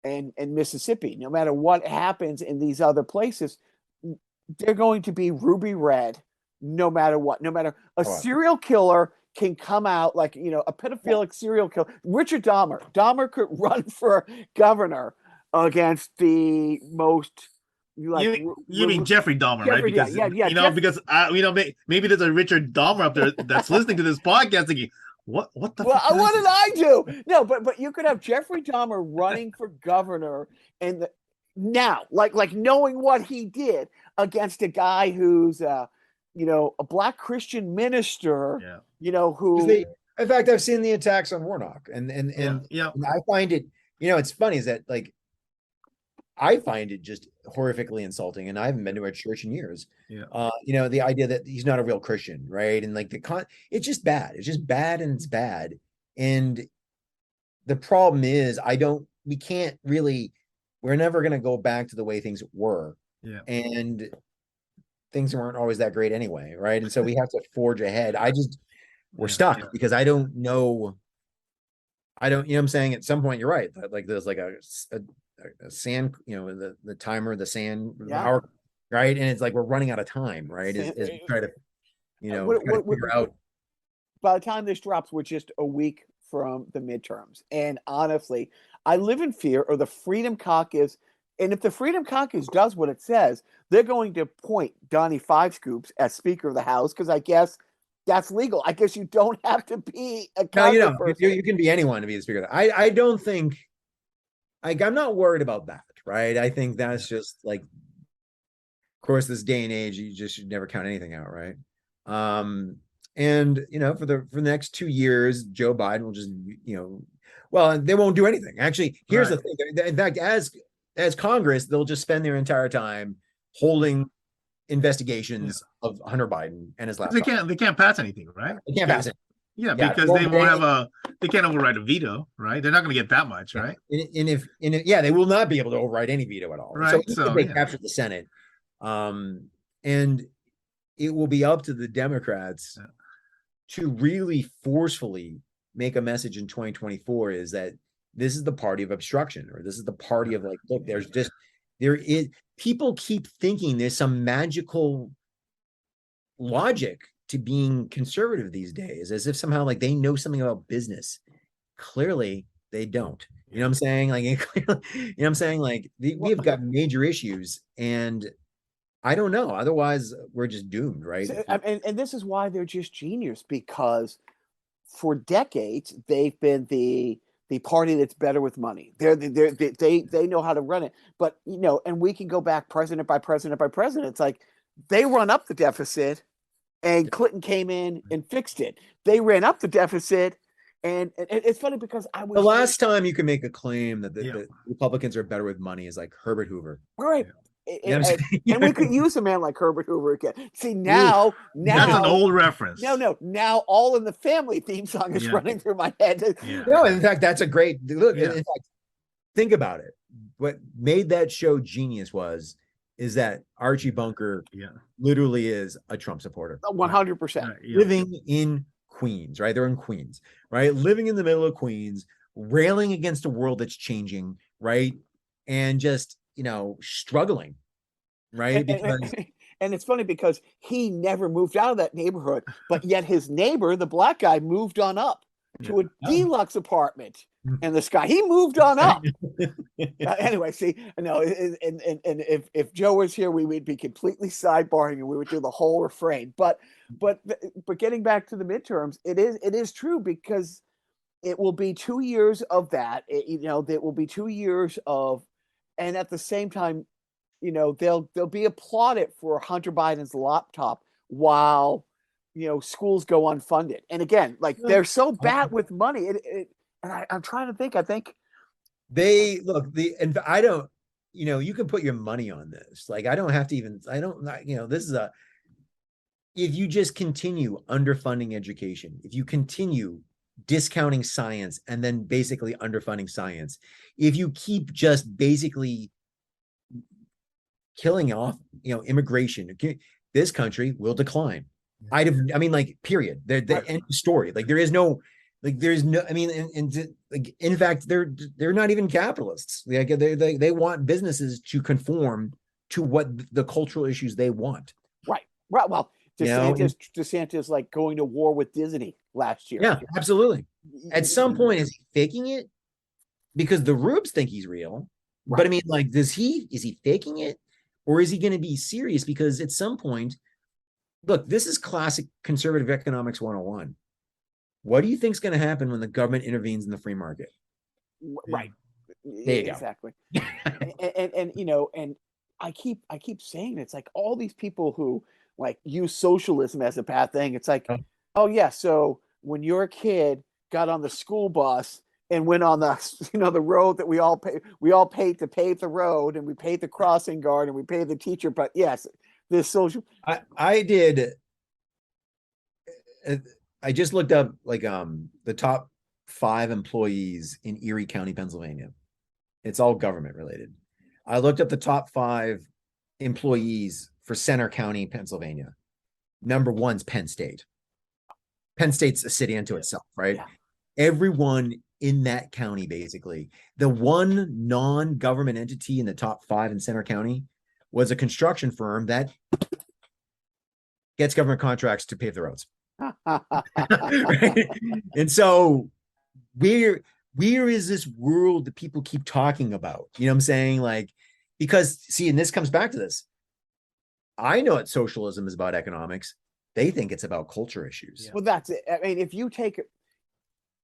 Mississippi, no matter what happens in these other places, they're going to be ruby red no matter what. No matter a serial killer can come out like, a pedophilic serial killer. Richard Dahmer could run for governor against the most you mean Jeffrey Dahmer, right? Because because maybe there's a Richard Dahmer up there that's listening to this podcast thinking, what the fuck what did I do? No, but you could have Jeffrey Dahmer running for governor and like knowing what he did against a guy who's a Black Christian minister, who in fact, I've seen the attacks on Warnock and I find it, it's funny is that, like, I find it just horrifically insulting, and I haven't been to a church in years. Yeah. The idea that he's not a real Christian, right? And like it's just bad. It's just bad, and it's bad. And the problem is, we're never going to go back to the way things were. Yeah. And things weren't always that great anyway, right? And so we have to forge ahead. We're stuck because I don't know. I'm saying at some point, you're right. Like there's like a sand, the timer, the sand, hour, right? And it's like we're running out of time, right? As we try to, figure out. By the time this drops, we're just a week from the midterms, and honestly, I live in fear of the Freedom Caucus. And if the Freedom Caucus does what it says, they're going to appoint Donnie Five Scoops as Speaker of the House, because I guess that's legal. I guess you don't have to be a you can be anyone to be the Speaker. I don't think. I'm not worried about that, right? I think that's just like, of course, this day and age, you just should never count anything out, right? And for the next 2 years, Joe Biden will just, well, they won't do anything. Actually, here's the thing. In fact, as Congress, they'll just spend their entire time holding investigations of Hunter Biden and his laptop. They can't pass anything, right? They can't pass it. Yeah, because they can't override a veto, right? They're not going to get that much, right? And they will not be able to override any veto at all. Right. So they capture the Senate, and it will be up to the Democrats to really forcefully make a message in 2024 is that this is the party of obstruction, or this is the party of like, look, people keep thinking there's some magical logic to being conservative these days, as if somehow like they know something about business. Clearly, they don't. You know what I'm saying? Like, you know what I'm saying? Like, we've got major issues, and I don't know. Otherwise, we're just doomed, right? And this is why they're just genius, because for decades they've been the party that's better with money. They know how to run it. But and we can go back president by president by president. It's like they run up the deficit, and Clinton came in and fixed it. They ran up the deficit, and it's funny because the last time you can make a claim that the Republicans are better with money is like Herbert Hoover. Right. And we could use a man like Herbert Hoover again. See, now that's an old reference. No, now All in the Family theme song is running through my head. No, in fact, that's a great look. In fact, think about it. What made that show genius is that Archie Bunker literally is a Trump supporter. 100%. Living in Queens, right? They're in Queens, right? Living in the middle of Queens, railing against a world that's changing, right? And just struggling, right? And it's funny because he never moved out of that neighborhood, but yet his neighbor, the black guy, moved on up to a deluxe apartment in the sky. He moved on up. Anyway, see, no, and if Joe was here, we would be completely sidebarring and we would do the whole refrain. But getting back to the midterms, it is true, because it will be 2 years of that. It will be 2 years of. And at the same time, they'll be applauded for Hunter Biden's laptop while, schools go unfunded. And again, like they're so bad with money. And I'm trying to think. I think they look and I don't. You can put your money on this. Like I don't have to even. I don't. This is if you just continue underfunding education, if you continue discounting science and then basically underfunding science, if you keep just basically killing off immigration, this country will decline. Period. The end of story. Like there is no in fact they're not even capitalists. Like they want businesses to conform to what the cultural issues they want. Right well, DeSantis like going to war with Disney last year. Yeah, absolutely. At some point, is he faking it? Because the Rubes think he's real. Right. But I mean, like, is he faking it? Or is he going to be serious? Because at some point, look, this is classic conservative economics 101. What do you think is going to happen when the government intervenes in the free market? Right. There you exactly. and I keep saying it's like all these people who like use socialism as a bad thing. It's like, oh yeah, so when you're a kid, got on the school bus and went on the the road that we all paid to pave the road, and we paid the crossing guard and we paid the teacher. But yes, this social. I just looked up like the top 5 employees in Erie County, Pennsylvania. It's all government related. I looked up the top 5 employees for Center County, Pennsylvania. Number 1's Penn State. Penn State's a city unto itself, right? Yeah. Everyone in that county, basically, the one non-government entity in the top 5 in Center County was a construction firm that gets government contracts to pave the roads. Right? And so where is this world that people keep talking about? You know what I'm saying? Like, because see, and this comes back to this. I know that socialism is about economics. They think it's about culture issues. Well, that's it. I mean, if you take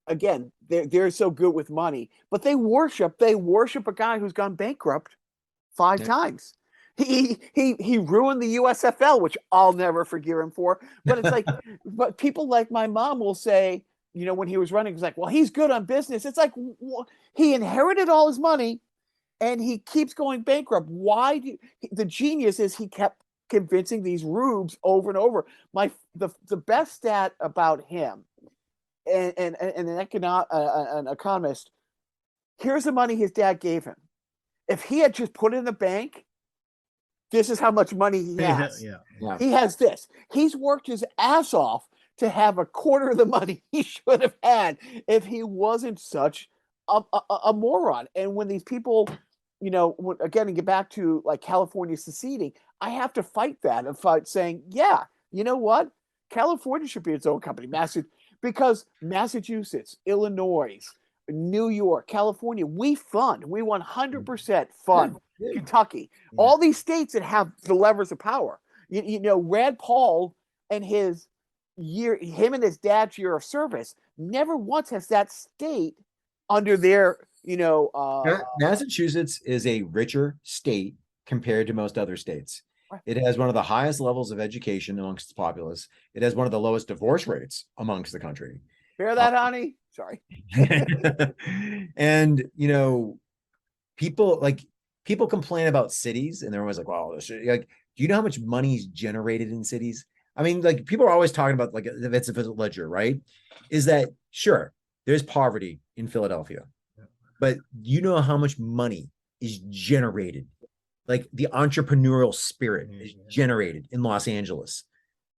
again, they're so good with money, but they worship a guy who's gone bankrupt 5 times. He ruined the USFL, which I'll never forgive him for. But it's like, but people like my mom will say, when he was running, it's like, well, he's good on business. It's like, he inherited all his money and he keeps going bankrupt. The genius is he kept convincing these rubes over and over. The best stat about him and an economist, here's the money his dad gave him. If he had just put it in the bank, this is how much money he has. Yeah. He has this. He's worked his ass off to have a quarter of the money he should have had if he wasn't such a moron. And when these people, again, and get back to like California seceding, I have to fight that and fight saying, yeah, You know what? California should be its own company. Because Massachusetts, Illinois, New York, California, we 100% fund Kentucky. All these states that have the levers of power. You know, Rand Paul and him and his dad's year of service, never once has that state under their, Massachusetts is a richer state compared to most other states. It has one of the highest levels of education amongst its populace. It has one of the lowest divorce rates amongst the country. Hear that, honey? Sorry. And people complain about cities, and they're always like, "Well, like, do you know how much money is generated in cities?" I mean, like, people are always talking about, like, it's a ledger, right? Is that sure? There's poverty in Philadelphia, but you know how much money is generated, like the entrepreneurial spirit is generated in Los Angeles.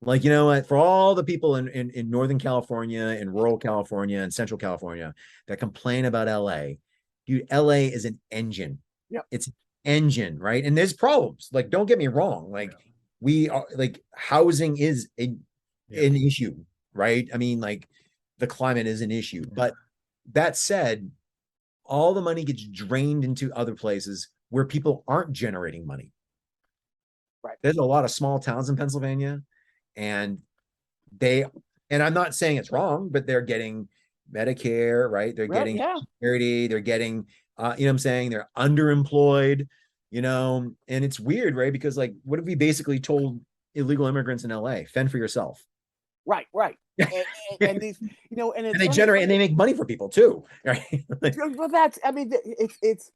Like, for all the people in Northern California, in rural California, and Central California that complain about LA, dude, LA is an engine. Yep. It's an engine, right? And there's problems. Like, don't get me wrong. Like, we are, like, housing is an issue, right? I mean, like, the climate is an issue. But that said, all the money gets drained into other places where people aren't generating money. Right. There's a lot of small towns in Pennsylvania, and I'm not saying it's wrong, but they're getting Medicare, right? They're getting security, they're getting, what I'm saying? They're underemployed, and it's weird, right? Because, like, what have we basically told illegal immigrants in LA? Fend for yourself. Right. And these, and they generate, and they make money for people too, right? But that's, I mean, it's,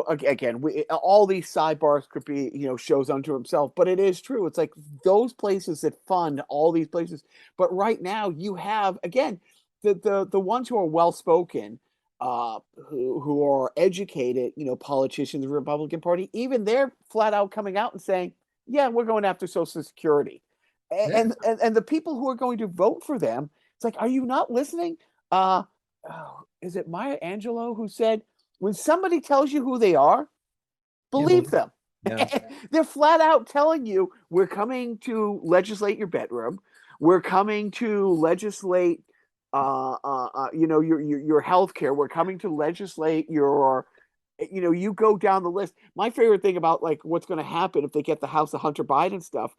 again, all these sidebars could be, shows unto himself, but it is true. It's like those places that fund all these places. But right now you have, again, the ones who are well-spoken, who are educated, politicians, the Republican Party, even they're flat out coming out and saying, yeah, we're going after Social Security. And the people who are going to vote for them, it's like, are you not listening? Is it Maya Angelou who said, when somebody tells you who they are, believe them. Yeah. They're flat out telling you, we're coming to legislate your bedroom. We're coming to legislate, your health care. We're coming to legislate your, you go down the list. My favorite thing about, like, what's going to happen if they get the House of Hunter Biden stuff,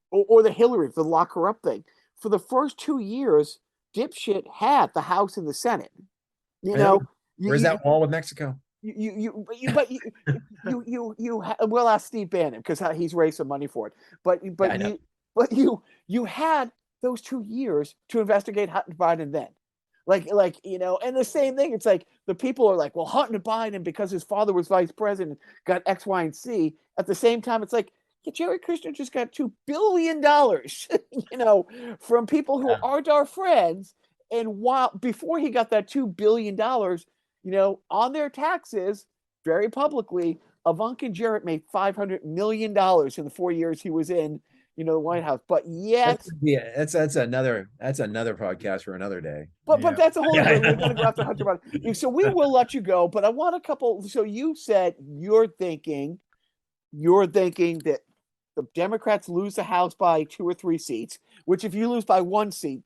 or the Hillary, the lock her up thing. For the first 2 years, dipshit had the House and the Senate. Where's that wall with Mexico? We'll ask Steve Bannon because he's raised some money for it. You had those 2 years to investigate Hunter Biden then. And the same thing, it's like the people are like, well, Hunter Biden, because his father was vice president, got X, Y, and Z. At the same time, it's like, Jared Kushner just got $2 billion, from people who aren't our friends. And before he got that $2 billion, on their taxes, very publicly, Ivanka and Jared made $500 million in the 4 years he was in, the White House. But yet, that's another podcast for another day. But that's a whole other. We're going to go after Hunter Biden. So we will let you go. But I want a couple. So you said you're thinking that the Democrats lose the House by 2 or 3 seats, which if you lose by 1 seat,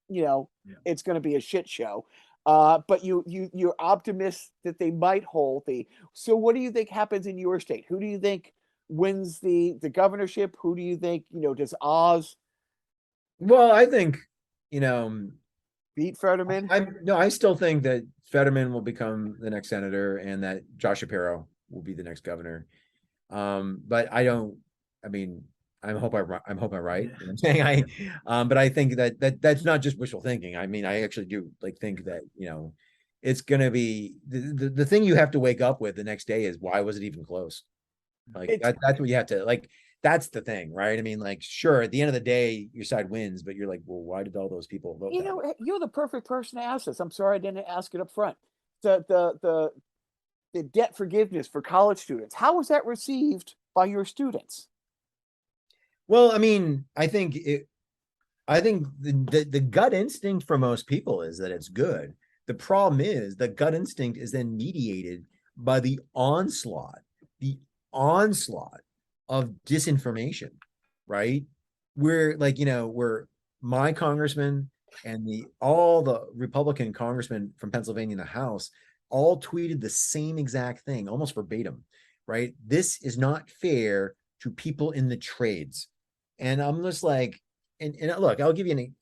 it's going to be a shit show. But you're optimistic that they might hold the. So what do you think happens in your state? Who do you think wins the governorship? Who do you think, does Oz? Well, I think, beat Fetterman. I still think that Fetterman will become the next senator and that Josh Shapiro will be the next governor. But I'm hoping I'm right. I'm saying but I think that's not just wishful thinking. I mean, I actually do think that, it's going to be the thing you have to wake up with the next day is, why was it even close? That's what you have to, that's the thing, right? I mean, sure, at the end of the day, your side wins, but you're like, well, why did all those people vote? You're the perfect person to ask this. I'm sorry I didn't ask it up front. The debt forgiveness for college students, how was that received by your students? Well, I mean, I think the gut instinct for most people is that it's good. The problem is the gut instinct is then mediated by the onslaught of disinformation, right? we're like, we're my congressman and all the Republican congressmen from Pennsylvania in the House all tweeted the same exact thing, almost verbatim, right? This is not fair to people in the trades. And I'm just like, and look, I'll give you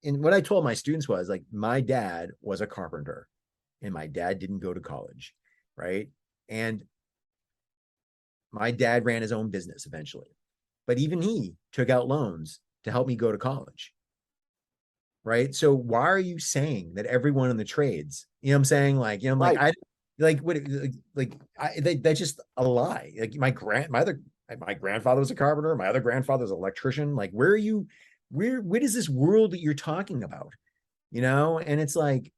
and what I told my students was like, my dad was a carpenter and my dad didn't go to college, right? And my dad ran his own business eventually, but even he took out loans to help me go to college. Right. So why are you saying that everyone in the trades, you know what I'm saying? Like, I'm like, Right. that's just a lie. Like my grandfather was a carpenter. My other grandfather was an electrician. Like, where is this world that you're talking about? And it's like,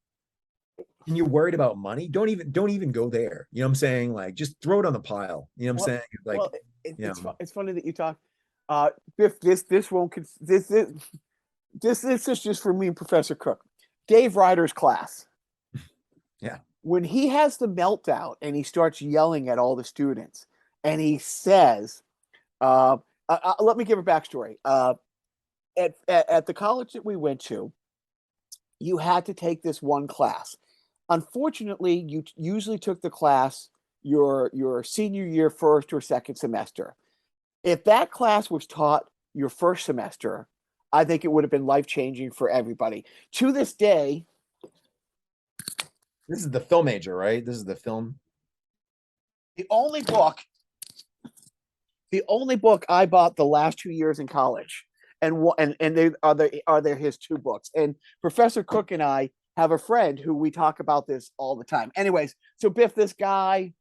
and you're worried about money. Don't even go there. You know what I'm saying? Like, just throw it on the pile. You know what I'm saying? Like, well, it's funny that you talk. Biff, this won't this is just for me and Professor Cook. Dave Ryder's class. Yeah. When he has the meltdown and he starts yelling at all the students, and he says, let me give a backstory. At the college that we went to, you had to take this one class. Unfortunately, you usually took the class your senior year, first or second semester. If that class was taught your first semester, I think it would have been life-changing for everybody. To this day, this is the film major, right? This is the film. the only book I bought the last 2 years in college, and they are there his two books. And Professor Cook and I have a friend who we talk about this all the time. Anyways, so Biff, this guy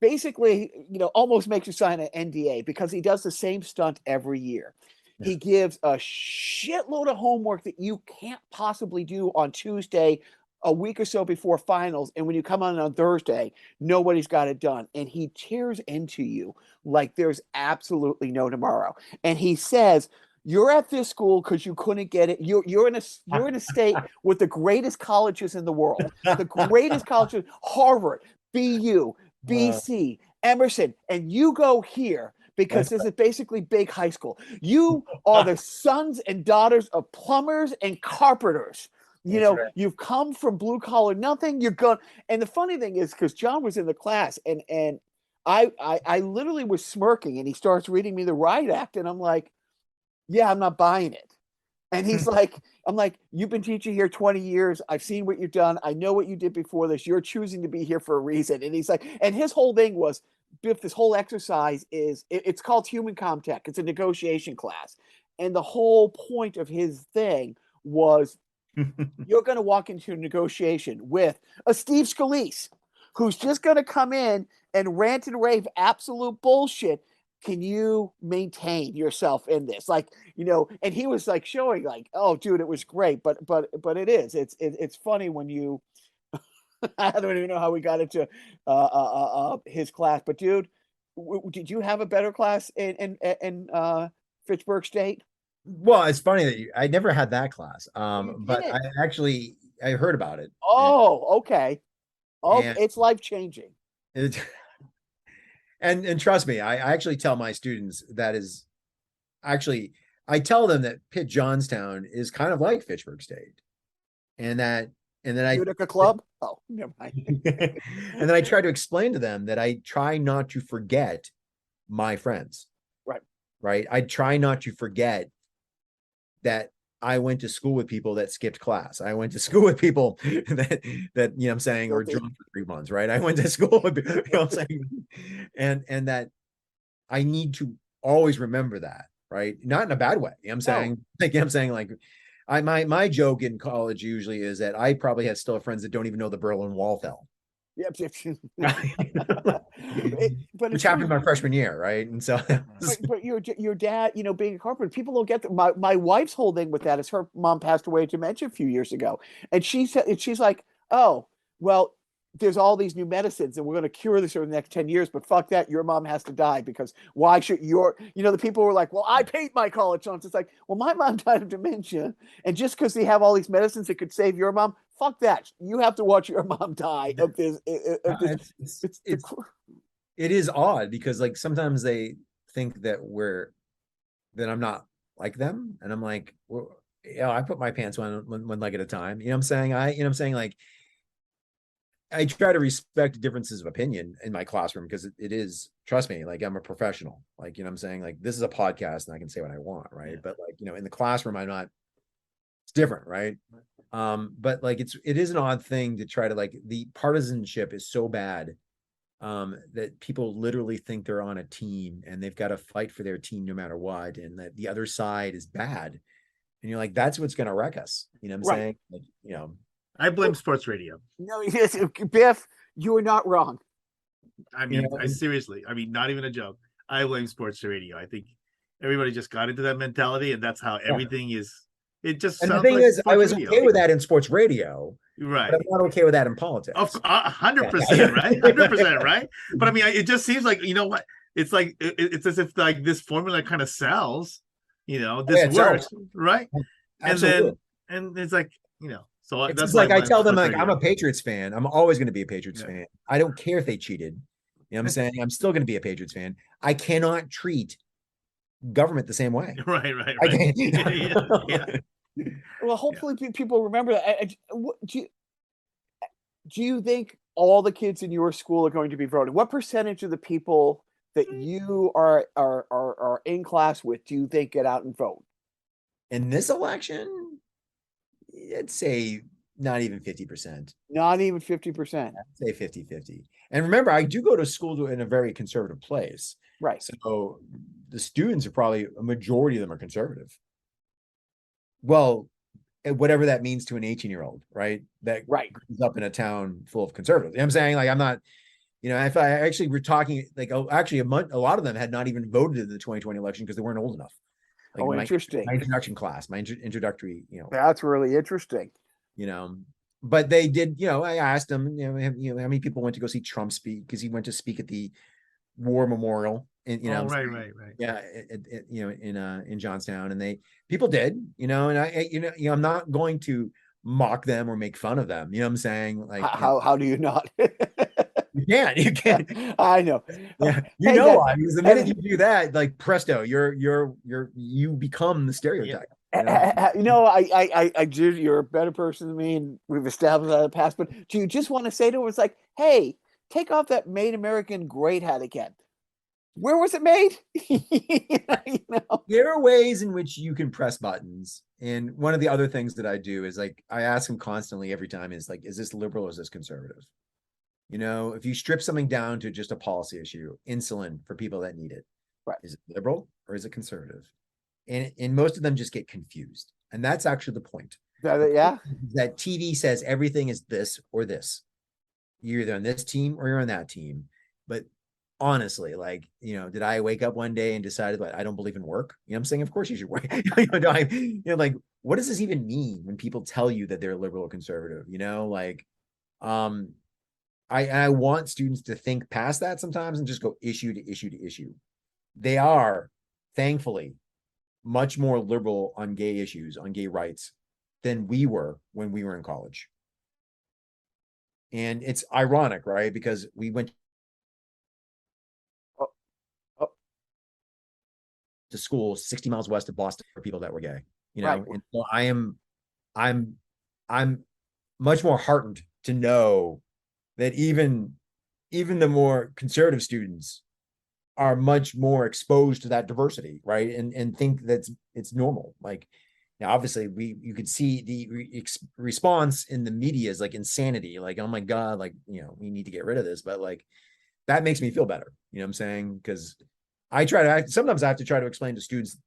basically, almost makes you sign an NDA because he does the same stunt every year. Yeah. He gives a shitload of homework that you can't possibly do on Tuesday, a week or so before finals. And when you come on Thursday, nobody's got it done. And he tears into you like there's absolutely no tomorrow. And he says, you're at this school because you couldn't get it. You're in a state with the greatest colleges in the world, the greatest colleges, Harvard, BU, BC, Emerson, and you go here because this is basically big high school. You are the sons and daughters of plumbers and carpenters. Right. You've come from blue collar nothing. You're going. And the funny thing is, because John was in the class, and I literally was smirking, and he starts reading me the riot act, and I'm like, yeah, I'm not buying it. And he's like, I'm like, you've been teaching here 20 years. I've seen what you've done. I know what you did before this. You're choosing to be here for a reason. And he's like, and his whole thing was, Biff, this whole exercise it's called human comtech. It's a negotiation class. And the whole point of his thing was, you're going to walk into a negotiation with a Steve Scalise, who's just going to come in and rant and rave absolute bullshit. Can you maintain yourself in this? Like, and he was like showing like, oh dude, it was great. But it's funny when you, I don't even know how we got into his class, but dude, did you have a better class in Fitchburg State? Well, it's funny that I never had that class. But I heard about it. Oh, okay. Oh, it's life-changing. And trust me, I actually tell my students I tell them that Pitt Johnstown is kind of like Fitchburg State. And then Utica Club? Oh, never mind. And then I try to explain to them that I try not to forget my friends. Right. Right. I try not to forget that I went to school with people that skipped class. I went to school with people that I'm saying, or drunk for 3 months, right? I went to school with, I'm saying, and that I need to always remember that, right? Not in a bad way. I'm saying, my joke in college usually is that I probably still have friends that don't even know the Berlin Wall fell. Yep. Which happened my freshman year, right? And so, but your dad, being a carpenter, people don't get that. My wife's whole thing with that is her mom passed away of dementia a few years ago, and she's like, oh, well, there's all these new medicines, and we're going to cure this over the next 10 years. But fuck that, your mom has to die because why should the people were like, well, I paid my college funds. It's like, well, my mom died of dementia, and just because they have all these medicines that could save your mom. Fuck that. You have to watch your mom die of this. It is odd because like sometimes they think that I'm not like them. And I'm like, well, yeah, I put my pants on one leg at a time. You know what I'm saying? Like, I try to respect differences of opinion in my classroom because it is, trust me, like I'm a professional. Like, you know what I'm saying? Like this is a podcast and I can say what I want, right? Yeah. But like, in the classroom, I'm not, it's different, right? But like it is an odd thing to try to, like, the partisanship is so bad that people literally think they're on a team and they've got to fight for their team no matter what, and that the other side is bad. And you're like, that's what's gonna wreck us. You know what I'm saying? Like, I blame sports radio. No, yes, Biff, you are not wrong. I mean, I seriously, I mean, not even a joke. I blame sports radio. I think everybody just got into that mentality, and that's how everything is. It just and the sounds thing like is, I was radio. okay with that in sports radio, Right. but I'm not okay with that in politics. Of 100%, right? 100%, right? But I mean, it just seems like, you know what? It's like it's as if like this formula kind of sells. This works, right? Absolutely. And it's like, so it's that's like I tell them, sports like, I'm a Patriots fan. I'm always going to be a Patriots Yeah. fan. I don't care if they cheated. You know what I'm saying? I'm still going to be a Patriots fan. I cannot treat government the same way. Right. I can't. Yeah. Well, hopefully people remember that. Do you think all the kids in your school are going to be voting? What percentage of the people that you are in class with do you think get out and vote? In this election, I'd say not even 50%. Not even 50%. I'd say 50-50. And remember, I do go to school in a very conservative place. Right. So the students are probably, a majority of them are conservative. Well, whatever that means to an 18-year-old, right? That Right. grows up in a town full of conservatives. You know what I'm saying? Like, I'm not, if I actually were talking, like, actually a lot of them had not even voted in the 2020 election because they weren't old enough. Like interesting. My introduction class, my introductory, That's really interesting. But they did, I asked them, how many people went to go see Trump speak, because he went to speak at the war memorial and right. Yeah, in Johnstown, and people did, and I'm not going to mock them or make fun of them. You know what I'm saying? Like, how do you not? You can't. I know. Yeah, why? Because the minute you do that, like, presto, you become the stereotype. I do. You're a better person than me, and we've established that in the past. But do you just want to say to him, it's like, hey, take off that "Made American Great" hat again? Where was it made? There are ways in which you can press buttons. And one of the other things that I do is, like, I ask them constantly every time is, like, is this liberal or is this conservative? If you strip something down to just a policy issue, insulin for people that need it, right, is it liberal or is it conservative? And most of them just get confused. And that's actually the point. Yeah. That TV says everything is this or this. You're either on this team or you're on that team. But honestly, like, did I wake up one day and decided that I don't believe in work? I'm saying, of course you should work. Like, what does this even mean when people tell you that they're liberal or conservative? I want students to think past that sometimes and just go issue to issue to issue. They are, thankfully, much more liberal on gay issues, on gay rights, than we were when we were in college. And it's ironic, right? Because we went to school 60 miles west of Boston for people that were gay, Right. And so I'm much more heartened to know that even the more conservative students are much more exposed to that diversity, right? And think that it's normal. Like, now, obviously, you could see the response in the media is like insanity. Like, oh my God, like, we need to get rid of this. But, like, that makes me feel better. You know what I'm saying? Because sometimes I have to try to explain to students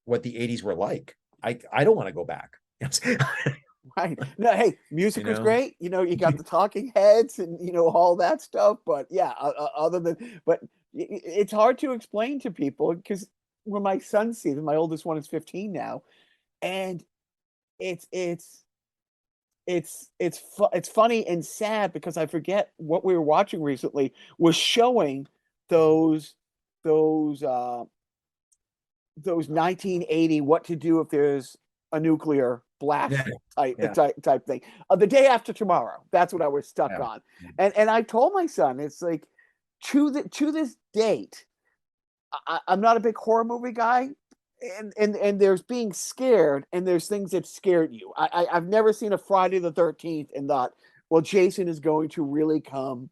what the 80s were like. I don't want to go back. Right. No, hey, music was great. You got the Talking Heads and, all that stuff. But yeah, but it's hard to explain to people, because when my son sees them, my oldest one is 15 now, and it's funny and sad, because I forget what we were watching recently was showing those 1980 what to do if there's a nucler blast type thing. The Day After Tomorrow. That's what I was stuck on. And I told my son, it's like, to this date, I'm not a big horror movie guy, and there's being scared, and there's things that scared you. I've never seen a Friday the 13th and thought, well, Jason is going to really come,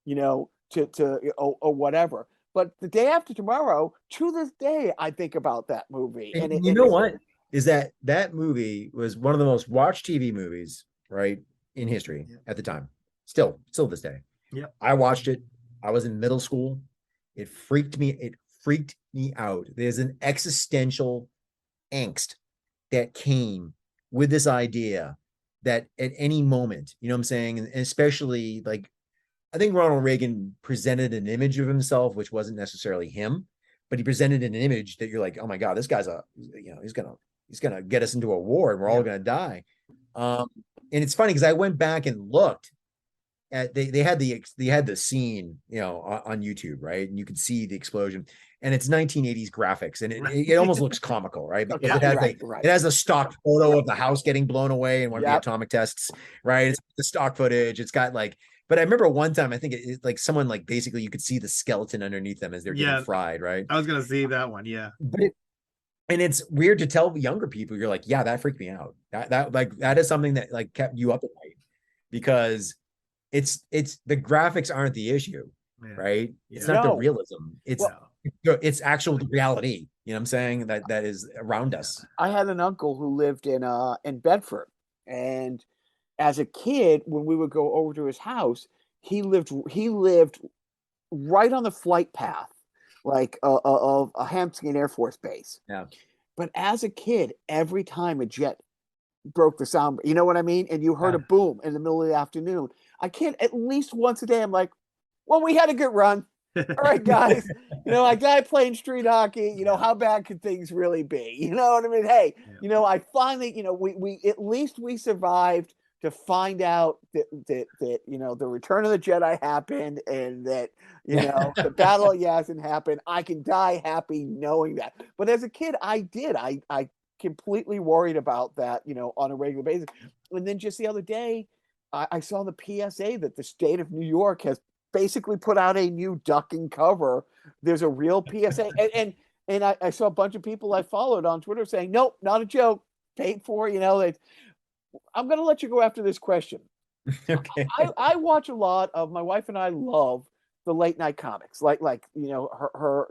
to or whatever. But the day after tomorrow, to this day, I think about that movie. And And you know what? Is that movie was one of the most watched TV movies, right, in history at the time. Still this day. Yeah. I watched it. I was in middle school. It freaked me out. There's an existential angst that came with this idea that at any moment, you know what I'm saying? And especially like, I think Ronald Reagan presented an image of himself, which wasn't necessarily him, but he presented an image that you're like, oh my God, this guy's he's going to get us into a war and we're all going to die. And it's funny because I went back and looked at, they had the scene, on YouTube, right? And you could see the explosion, and it's 1980s graphics, and it almost looks comical, right? Because it has a stock photo of the house getting blown away in one of the atomic tests, right? It's the stock footage. It's got like, but I remember one time, I think it's like someone like basically you could see the skeleton underneath them as they're getting fried, right? I was gonna see that one, yeah. But and it's weird to tell younger people, you're like, yeah, that freaked me out. That is something that like kept you up at night, because it's the graphics aren't the issue, right? It's not the realism. It's actual reality. You know what I'm saying? That is around us. I had an uncle who lived in Bedford, and as a kid, when we would go over to his house, he lived right on the flight path, like of a Hampton Air Force Base. Yeah. But as a kid, every time a jet broke the sound, you know what I mean? And you heard a boom in the middle of the afternoon. I can't, at least once a day, I'm like, well, we had a good run. All right, guys. A guy playing street hockey, how bad could things really be? You know what I mean? Hey, I finally, we at least we survived to find out that the Return of the Jedi happened, and that the Battle of Yavin happened. I can die happy knowing that. But as a kid, I completely worried about that, on a regular basis. And then just the other day, I saw the PSA that the state of New York has basically put out a new duck and cover. There's a real PSA, and I saw a bunch of people I followed on Twitter saying, nope, not a joke, paid for. I'm going to let you go after this question. Okay. I watch a lot of, my wife and I love the late night comics, like her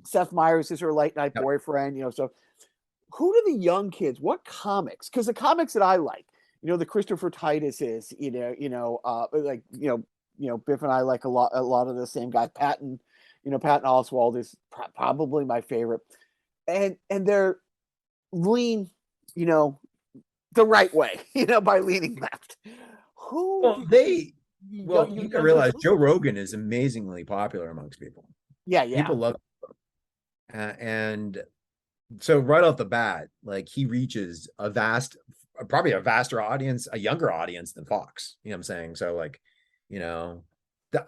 Seth Meyers is her late night boyfriend, So who do the young kids, what comics? Because the comics that I like, the Christopher Titus is, Biff and I like a lot of the same guy. Patton Oswalt is probably my favorite, and they're lean, the right way, by leaning left. You can realize Joe Rogan is amazingly popular amongst people. Yeah. People love it. And so right off the bat, like he reaches probably a vaster audience, a younger audience than Fox. You know what I'm saying? So like,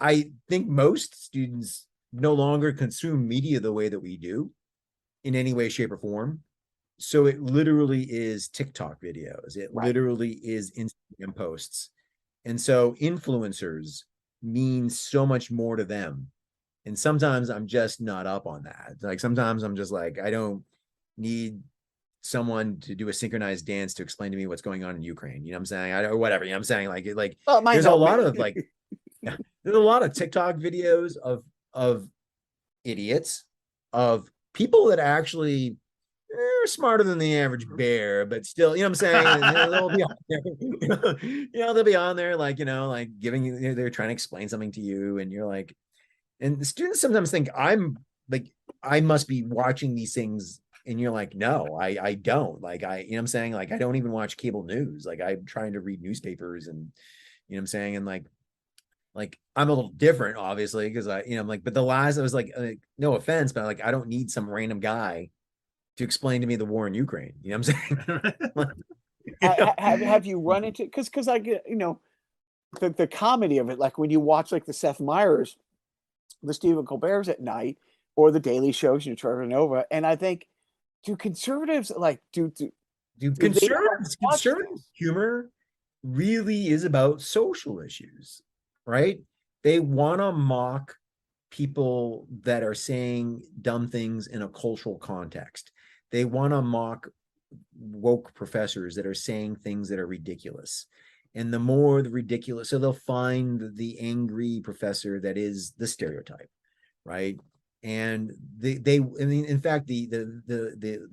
I think most students no longer consume media the way that we do in any way, shape, or form. So it literally is TikTok videos. It literally is Instagram posts. And so influencers mean so much more to them. And sometimes I'm just not up on that. Like sometimes I'm just like, I don't need someone to do a synchronized dance to explain to me what's going on in Ukraine. You know what I'm saying? Or whatever. You know what I'm saying? There's a lot of there's a lot of TikTok videos of idiots, of people that actually are smarter than the average bear, but still, you know what I'm saying? They'll be on there, they'll be on there, like giving you, they're trying to explain something to you, and you're like, and the students sometimes think I'm like, I must be watching these things. And you're like, no, I don't. Like, you know what I'm saying? Like, I don't even watch cable news. Like, I'm trying to read newspapers, and, you know what I'm saying? And like I'm a little different, obviously, because I'm like, but the last, I was like, no offense, but like, I don't need some random guy to explain to me the war in Ukraine. You know what I'm saying? Have you run into, because I get, the comedy of it, like when you watch like the Seth Meyers, the Stephen Colbert's at night, or the Daily Shows, Trevor Nova, and I think, do conservatives do conservative humor really is about social issues, right? They want to mock people that are saying dumb things in a cultural context. They want to mock woke professors that are saying things that are ridiculous. And the more the ridiculous, so they'll find the angry professor that is the stereotype, right? And I mean, in fact, the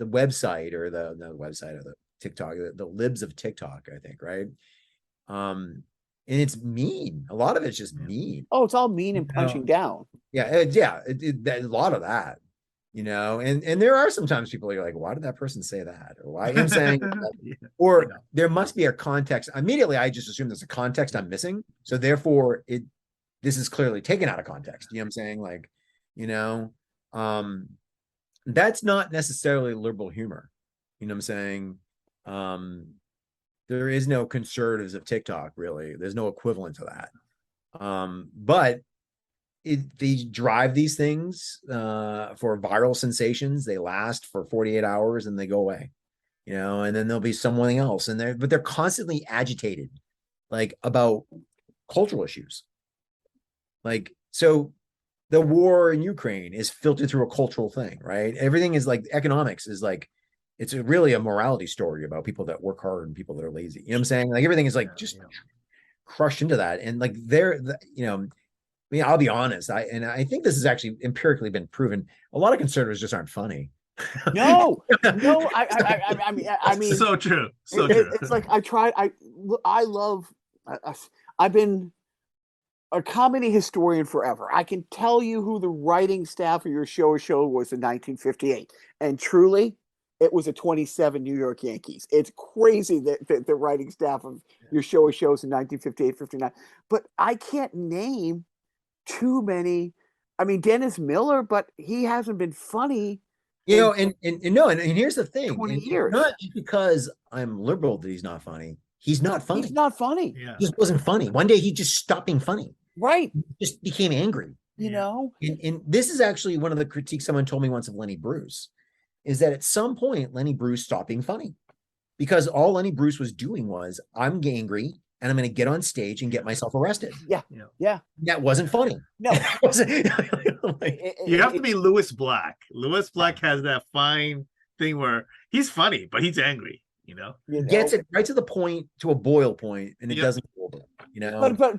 website or the website or the TikTok, the libs of TikTok, I think, right? And it's mean. A lot of it's just mean. Oh, it's all mean and punching down. Yeah, a lot of that, and there are sometimes people are like, why did that person say that? Or why I'm saying, or there must be a context. Immediately, I just assume there's a context I'm missing. So therefore, this is clearly taken out of context. You know what I'm saying? Like, that's not necessarily liberal humor. You know what I'm saying? There is no conservatives of TikTok, really. There's no equivalent to that. But they drive these things for viral sensations. They last for 48 hours and they go away, and then there'll be someone else but they're constantly agitated, like, about cultural issues. Like, so the war in Ukraine is filtered through a cultural thing, right? Everything is like, economics is like, it's really a morality story about people that work hard and people that are lazy. You know what I'm saying? Like, everything is like just crushed into that. And like, I mean, I'll be honest. I think this has actually empirically been proven. A lot of conservatives just aren't funny. No. I mean, so true. It's like I've been a comedy historian forever. I can tell you who the writing staff of your show was in 1958, and truly, it was a 27 New York Yankees. It's crazy that the writing staff of your shows in 1958, 59. But I can't name too many. I mean, Dennis Miller, but he hasn't been funny. And here's the thing. 20 years. Not because I'm liberal that he's not funny. He's not funny. He's not funny. Yeah. He just wasn't funny. One day he just stopped being funny. Right. He just became angry. And this is actually one of the critiques someone told me once of Lenny Bruce, is that at some point Lenny Bruce stopped being funny, because all Lenny Bruce was doing was, I'm angry and I'm going to get on stage and get myself arrested. Yeah. That wasn't funny. No. You have to be Louis Black. Louis Black has that fine thing where he's funny, but he's angry. Gets it right to the point, to a boil point, and it doesn't go over.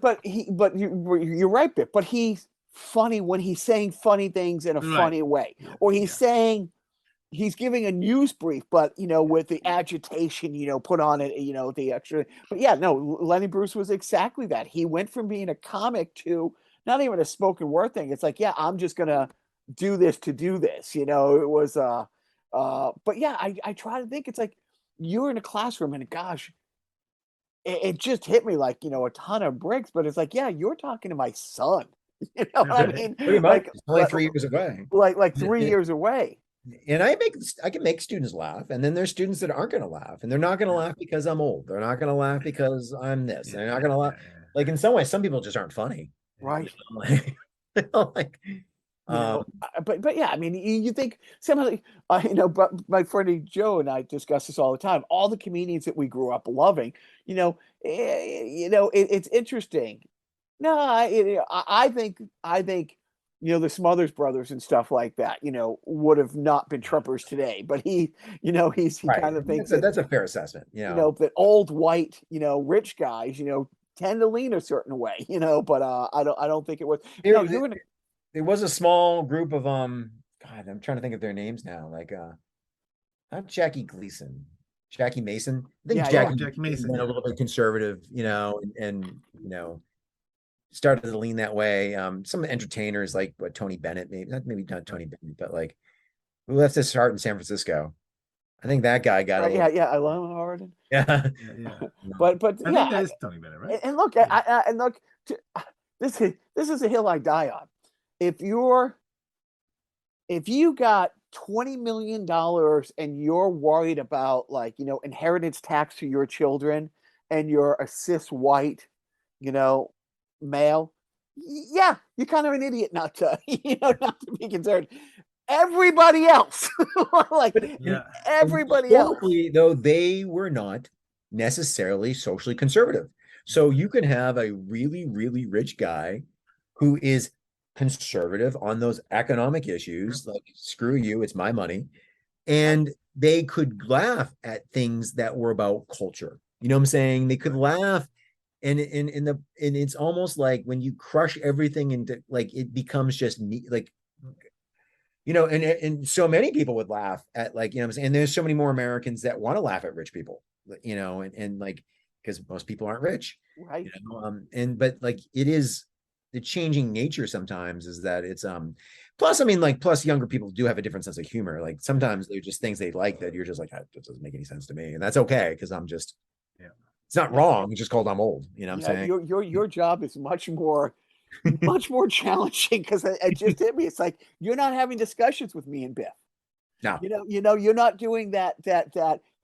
But you're right, but he's funny when he's saying funny things in a funny way, or he's giving a news brief, but with the agitation, put on it, the extra. But Lenny Bruce was exactly that. He went from being a comic to not even a spoken word thing. It's like, I'm just gonna do this to do this. It was but I try to think. It's like, you're in a classroom and gosh, it just hit me like, a ton of bricks, but it's like, you're talking to my son. You know what I mean? Pretty much. It's only 3 years away. Like 3 years away. And I can make students laugh, and then there's students that aren't going to laugh, and they're not going to laugh because I'm old. They're not going to laugh because I'm this. They're not going to laugh. Like, in some ways, some people just aren't funny. Right. But I mean, you think somehow, but my friend Joe and I discuss this all the time. All the comedians that we grew up loving, it's interesting. No, I think the Smothers Brothers and stuff like that, would have not been Trumpers today. But he right. kind of thinks that's a fair assessment. That old white, rich guys, tend to lean a certain way, But I don't think it was. There was a small group of God, I'm trying to think of their names now. Like not Jackie Gleason, Jackie Mason. I think Jackie Mason went a little bit conservative, and started to lean that way. Some entertainers like Tony Bennett, maybe not Tony Bennett, but like, who left his heart in San Francisco. I think that guy got I love Harden. Yeah. But I think that is Tony Bennett, right? And look, this is a hill I die on. If you got $20 million and you're worried about inheritance tax to your children, and you're a cis white, male, you're kind of an idiot not to be concerned. Everybody else, everybody else, though, they were not necessarily socially conservative. So you can have a really, really rich guy who is conservative on those economic issues, like screw you, it's my money. And they could laugh at things that were about culture. You know what I'm saying? They could laugh. And it's almost like when you crush everything into, like, it becomes just like, and so many people would laugh at, like, you know what I'm saying? And there's so many more Americans that want to laugh at rich people, and like, because most people aren't rich, Right. but like, it is the changing nature sometimes is that it's plus, I mean, like, plus younger people do have a different sense of humor. Like sometimes they're just things they like that you're just like, that doesn't make any sense to me. And that's okay, because I'm just, it's not wrong. It's just called I'm old. You know what I'm saying? Your job is much more challenging, because it just hit me. It's like you're not having discussions with me and Biff. No. You're not doing that.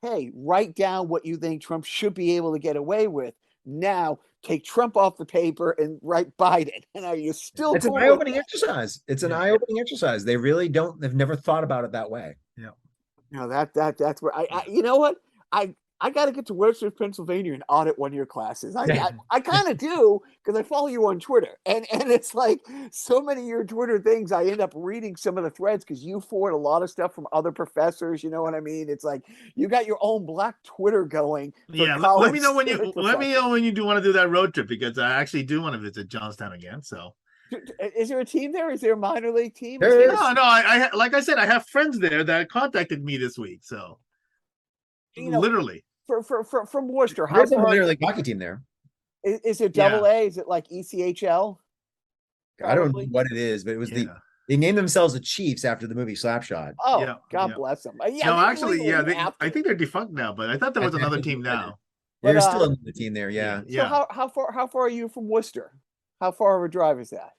Hey, write down what you think Trump should be able to get away with. Now take Trump off the paper and write Biden. And are you still? It's an eye-opening exercise. It's an eye-opening exercise. They really don't. They've never thought about it that way. Yeah. No, that's where I you know what I got to get to Worcester, Pennsylvania, and audit one of your classes. I kind of do, because I follow you on Twitter, and it's like so many of your Twitter things. I end up reading some of the threads because you forward a lot of stuff from other professors. You know what I mean? It's like you got your own black Twitter going. Yeah, let me know when you do want to do that road trip, because I actually do want to visit Johnstown again. So, is there a team there? Is there a minor league team? There is. No. I like I said, I have friends there that contacted me this week. So, literally. From Worcester, how There's a far minor league hockey team there. is it? Double A? Is it like ECHL? I don't know what it is, but it was they named themselves the Chiefs after the movie Slapshot. Oh, God bless them. No, actually, I think they're defunct now, but I thought there was another team now. There's still another team there, yeah. So how far are you from Worcester? How far of a drive is that?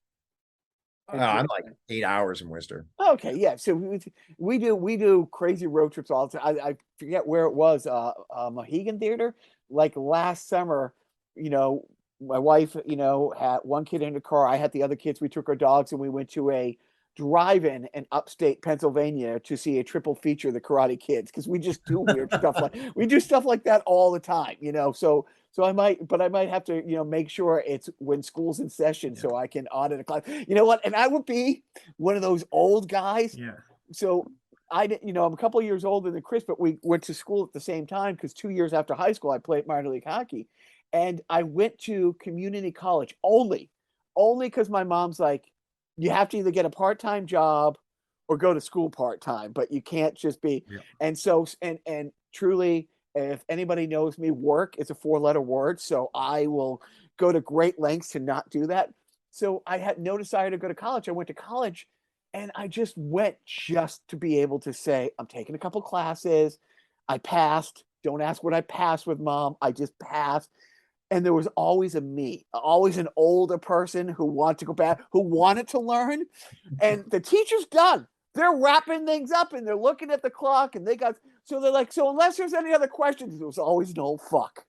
I'm like 8 hours from Worcester. Okay, yeah. So we do crazy road trips all the time. I forget where it was. Mohegan Theater. Like last summer, my wife, had one kid in the car. I had the other kids. We took our dogs and we went to a drive-in in upstate Pennsylvania to see a triple feature of the Karate Kids, because we just do weird stuff like that all the time. So I might have to, make sure it's when school's in session so I can audit a class. You know what? And I would be one of those old guys. Yeah. So I'm a couple of years older than Chris, but we went to school at the same time, because 2 years after high school, I played minor league hockey. And I went to community college only because my mom's like, you have to either get a part-time job or go to school part-time, but you can't just be. Yeah. And so, and truly, if anybody knows me, work is a 4-letter word. So I will go to great lengths to not do that. So I had no desire to go to college. I went to college and I just went just to be able to say, I'm taking a couple classes. I passed. Don't ask what I passed with, Mom. I just passed. And there was always always an older person who wanted to go back, who wanted to learn. And the teacher's done. They're wrapping things up and they're looking at the clock, and so they're like, so unless there's any other questions, there was always an old fuck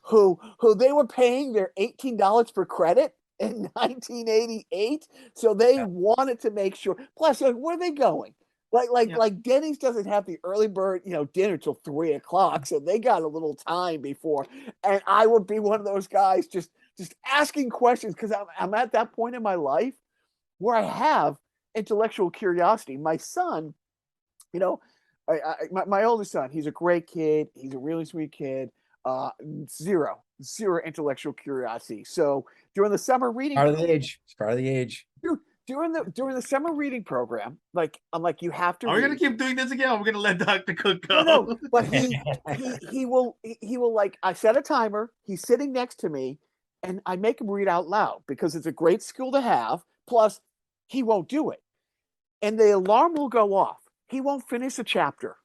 who they were paying their $18 per credit in 1988. So they wanted to make sure. Plus, where are they going? Like Denny's doesn't have the early bird, dinner till 3 o'clock. So they got a little time before. And I would be one of those guys just asking questions, because I'm at that point in my life where I have intellectual curiosity. My son, my oldest son, he's a great kid. He's a really sweet kid. Zero intellectual curiosity. So during the summer reading, it's part of the age. During the summer reading program, I'm like, you have to. Are we gonna keep doing this again? Or we're gonna let Dr. Cook go? No, but he will like, I set a timer. He's sitting next to me, and I make him read out loud because it's a great skill to have. Plus, he won't do it, and the alarm will go off. He won't finish the chapter.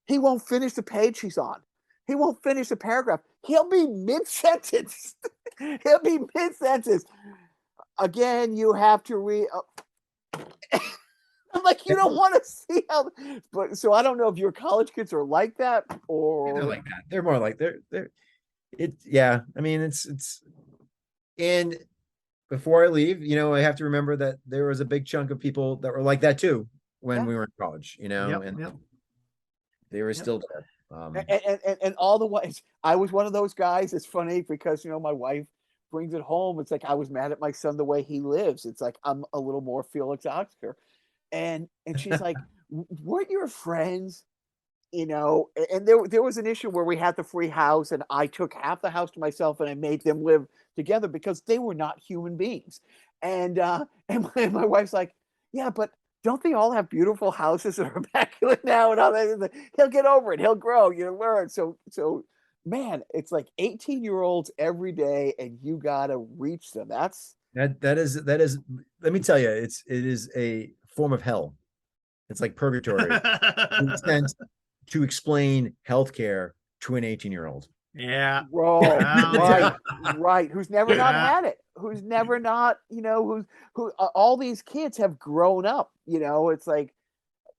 He won't finish the page he's on. He won't finish the paragraph. He'll be mid-sentence. Again, you have to read. I'm like, you don't want to see how. But so I don't know if your college kids are like that, or they're like that. They're more like they're. Yeah. I mean, it's. And before I leave, I have to remember that there was a big chunk of people that were like that too when we were in college. And they were still there. And all the ways, I was one of those guys. It's funny because my wife, brings it home. It's like, I was mad at my son the way he lives. It's like, I'm a little more Felix Oscar. And she's like, weren't your friends, and there was an issue where we had the free house and I took half the house to myself and I made them live together because they were not human beings. And my wife's like, yeah, but don't they all have beautiful houses that are immaculate now? And all that? He'll get over it. He'll grow. You learn. So man, it's like 18-year-olds every day, and you gotta reach them. That is. Let me tell you, it is a form of hell. It's like purgatory to explain healthcare to an 18-year-old. Yeah. Bro, right. Who's never not Yeah. had it? Who's never not, who all these kids have grown up. It's like,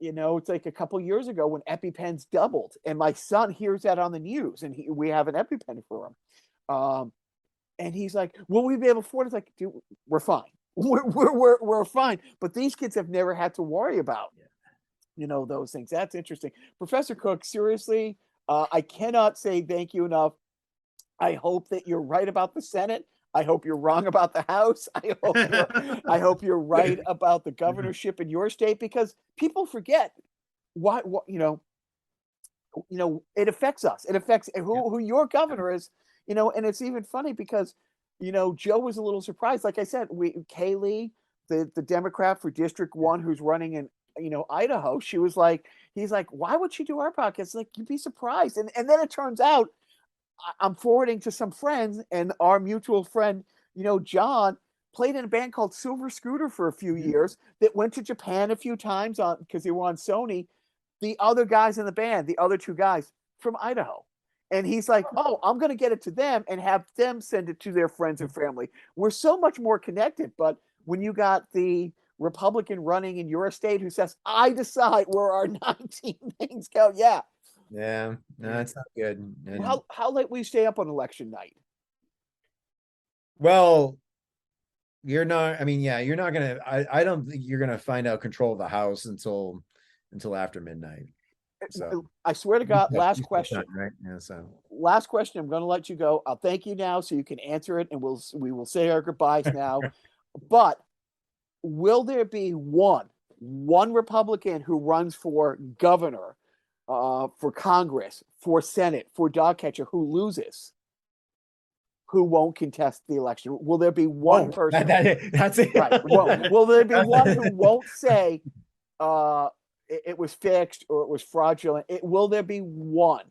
it's like a couple years ago when EpiPens doubled, and my son hears that on the news, and we have an EpiPen for him. And he's like, "Will we be able to afford it?" It's like, dude, we're fine. We're fine. But these kids have never had to worry about, those things. That's interesting. Professor Cook, seriously, I cannot say thank you enough. I hope that you're right about the Senate. I hope you're wrong about the House. I hope you're right about the governorship in your state, because people forget what it affects us. It affects who your governor is, and it's even funny because, Joe was a little surprised. Like I said, Kaylee, the Democrat for District 1 who's running in, Idaho, he's like, why would she do our podcast? Like, you'd be surprised. And then it turns out, I'm forwarding to some friends, and our mutual friend, John, played in a band called Silver Scooter for a few years that went to Japan a few times because they were on Sony. The other guys in the band, the other two guys from Idaho. And he's like, oh, I'm going to get it to them and have them send it to their friends and family. We're so much more connected. But when you got the Republican running in your state who says, I decide where our 19 things go. Yeah. Yeah, no, it's not good. And, how late will you stay up on election night? well, you're not. I mean, yeah, you're not gonna. I don't think you're gonna find out control of the House until after midnight. So I swear to God, last question. Right? Yeah. So last question. I'm going to let you go. I'll thank you now so you can answer it, and we will say our goodbyes now. But will there be one Republican who runs for governor, for Congress, for Senate, for dog catcher, who loses, who won't contest the election? Will there be one person? That's it. Right. Will there be one who won't say it was fixed or it was fraudulent? Will there be one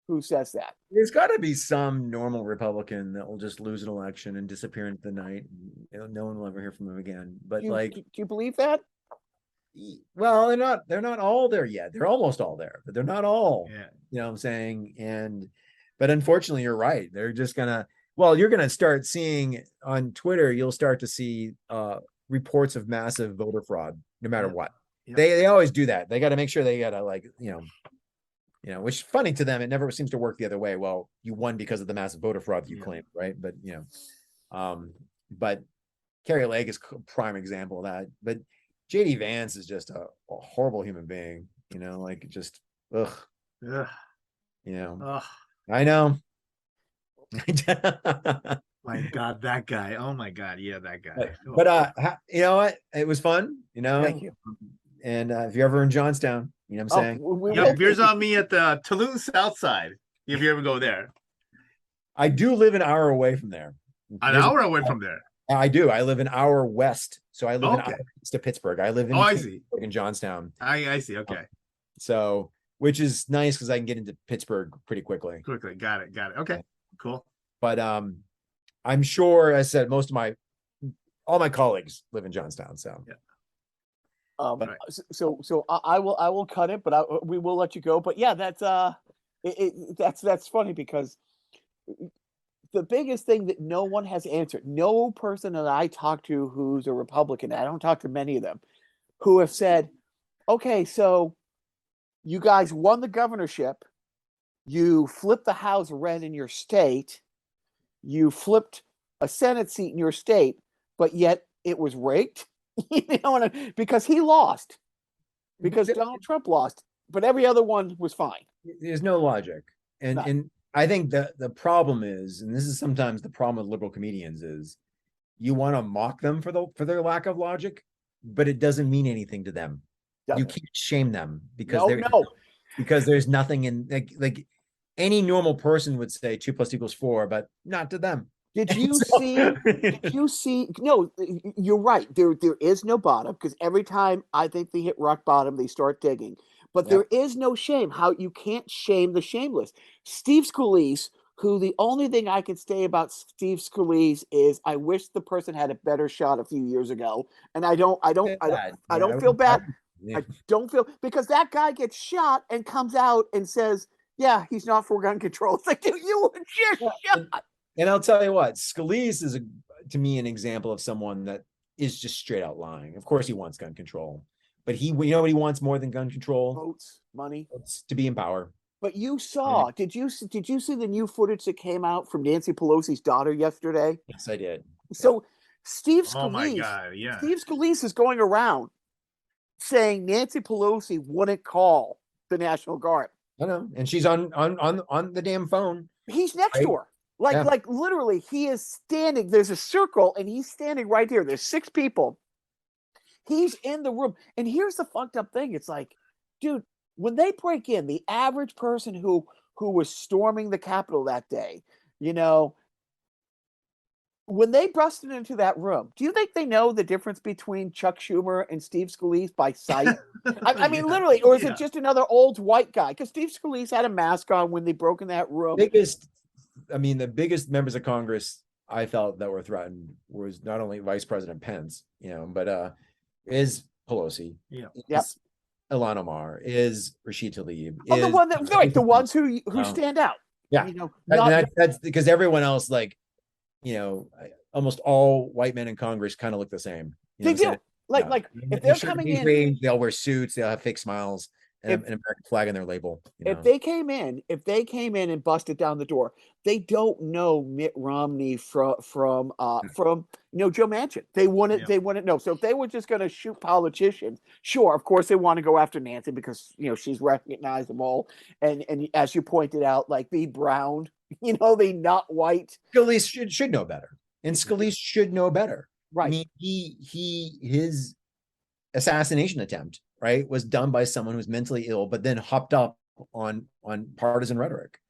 who says that? There's got to be some normal Republican that will just lose an election and disappear into the night. No one will ever hear from him again. But do you believe that? Well, they're not all there yet. They're almost all there, but they're not all. Yeah. You know what I'm saying? But unfortunately, you're right. They're just you're gonna start seeing on Twitter, you'll start to see reports of massive voter fraud, no matter what. Yeah. They always do that. They got to make sure they got to which is funny to them. It never seems to work the other way. Well, you won because of the massive voter fraud that you claimed, right? But but Carrie Lake is a prime example of that. But JD Vance is just a horrible human being, just ugh. Ugh. Ugh. I know. My God, that guy. Oh my God, yeah, that guy. But you know what? It was fun, Thank you. And if you're ever in Johnstown, you know what I'm saying? Beers on me at the Tulum South Side. If you ever go there. I do live an hour away from there. An hour away from there. I do. I live an hour west. So I live an hour east of Pittsburgh. I live in I see. In Johnstown. I see. Okay. So which is nice because I can get into Pittsburgh pretty quickly. Got it. Okay. Cool. But I'm sure, as I said, all my colleagues live in Johnstown. So yeah. So I will cut it, but we will let you go. But yeah, that's funny because the biggest thing that no one has answered, no person that I talk to who's a Republican, I don't talk to many of them, who have said, okay, so you guys won the governorship, you flipped the House red in your state, you flipped a Senate seat in your state, but yet it was rigged. Because he lost, because Donald Trump lost, but every other one was fine. There's no logic, and I think the problem is, and this is sometimes the problem with liberal comedians, is you want to mock them for their lack of logic, but it doesn't mean anything to them. You can't shame them because because there's nothing in like any normal person would say 2 + 2 = 4, but not to them. Did you see? No, you're right. There is no bottom, because every time I think they hit rock bottom, they start digging. But there is no shame. How you can't shame the shameless. Steve Scalise, who the only thing I can say about Steve Scalise is I wish the person had a better shot a few years ago. And I don't feel bad. I don't feel, because that guy gets shot and comes out and says, yeah, he's not for gun control. It's like, dude, you were just shot. And I'll tell you what, Scalise is to me an example of someone that is just straight out lying. Of course he wants gun control, but you know what he wants more than gun control? Votes, money. It's to be in power. But you saw, did you see the new footage that came out from Nancy Pelosi's daughter yesterday? Yes, I did. So Steve Scalise, oh my God, yeah. Steve Scalise is going around saying Nancy Pelosi wouldn't call the National Guard. I know, and she's on the damn phone. He's next to her. Like literally, he is standing. There's a circle, and he's standing right here. There's 6 people. He's in the room. And here's the fucked up thing. It's like, dude, when they break in, the average person who was storming the Capitol that day, you know, when they busted into that room, do you think they know the difference between Chuck Schumer and Steve Scalise by sight? I mean, literally, or is it just another old white guy? Because Steve Scalise had a mask on when they broke in that room. The biggest members of Congress I felt that were threatened was not only Vice President Pence, but is Pelosi, is Ilhan Omar, is Rashid Tlaib, the ones who stand out. Yeah, that's because everyone else, almost all white men in Congress kind of look the same. They do. Like if they're coming in, they'll wear suits, they'll have fake smiles and an American flag on their label. If they came in and busted down the door, they don't know Mitt Romney from Joe Manchin. They wouldn't know. So if they were just going to shoot politicians, sure, of course they want to go after Nancy because she's recognizable, and as you pointed out, like the brown, the not white. Scalise should know better, and Scalise should know better. Right. I mean, his assassination attempt, right, was done by someone who's mentally ill, but then hopped up on partisan rhetoric.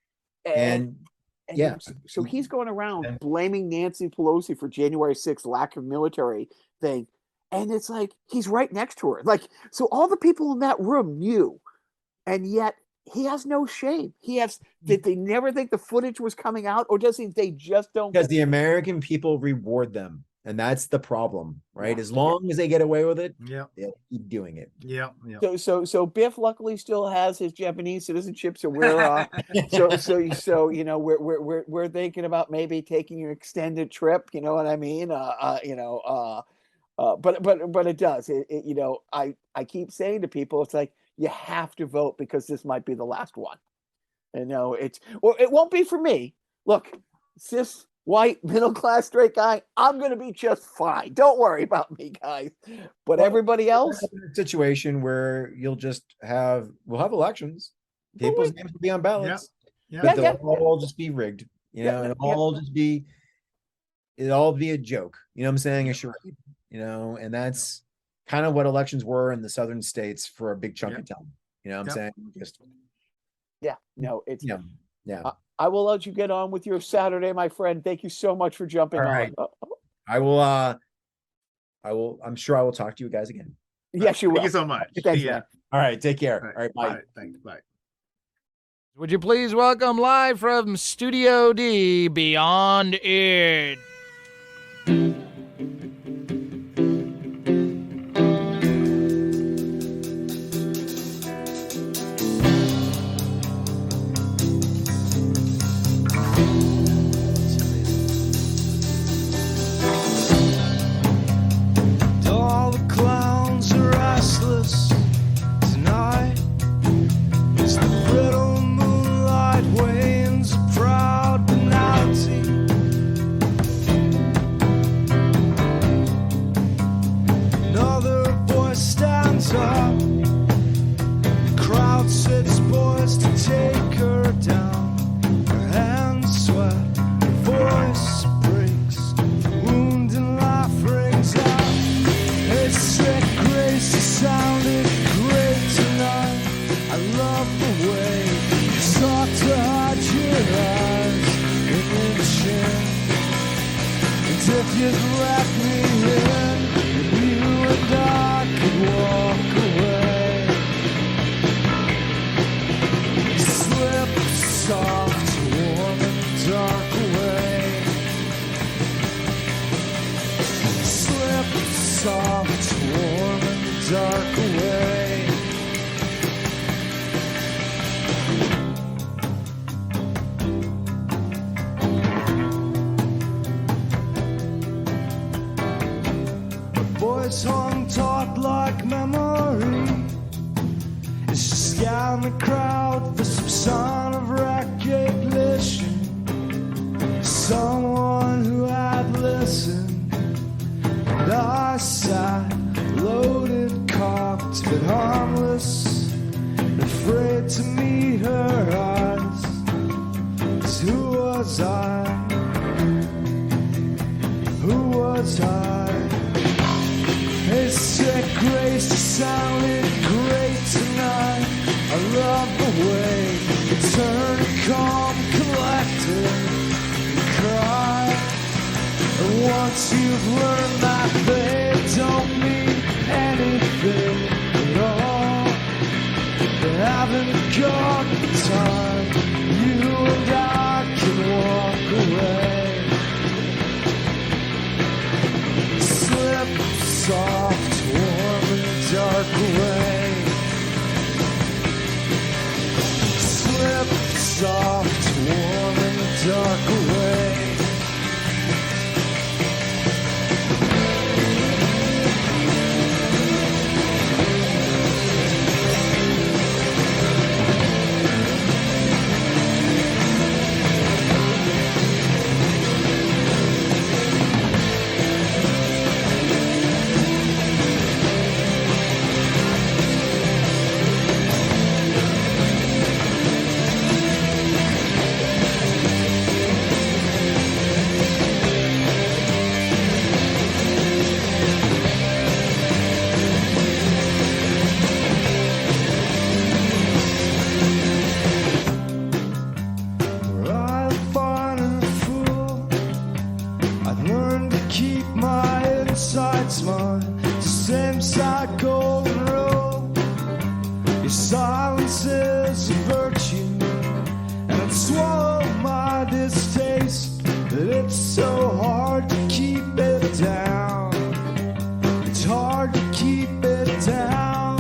So he's going around blaming Nancy Pelosi for January 6th lack of military thing. And it's like, he's right next to her. Like, so all the people in that room knew, and yet he has no shame. Did they never think the footage was coming out, or they just don't? Because the American people reward them. And that's the problem, right? As long as they get away with it, they'll keep doing it. Yeah. So Biff luckily still has his Japanese citizenship, so we're we're thinking about maybe taking an extended trip. You know what I mean? But it does. I keep saying to people, it's like you have to vote because this might be the last one. It won't be for me. Look, cis, white, middle-class, straight guy, I'm going to be just fine. Don't worry about me, guys. But everybody else? Situation where we'll have elections. People's names will be on ballots. But they'll all just be rigged. It'll all be a joke. You know what I'm saying? A charade. And that's kind of what elections were in the southern states for a big chunk of time. You know what I'm saying? I will let you get on with your Saturday, my friend. Thank you so much for jumping on. I will. I'm sure I will talk to you guys again. Yes, you will. Thank you so much. Thanks, man. All right. Take care. All right. Bye. Thanks. Bye. Would you please welcome live from Studio D, Beyond It. if you'd let me in, you and I could walk away. Slip soft, warm and dark away. Slip soft, warm and dark away. Voice hung taut like memory. It's just scan the crowd for some sign of recognition. Someone who had listened. And I sat loaded, cocked, but harmless, afraid to meet her eyes. 'Cause who was I? Who was I? His sick grace sounded great tonight. I love the way you turn calm, collected, and cry. And once you've learned that they don't mean anything at all, they haven't got the time. You and I can walk away. Slip soft, warm and dark away. Slip soft, warm and dark away. Same side golden rule. Your silence is a virtue, and I'd swallow my distaste, but it's so hard to keep it down. It's hard to keep it down.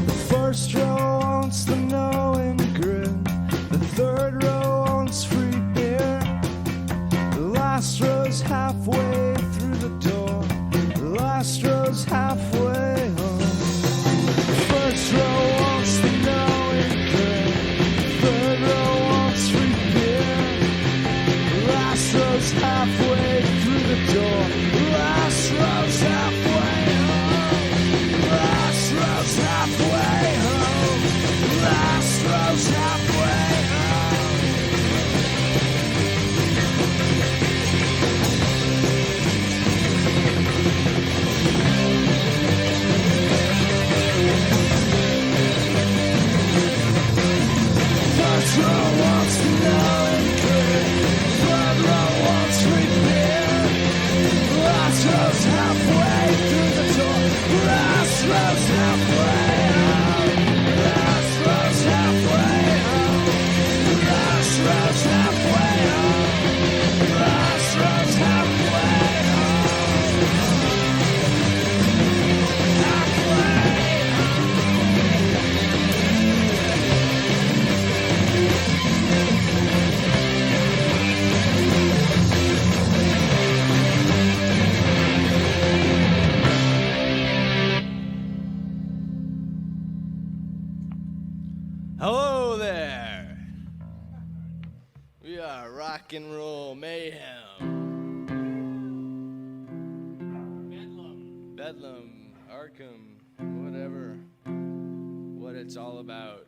The first row wants the knowing grin, the third row wants free beer, the last row's halfway through the door, the last row's halfway home. The first row wants the knowing grin, the third row wants free beer, the last row's halfway through the door, the last row's halfway home, the last row's halfway home, the last row's halfway home. First row wants to know and good, third row wants free beer, last row's halfway through the door, last row's halfway home, last row's halfway home, last row's halfway home, last row's halfway home, halfway. Hello there. We are rock and roll mayhem. Bedlam, Arkham, whatever. What it's all about.